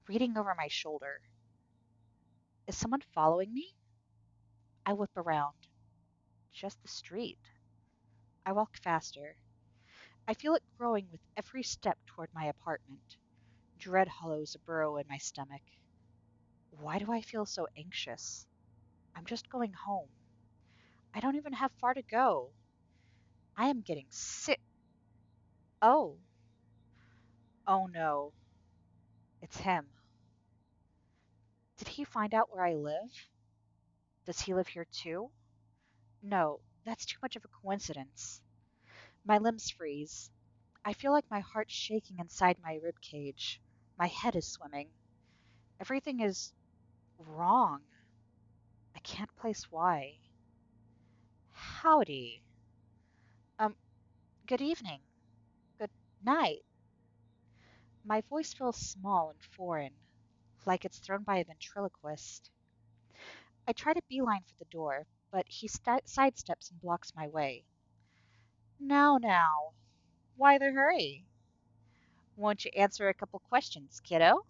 reading over my shoulder. Is someone following me? I whip around. Just the street. I walk faster. I feel it growing with every step toward my apartment. Dread hollows a burrow in my stomach. Why do I feel so anxious? I'm just going home. I don't even have far to go. I am getting sick. Oh, oh no, it's him. Did he find out where I live? Does he live here too? No, that's too much of a coincidence. My limbs freeze. I feel like my heart's shaking inside my rib cage. My head is swimming. Everything is wrong. I can't place why. Howdy. Good evening. Good night. My voice feels small and foreign, like it's thrown by a ventriloquist. I try to beeline for the door, but he sidesteps and blocks my way. Now, why the hurry? Won't you answer a couple questions, kiddo?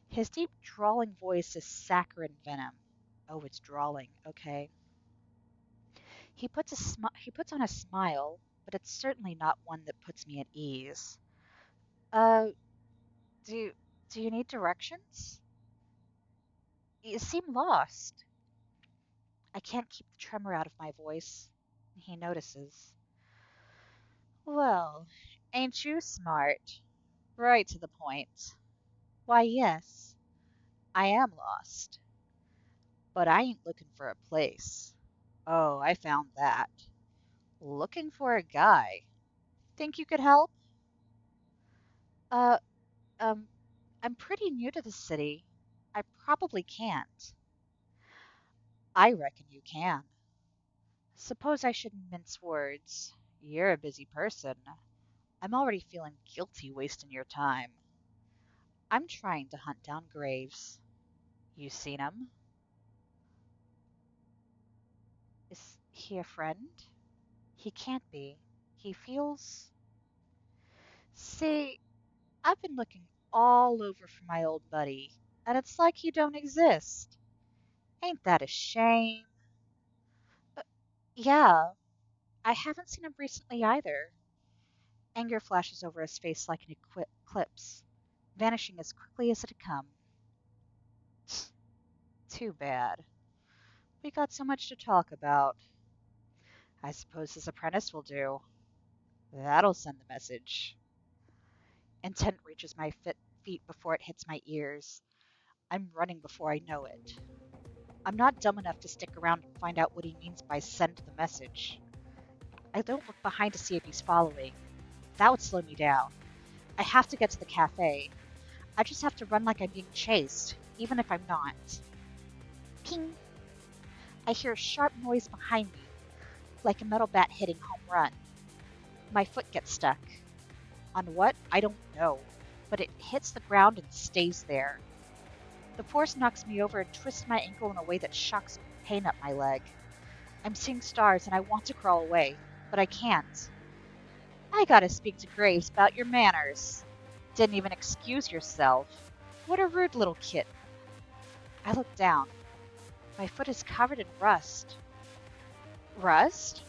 His deep, drawling voice is saccharine venom. Oh, it's drawling, okay. He puts on a smile, but it's certainly not one that puts me at ease. Uh, do do you need directions? You seem lost. I can't keep the tremor out of my voice. He notices. Well, ain't you smart? Right to the point. Why, yes, I am lost. But I ain't looking for a place. Oh, I found that. Looking for a guy. Think you could help? Uh, um, I'm pretty new to the city. I probably can't. I reckon you can. Suppose I shouldn't mince words. You're a busy person. I'm already feeling guilty wasting your time. I'm trying to hunt down Graves. You seen him? Is he a friend? He can't be. He feels. See, I've been looking all over for my old buddy, and it's like he don't exist. Ain't that a shame? Uh, yeah, I haven't seen him recently either. Anger flashes over his face like an eclipse, vanishing as quickly as it had come. Too bad. We got so much to talk about. I suppose his apprentice will do. That'll send the message. Intent reaches my feet before it hits my ears. I'm running before I know it. I'm not dumb enough to stick around and find out what he means by send the message. I don't look behind to see if he's following. That would slow me down. I have to get to the cafe. I just have to run like I'm being chased, even if I'm not. Ping! I hear a sharp noise behind me, like a metal bat hitting home run. My foot gets stuck. On what? I don't know, but it hits the ground and stays there. The force knocks me over and twists my ankle in a way that shocks pain up my leg. I'm seeing stars and I want to crawl away, but I can't. I gotta speak to Graves about your manners. Didn't even excuse yourself. What a rude little kitten. I look down. My foot is covered in rust. Rust?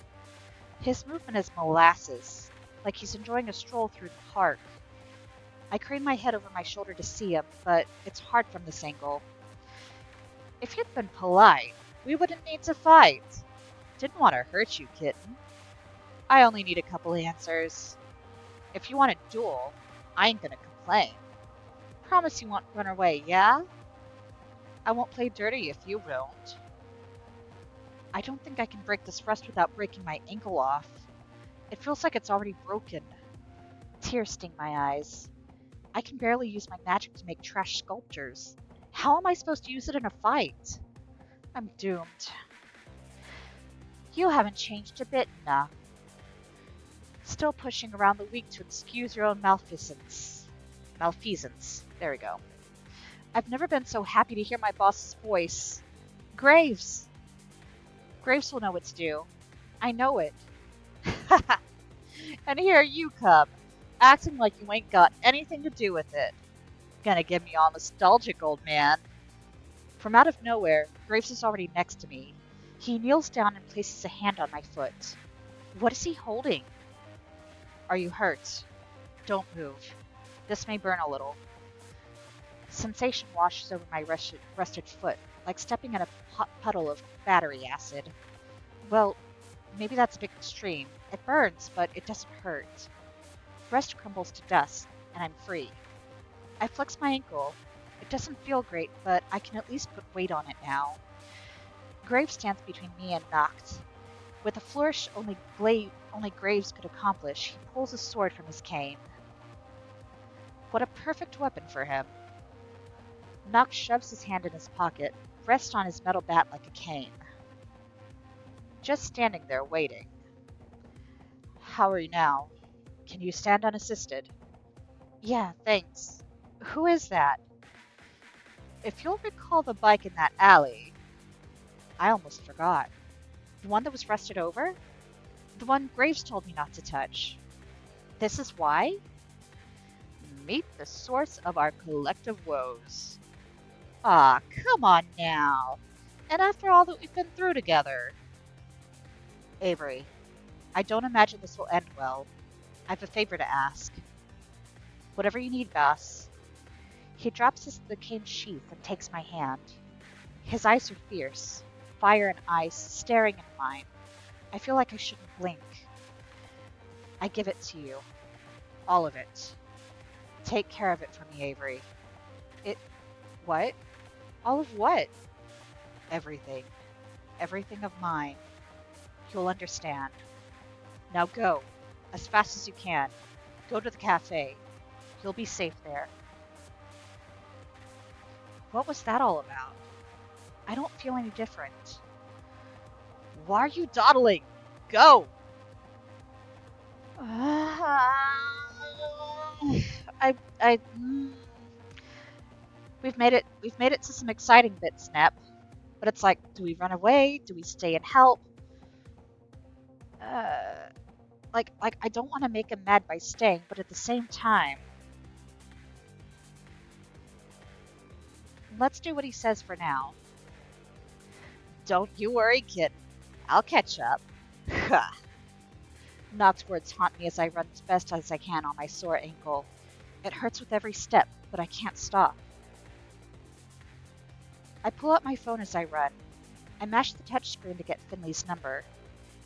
His movement is molasses, like he's enjoying a stroll through the park. I crane my head over my shoulder to see him, but it's hard from this angle. If you'd been polite, we wouldn't need to fight. Didn't want to hurt you, kitten. I only need a couple answers. If you want a duel, I ain't gonna complain. Promise you won't run away, yeah? I won't play dirty if you won't. I don't think I can break this rust without breaking my ankle off. It feels like it's already broken. Tears sting my eyes. I can barely use my magic to make trash sculptures. How am I supposed to use it in a fight? I'm doomed. You haven't changed a bit, nah. Still pushing around the weak to excuse your own malfeasance. Malfeasance. There we go. I've never been so happy to hear my boss's voice. Graves! Graves will know what to do. I know it. And here you come, acting like you ain't got anything to do with it. Gonna get me all nostalgic, old man. From out of nowhere, Graves is already next to me. He kneels down and places a hand on my foot. What is he holding? Are you hurt? Don't move. This may burn a little. Sensation washes over my rusted foot, like stepping in a puddle of battery acid. Well, maybe that's a bit extreme. It burns, but it doesn't hurt. Rust crumbles to dust, and I'm free. I flex my ankle. It doesn't feel great, but I can at least put weight on it now. Graves stands between me and Noct. With a flourish only Graves could accomplish, he pulls a sword from his cane. What a perfect weapon for him. Noct shoves his hand in his pocket, rests on his metal bat like a cane. Just standing there waiting. How are you now? Can you stand unassisted? Yeah, thanks. Who is that? If you'll recall the bike in that alley, I almost forgot. The one that was rusted over? The one Graves told me not to touch. This is why? Meet the source of our collective woes. Ah, come on now. And after all that we've been through together. Avery, I don't imagine this will end well. I've a favor to ask. Whatever you need, boss. He drops the cane sheath and takes my hand. His eyes are fierce, fire and ice staring into mine. I feel like I shouldn't blink. I give it to you. All of it. Take care of it for me, Avery. It... what? All of what? Everything. Everything of mine. You'll understand. Now go. As fast as you can. Go to the cafe. You'll be safe there. What was that all about? I don't feel any different. Why are you dawdling? Go! I we've made it to some exciting bits, Snap. But it's like, do we run away? Do we stay and help? Like I don't want to make him mad by staying, but at the same time, let's do what he says for now. Don't you worry, kid. I'll catch up. Nock's words haunt me as I run as best as I can on my sore ankle. It hurts with every step, but I can't stop. I pull out my phone as I run. I mash the touchscreen to get Finley's number.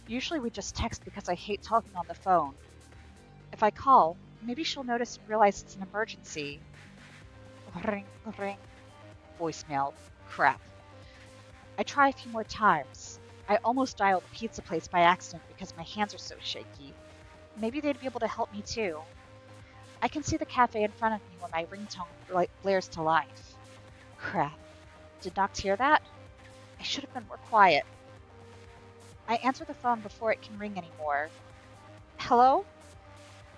Usually we just text because I hate talking on the phone. If I call, maybe she'll notice and realize it's an emergency. Ring, ring. Voicemail. Crap. I try a few more times. I almost dialed the pizza place by accident because my hands are so shaky. Maybe they'd be able to help me too. I can see the cafe in front of me when my ringtone blares to life. Crap. Did Nox hear that? I should have been more quiet. I answer the phone before it can ring anymore. Hello?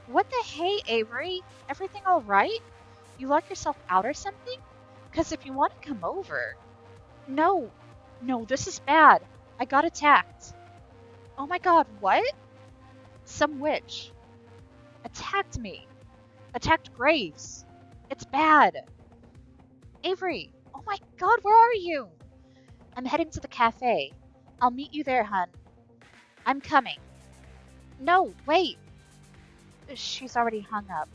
What the hey, Avery? Everything all right? You locked yourself out or something? 'Cause if you want to come over... No, this is bad. I got attacked. Oh my god, what? Some witch. Attacked me. Attacked Graves. It's bad. Avery, oh my god, where are you? I'm heading to the cafe. I'll meet you there, hun. I'm coming. No, wait. She's already hung up.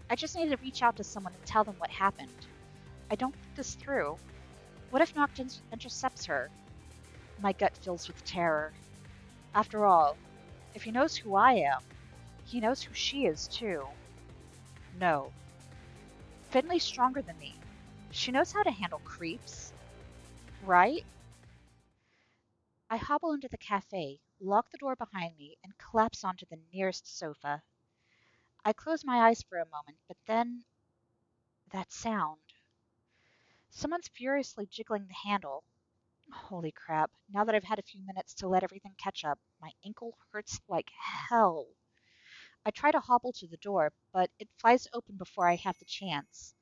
I just need to reach out to someone and tell them what happened. I don't think this through. What if Noct intercepts her? My gut fills with terror. After all, if he knows who I am, he knows who she is too. No. Finley's stronger than me. She knows how to handle creeps. Right? I hobble into the cafe, lock the door behind me, and collapse onto the nearest sofa. I close my eyes for a moment, but then... that sound. Someone's furiously jiggling the handle. Holy crap, now that I've had a few minutes to let everything catch up, my ankle hurts like hell. I try to hobble to the door, but it flies open before I have the chance.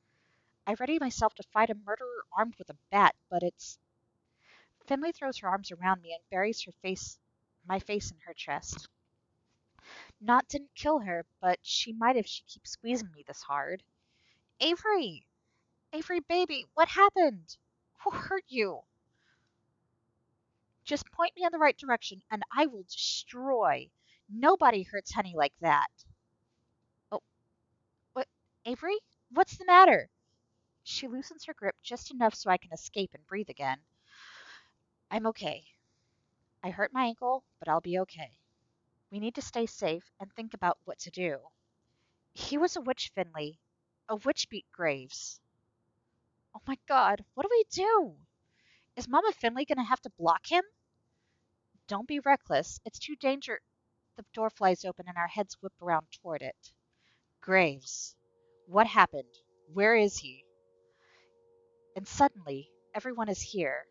I ready myself to fight a murderer armed with a bat, but it's... Finley throws her arms around me and buries my face in her chest. Not didn't kill her, but she might if she keeps squeezing me this hard. Avery! Avery, baby, what happened? Who hurt you? Just point me in the right direction and I will destroy. Nobody hurts Honey like that. Oh, what? Avery? What's the matter? She loosens her grip just enough so I can escape and breathe again. I'm okay. I hurt my ankle, but I'll be okay. We need to stay safe and think about what to do. He was a witch, Finley. A witch beat Graves. Oh my god, what do we do? Is Mama Finley gonna have to block him? Don't be reckless. It's too dangerous. The door flies open and our heads whip around toward it. Graves. What happened? Where is he? And suddenly, everyone is here.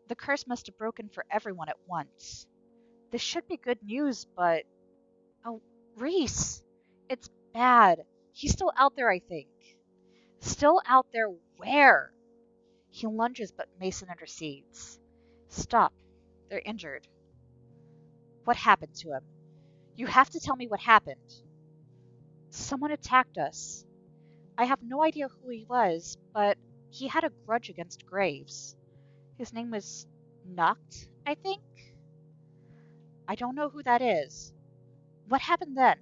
The curse must have broken for everyone at once. This should be good news, but... Oh, Reese! It's bad. He's still out there, I think. Still out there where? He lunges, but Mason intercedes. Stop. They're injured. What happened to him? You have to tell me what happened. Someone attacked us. I have no idea who he was, but he had a grudge against Graves. His name was Noct, I think? I don't know who that is. What happened then?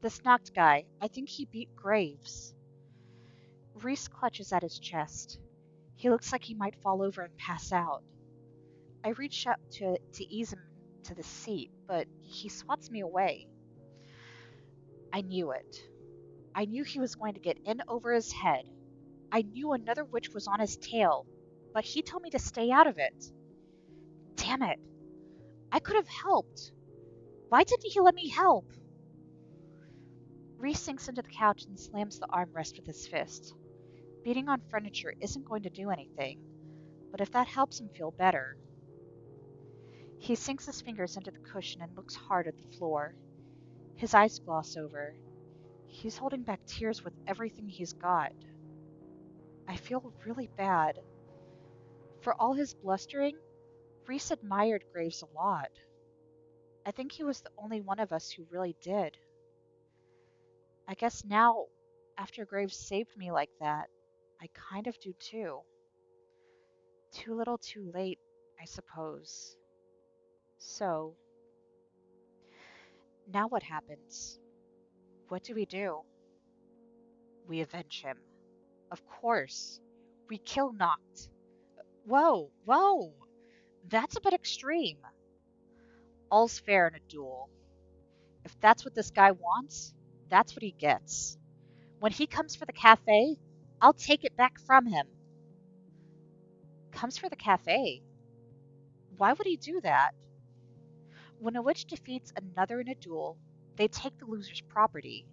This Noct guy, I think he beat Graves. Reese clutches at his chest. He looks like he might fall over and pass out. I reach out to ease him to the seat, but he swats me away. I knew it. I knew he was going to get in over his head. I knew another witch was on his tail, but he told me to stay out of it. Damn it. I could have helped. Why didn't he let me help? Reese sinks into the couch and slams the armrest with his fist. Beating on furniture isn't going to do anything, but if that helps him feel better. He sinks his fingers into the cushion and looks hard at the floor. His eyes gloss over. He's holding back tears with everything he's got. I feel really bad. For all his blustering, Reese admired Graves a lot. I think he was the only one of us who really did. I guess now, after Graves saved me like that, I kind of do too. Too little too late, I suppose. So, now what happens? What do we do? We avenge him. Of course. We kill Noct. Whoa! That's a bit extreme. All's fair in a duel. If that's what this guy wants, that's what he gets. When he comes for the cafe, I'll take it back from him. Comes for the cafe? Why would he do that? When a witch defeats another in a duel, they take the loser's property,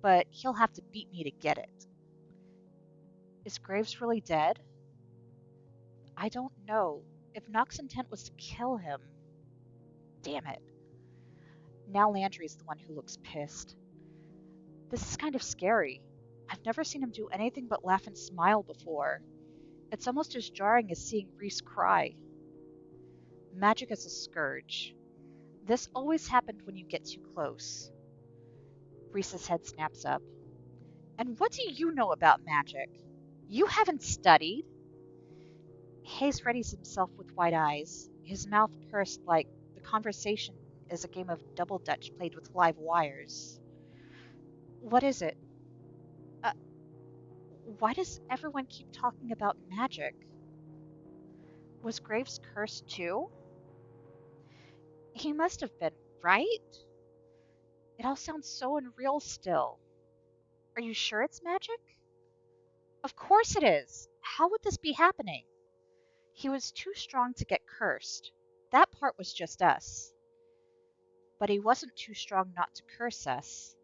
but he'll have to beat me to get it. Is Graves really dead? I don't know. If Noct's intent was to kill him... Damn it. Now Landry's the one who looks pissed. This is kind of scary. I've never seen him do anything but laugh and smile before. It's almost as jarring as seeing Reese cry. Magic is a scourge. This always happened when you get too close. Reese's head snaps up. And what do you know about magic? You haven't studied. Hayes readies himself with wide eyes, his mouth pursed like the conversation is a game of double dutch played with live wires. What is it? Why does everyone keep talking about magic? Was Graves cursed too? He must have been, right? It all sounds so unreal still. Are you sure it's magic? Of course it is. How would this be happening? He was too strong to get cursed. That part was just us. But he wasn't too strong not to curse us.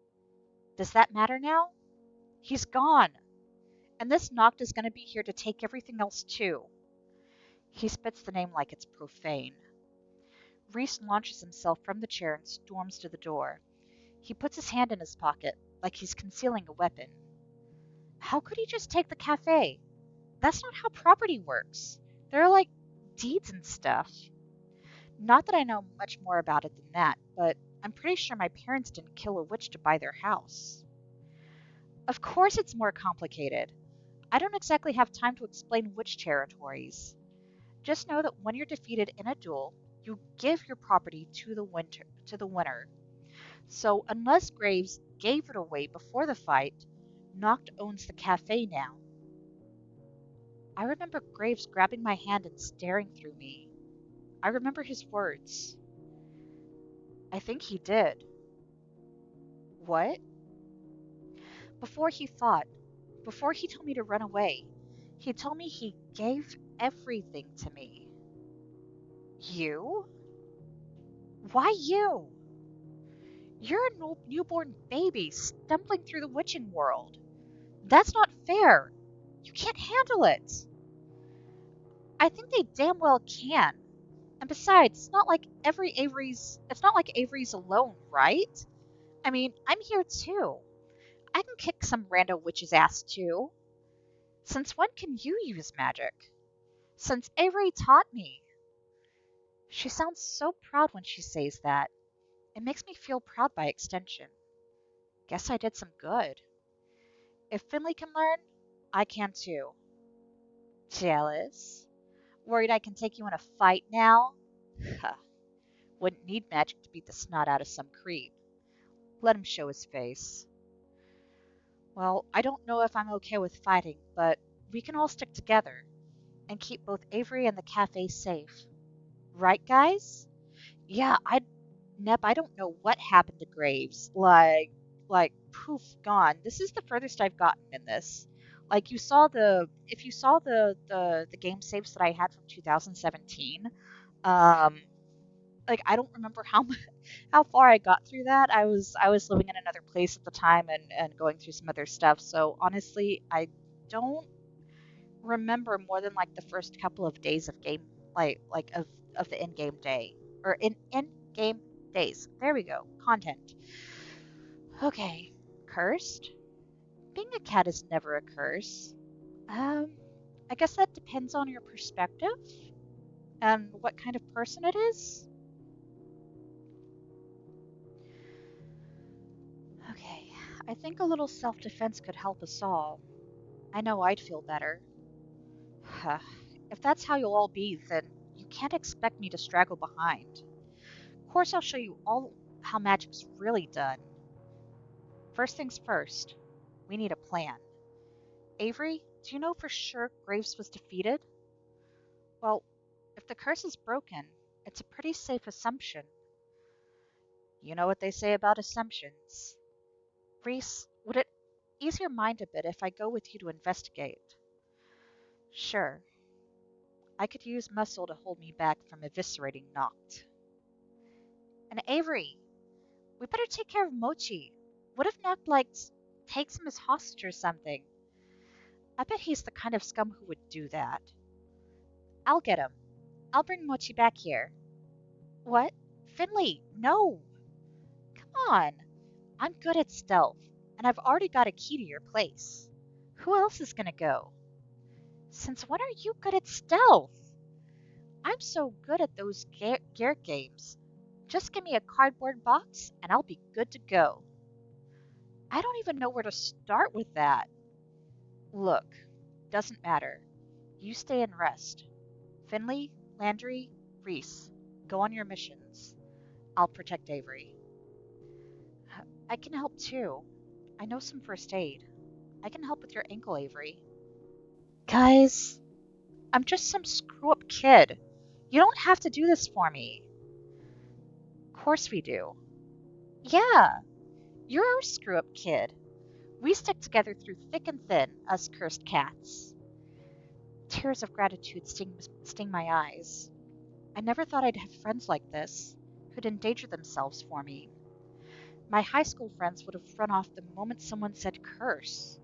Does that matter now? He's gone. And this Noct is going to be here to take everything else too. He spits the name like it's profane. Reese launches himself from the chair and storms to the door. He puts his hand in his pocket, like he's concealing a weapon. How could he just take the cafe? That's not how property works. There are, like, deeds and stuff. Not that I know much more about it than that, but I'm pretty sure my parents didn't kill a witch to buy their house. Of course it's more complicated. I don't exactly have time to explain witch territories. Just know that when you're defeated in a duel, you give your property to the winner. So unless Graves gave it away before the fight, Noct owns the cafe now. I remember Graves grabbing my hand and staring through me. I remember his words. I think he did. What? Before he told me to run away, he told me he gave everything to me. You? Why you? You're a newborn baby stumbling through the witching world. That's not fair. You can't handle it. I think they damn well can. And besides, it's not like Avery's alone, right? I mean, I'm here too. I can kick some rando witch's ass too. Since when can you use magic? Since Avery taught me. She sounds so proud when she says that. It makes me feel proud by extension. Guess I did some good. If Finley can learn, I can too. Jealous? Worried I can take you in a fight now? Huh. Wouldn't need magic to beat the snot out of some creep. Let him show his face. Well, I don't know if I'm okay with fighting, but we can all stick together and keep both Avery and the cafe safe. Right, guys? Yeah, Nep, I don't know what happened to Graves. Poof, gone. This is the furthest I've gotten in this. Like if you saw the game saves that I had from 2017, um, like I don't remember how far I got through that. I was living in another place at the time and going through some other stuff. So honestly, I don't remember more than like the first couple of days of game, of the in-game day or in-game days. There we go. Content. Okay. Cursed? Being a cat is never a curse. Um, I guess that depends on your perspective and what kind of person it is. Okay. I think a little self-defense could help us all. I know I'd feel better. If that's how you'll all be, then you can't expect me to straggle behind. Of course, I'll show you all how magic's really done. First things first, we need a plan. Avery, do you know for sure Graves was defeated? Well, if the curse is broken, it's a pretty safe assumption. You know what they say about assumptions. Reese, would it ease your mind a bit if I go with you to investigate? Sure. I could use muscle to hold me back from eviscerating Noct. And Avery, we better take care of Mochi. What if Noct, takes him as hostage or something? I bet he's the kind of scum who would do that. I'll get him. I'll bring Mochi back here. What? Finley, no! Come on. I'm good at stealth, and I've already got a key to your place. Who else is gonna go? Since when are you good at stealth? I'm so good at those Garrett games. Just give me a cardboard box, and I'll be good to go. I don't even know where to start with that. Look, doesn't matter. You stay and rest. Finley, Landry, Reese, go on your missions. I'll protect Avery. I can help too. I know some first aid. I can help with your ankle, Avery. Guys, I'm just some screw up kid. You don't have to do this for me. Of course we do. Yeah, you're our screw up kid. We stick together through thick and thin, us cursed cats. Tears of gratitude sting my eyes. I never thought I'd have friends like this, who'd endanger themselves for me. My high school friends would have run off the moment someone said curse.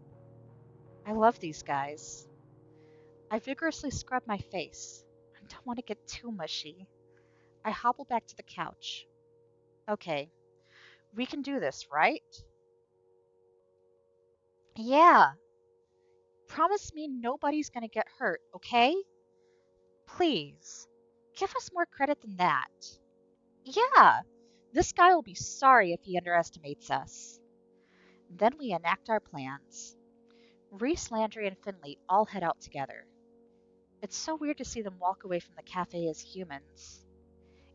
I love these guys. I vigorously scrub my face. I don't want to get too mushy. I hobble back to the couch. Okay, we can do this, right? Yeah. Promise me nobody's gonna get hurt, okay? Please. Give us more credit than that. Yeah. This guy will be sorry if he underestimates us. Then we enact our plans. Reese, Landry, and Finley all head out together. It's so weird to see them walk away from the cafe as humans.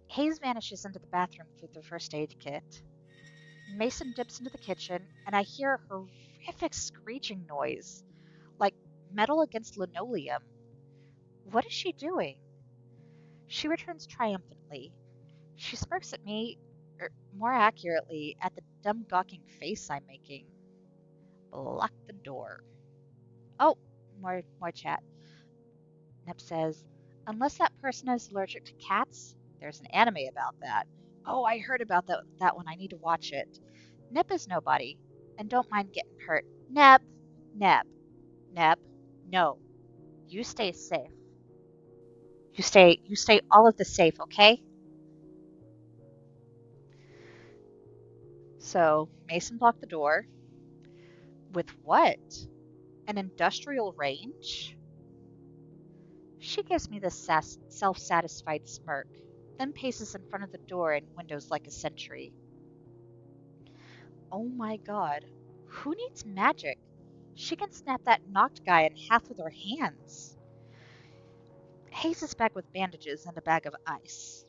Hayes vanishes into the bathroom for the first aid kit. Mason dips into the kitchen, and I hear a horrific screeching noise, like metal against linoleum. What is she doing? She returns triumphantly. She smirks at me, or more accurately, at the dumb gawking face I'm making. Lock the door. Oh, more chat. Nep says, unless that person is allergic to cats, there's an anime about that. Oh, I heard about that one. I need to watch it. Nep is nobody, and don't mind getting hurt. Nep, Nep, Nep. No, you stay safe. You stay all of the safe, okay? So Mason blocked the door. With what? An industrial range? She gives me this self-satisfied smirk, then paces in front of the door and windows like a sentry. Oh my god, who needs magic? She can snap that knocked guy in half with her hands. Hayes is back with bandages and a bag of ice.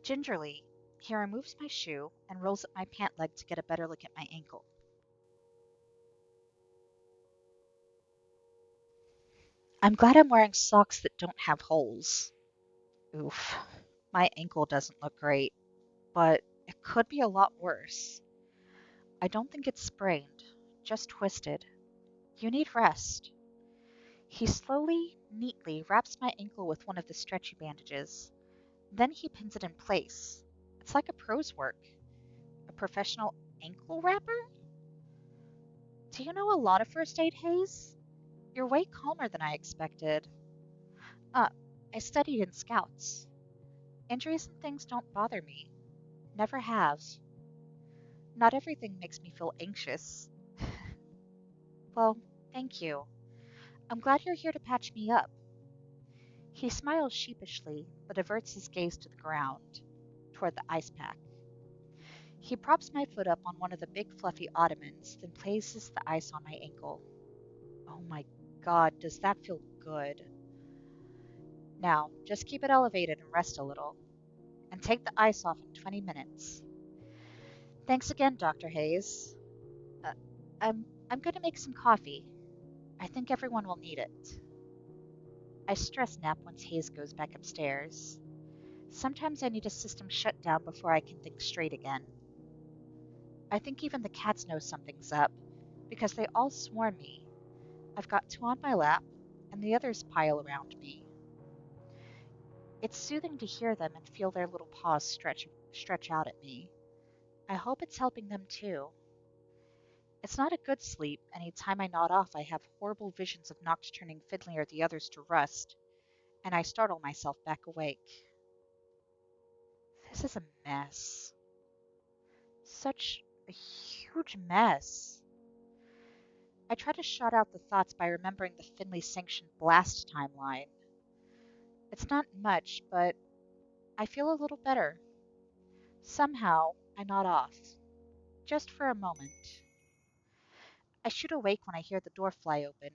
Gingerly, he removes my shoe and rolls up my pant leg to get a better look at my ankle. I'm glad I'm wearing socks that don't have holes. Oof, my ankle doesn't look great, but it could be a lot worse. I don't think it's sprained, just twisted. You need rest. He slowly, neatly wraps my ankle with one of the stretchy bandages. Then he pins it in place. It's like a pro's work. A professional ankle wrapper? Do you know a lot of first aid, Hayes? You're way calmer than I expected. Uh, I studied in Scouts. Injuries and things don't bother me. Never have. Not everything makes me feel anxious. Well, thank you. I'm glad you're here to patch me up. He smiles sheepishly, but averts his gaze to the ground, toward the ice pack. He props my foot up on one of the big fluffy ottomans, then places the ice on my ankle. Oh my god, does that feel good. Now, just keep it elevated and rest a little, and take the ice off in 20 minutes. Thanks again, Dr. Hayes. Uh, I'm going to make some coffee. I think everyone will need it. I stress nap once Hayes goes back upstairs. Sometimes I need a system shut down before I can think straight again. I think even the cats know something's up, because they all swarm me. I've got two on my lap, and the others pile around me. It's soothing to hear them and feel their little paws stretch out at me. I hope it's helping them too. It's not a good sleep. Any time I nod off, I have horrible visions of Noct turning Finley or the others to rust, and I startle myself back awake. This is a mess. Such a huge mess. I try to shut out the thoughts by remembering the Finley-sanctioned blast timeline. It's not much, but I feel a little better. Somehow, I nod off, just for a moment. I shoot awake when I hear the door fly open.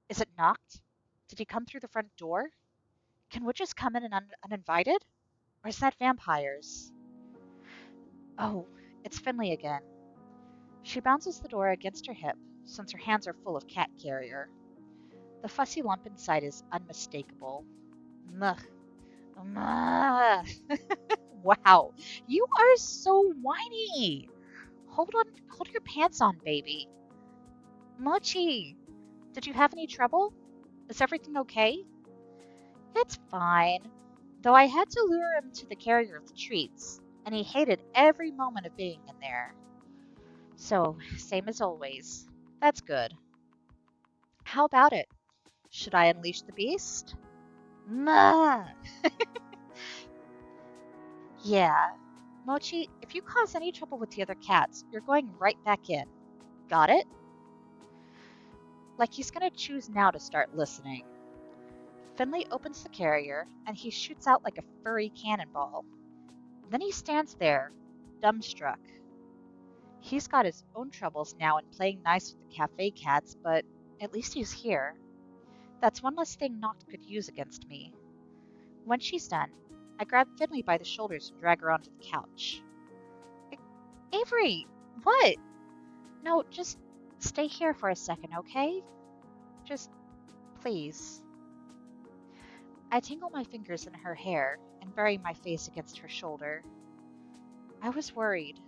Is it Noct? Did he come through the front door? Can witches come in uninvited? Or is that vampires? Oh, it's Finley again. She bounces the door against her hip, since her hands are full of cat carrier. The fussy lump inside is unmistakable. Mugh. Mugh. Wow, you are so whiny. Hold your pants on, baby. Mochi, did you have any trouble? Is everything okay? It's fine, though I had to lure him to the carrier of the treats, and he hated every moment of being in there. So, same as always. That's good. How about it? Should I unleash the beast? Mah! Yeah. Mochi, if you cause any trouble with the other cats, you're going right back in. Got it? Like he's gonna choose now to start listening. Finley opens the carrier, and he shoots out like a furry cannonball. Then he stands there, dumbstruck. He's got his own troubles now in playing nice with the cafe cats, but at least he's here. That's one less thing Noct could use against me. When she's done, I grab Finley by the shoulders and drag her onto the couch. Avery, what? No, just stay here for a second, okay? Just, please. I tangle my fingers in her hair and bury my face against her shoulder. I was worried.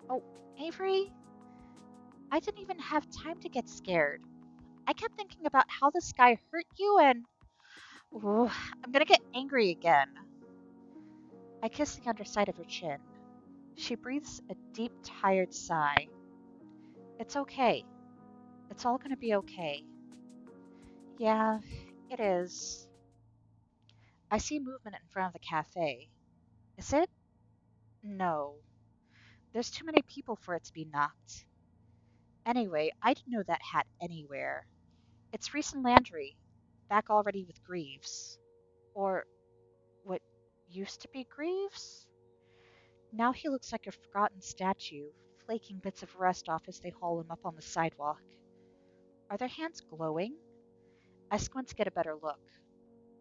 Oh, Avery? I didn't even have time to get scared. I kept thinking about how this guy hurt you and... Ooh, I'm gonna get angry again. I kiss the underside of her chin. She breathes a deep, tired sigh. It's okay. It's all gonna be okay. Yeah, it is. I see movement in front of the cafe. Is it? No, there's too many people for it to be knocked. Anyway, I'd know that hat anywhere. It's Reese and Landry, back already with Greaves. Or what used to be Greaves? Now he looks like a forgotten statue, flaking bits of rust off as they haul him up on the sidewalk. Are their hands glowing? I squint to get a better look.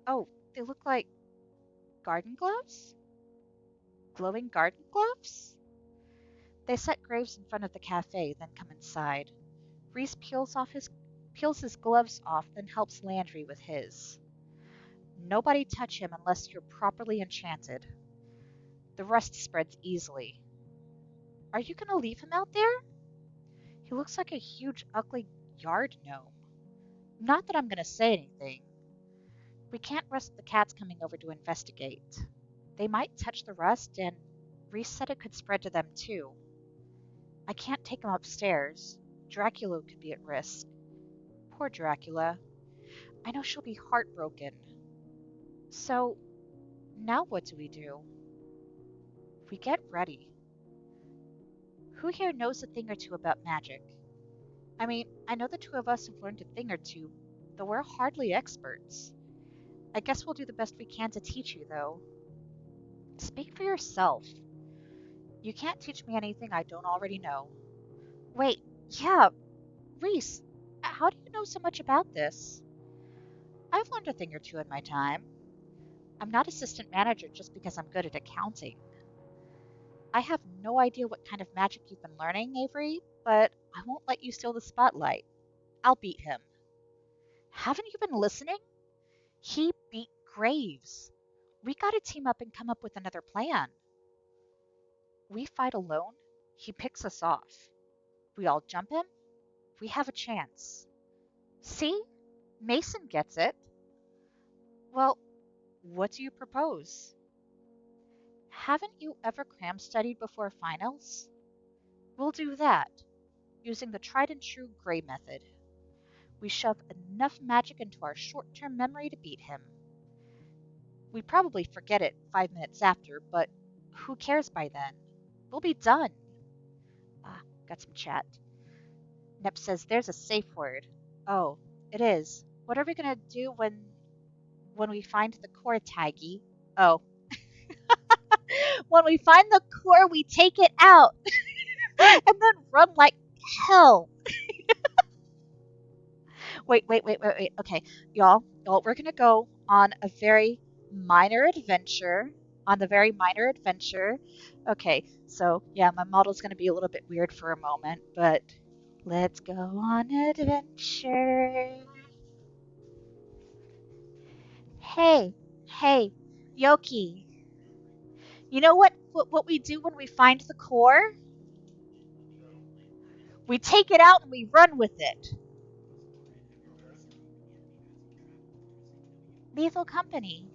Oh, they look like garden gloves? Glowing garden gloves? They set Graves in front of the cafe, then come inside. Reese peels his gloves off, then helps Landry with his. Nobody touch him unless you're properly enchanted. The rust spreads easily. Are you gonna leave him out there? He looks like a huge, ugly yard gnome. Not that I'm gonna say anything. We can't risk the cats coming over to investigate. They might touch the rust, and Reese said it could spread to them too. I can't take him upstairs. Dracula could be at risk. Poor Dracula. I know she'll be heartbroken. So, now what do we do? We get ready. Who here knows a thing or two about magic? I mean, I know the two of us have learned a thing or two, though we're hardly experts. I guess we'll do the best we can to teach you, though. Speak for yourself. You can't teach me anything I don't already know. Wait, yeah, Reese, how do you know so much about this? I've learned a thing or two in my time. I'm not assistant manager just because I'm good at accounting. I have no idea what kind of magic you've been learning, Avery, but I won't let you steal the spotlight. I'll beat him. Haven't you been listening? He beat Graves. We gotta team up and come up with another plan. We fight alone, he picks us off. We all jump him, we have a chance. See? Mason gets it. Well, what do you propose? Haven't you ever cram studied before finals? We'll do that, using the tried and true Gray method. We shove enough magic into our short term memory to beat him. We probably forget it 5 minutes after, but who cares by then? We'll be done. Got some chat. Nep says there's a safe word. Oh, it is. What are we gonna do when we find the core, Taggy? Oh. When we find the core, we take it out and then run like hell. Wait. Okay, y'all, we're gonna go on a very minor adventure. On the very minor adventure. Okay, so yeah, my model's gonna be a little bit weird for a moment, but let's go on adventure. Hey, Yoki. You know what we do when we find the core? We take it out and we run with it. Lethal company.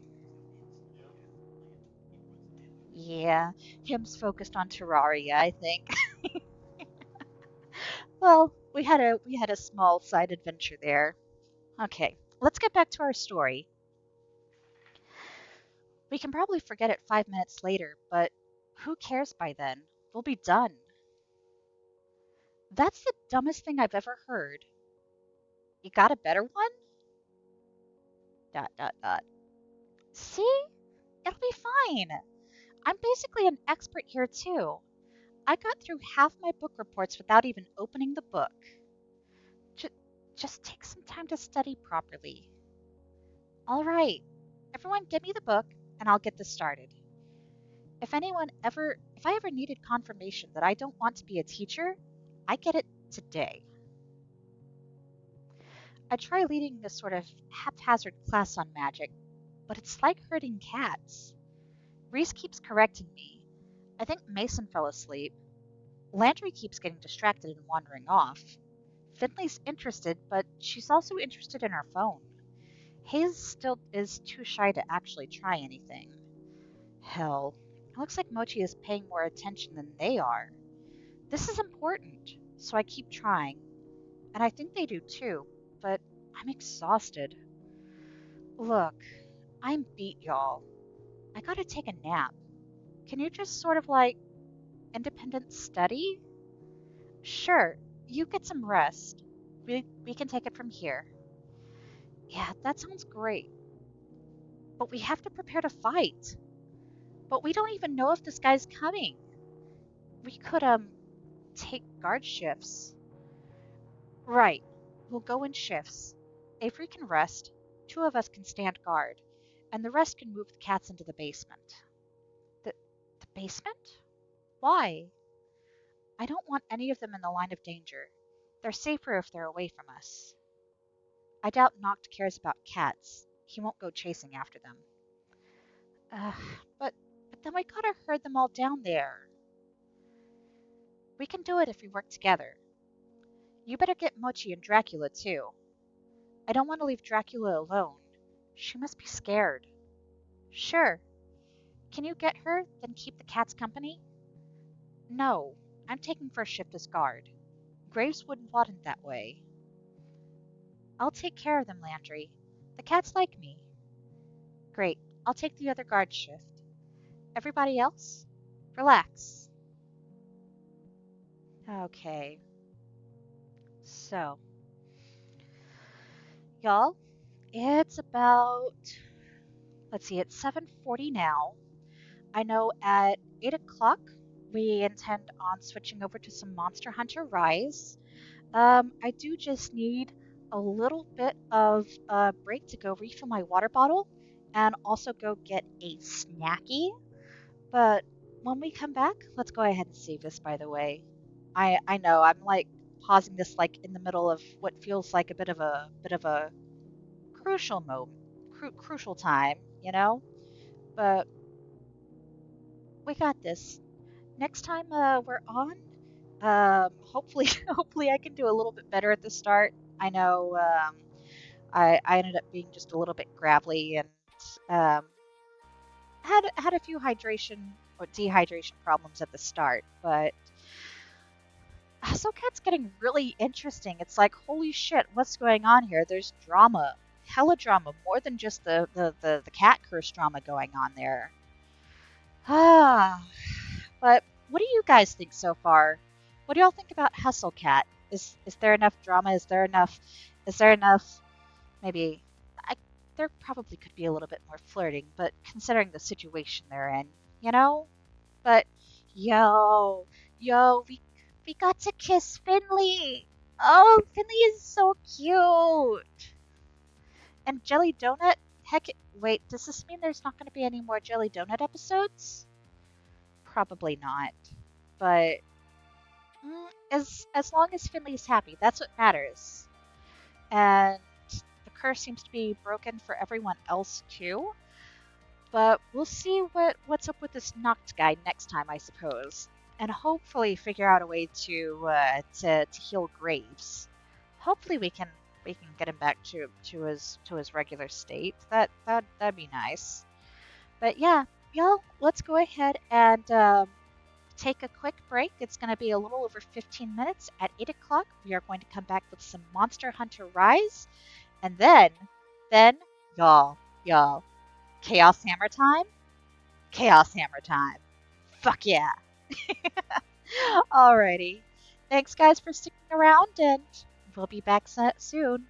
Yeah, him's focused on Terraria, I think. Well, we had a small side adventure there. Okay, let's get back to our story. We can probably forget it 5 minutes later, but who cares by then? We'll be done. That's the dumbest thing I've ever heard. You got a better one? Dot dot dot. See? It'll be fine. I'm basically an expert here too. I got through half my book reports without even opening the book. J- just take some time to study properly. All right, everyone give me the book and I'll get this started. If I ever needed confirmation that I don't want to be a teacher, I get it today. I try leading this sort of haphazard class on magic, but it's like herding cats. Reese keeps correcting me. I think Mason fell asleep. Landry keeps getting distracted and wandering off. Finley's interested, but she's also interested in her phone. Hayes still is too shy to actually try anything. Hell, it looks like Mochi is paying more attention than they are. This is important, so I keep trying. And I think they do too, but I'm exhausted. Look, I'm beat, y'all. I gotta take a nap. Can you just sort of like independent study? Sure, you get some rest. We can take it from here. Yeah, that sounds great. But we have to prepare to fight. But we don't even know if this guy's coming. We could, take guard shifts. Right. We'll go in shifts. Avery can rest, two of us can stand guard, and the rest can move the cats into the basement. The, the basement? Why? I don't want any of them in the line of danger. They're safer if they're away from us. I doubt Noct cares about cats. He won't go chasing after them. Uh, but, but then we gotta herd them all down there. We can do it if we work together. You better get Mochi and Dracula too. I don't want to leave Dracula alone. She must be scared. Sure. Can you get her, then keep the cats company? No, I'm taking first shift as guard. Graves wouldn't want it that way. I'll take care of them, Landry. The cats like me. Great, I'll take the other guard shift. Everybody else? Relax. Okay. So, y'all, it's about, let's see, it's 7:40 now. I know at 8 o'clock we intend on switching over to some Monster Hunter Rise. I do just need a little bit of a break to go refill my water bottle and also go get a snacky. But when we come back, let's go ahead and save this, by the way. I know I'm like pausing this like in the middle of what feels like a bit of a crucial moment, crucial time, you know? But we got this. Next time we're on, hopefully hopefully I can do a little bit better at the start. I know I ended up being just a little bit gravelly and um, had a few hydration or dehydration problems at the start, but Ahsoka's getting really interesting. It's like, holy shit, what's going on here? There's drama, hella drama, more than just the cat curse drama going on there. Ah, but what do you guys think so far? What do y'all think about Hustle Cat? Is there enough drama? Is there enough maybe I, there probably could be a little bit more flirting, but considering the situation they're in, you know? But yo, we got to kiss Finley. Oh, Finley is so cute. And Jelly Donut, heck, wait, does this mean there's not going to be any more Jelly Donut episodes? Probably not. But as long as Finley's happy, that's what matters. And the curse seems to be broken for everyone else too. But we'll see what's up with this Noct guy next time, I suppose, and hopefully figure out a way to heal Graves. Hopefully we can get him back to his regular state. That'd be nice. But yeah, y'all, let's go ahead and take a quick break. It's going to be a little over 15 minutes. At 8 o'clock, we are going to come back with some Monster Hunter Rise. And then, y'all, Chaos Hammer time? Chaos Hammer time. Fuck yeah. Alrighty. Thanks, guys, for sticking around, and we'll be back soon.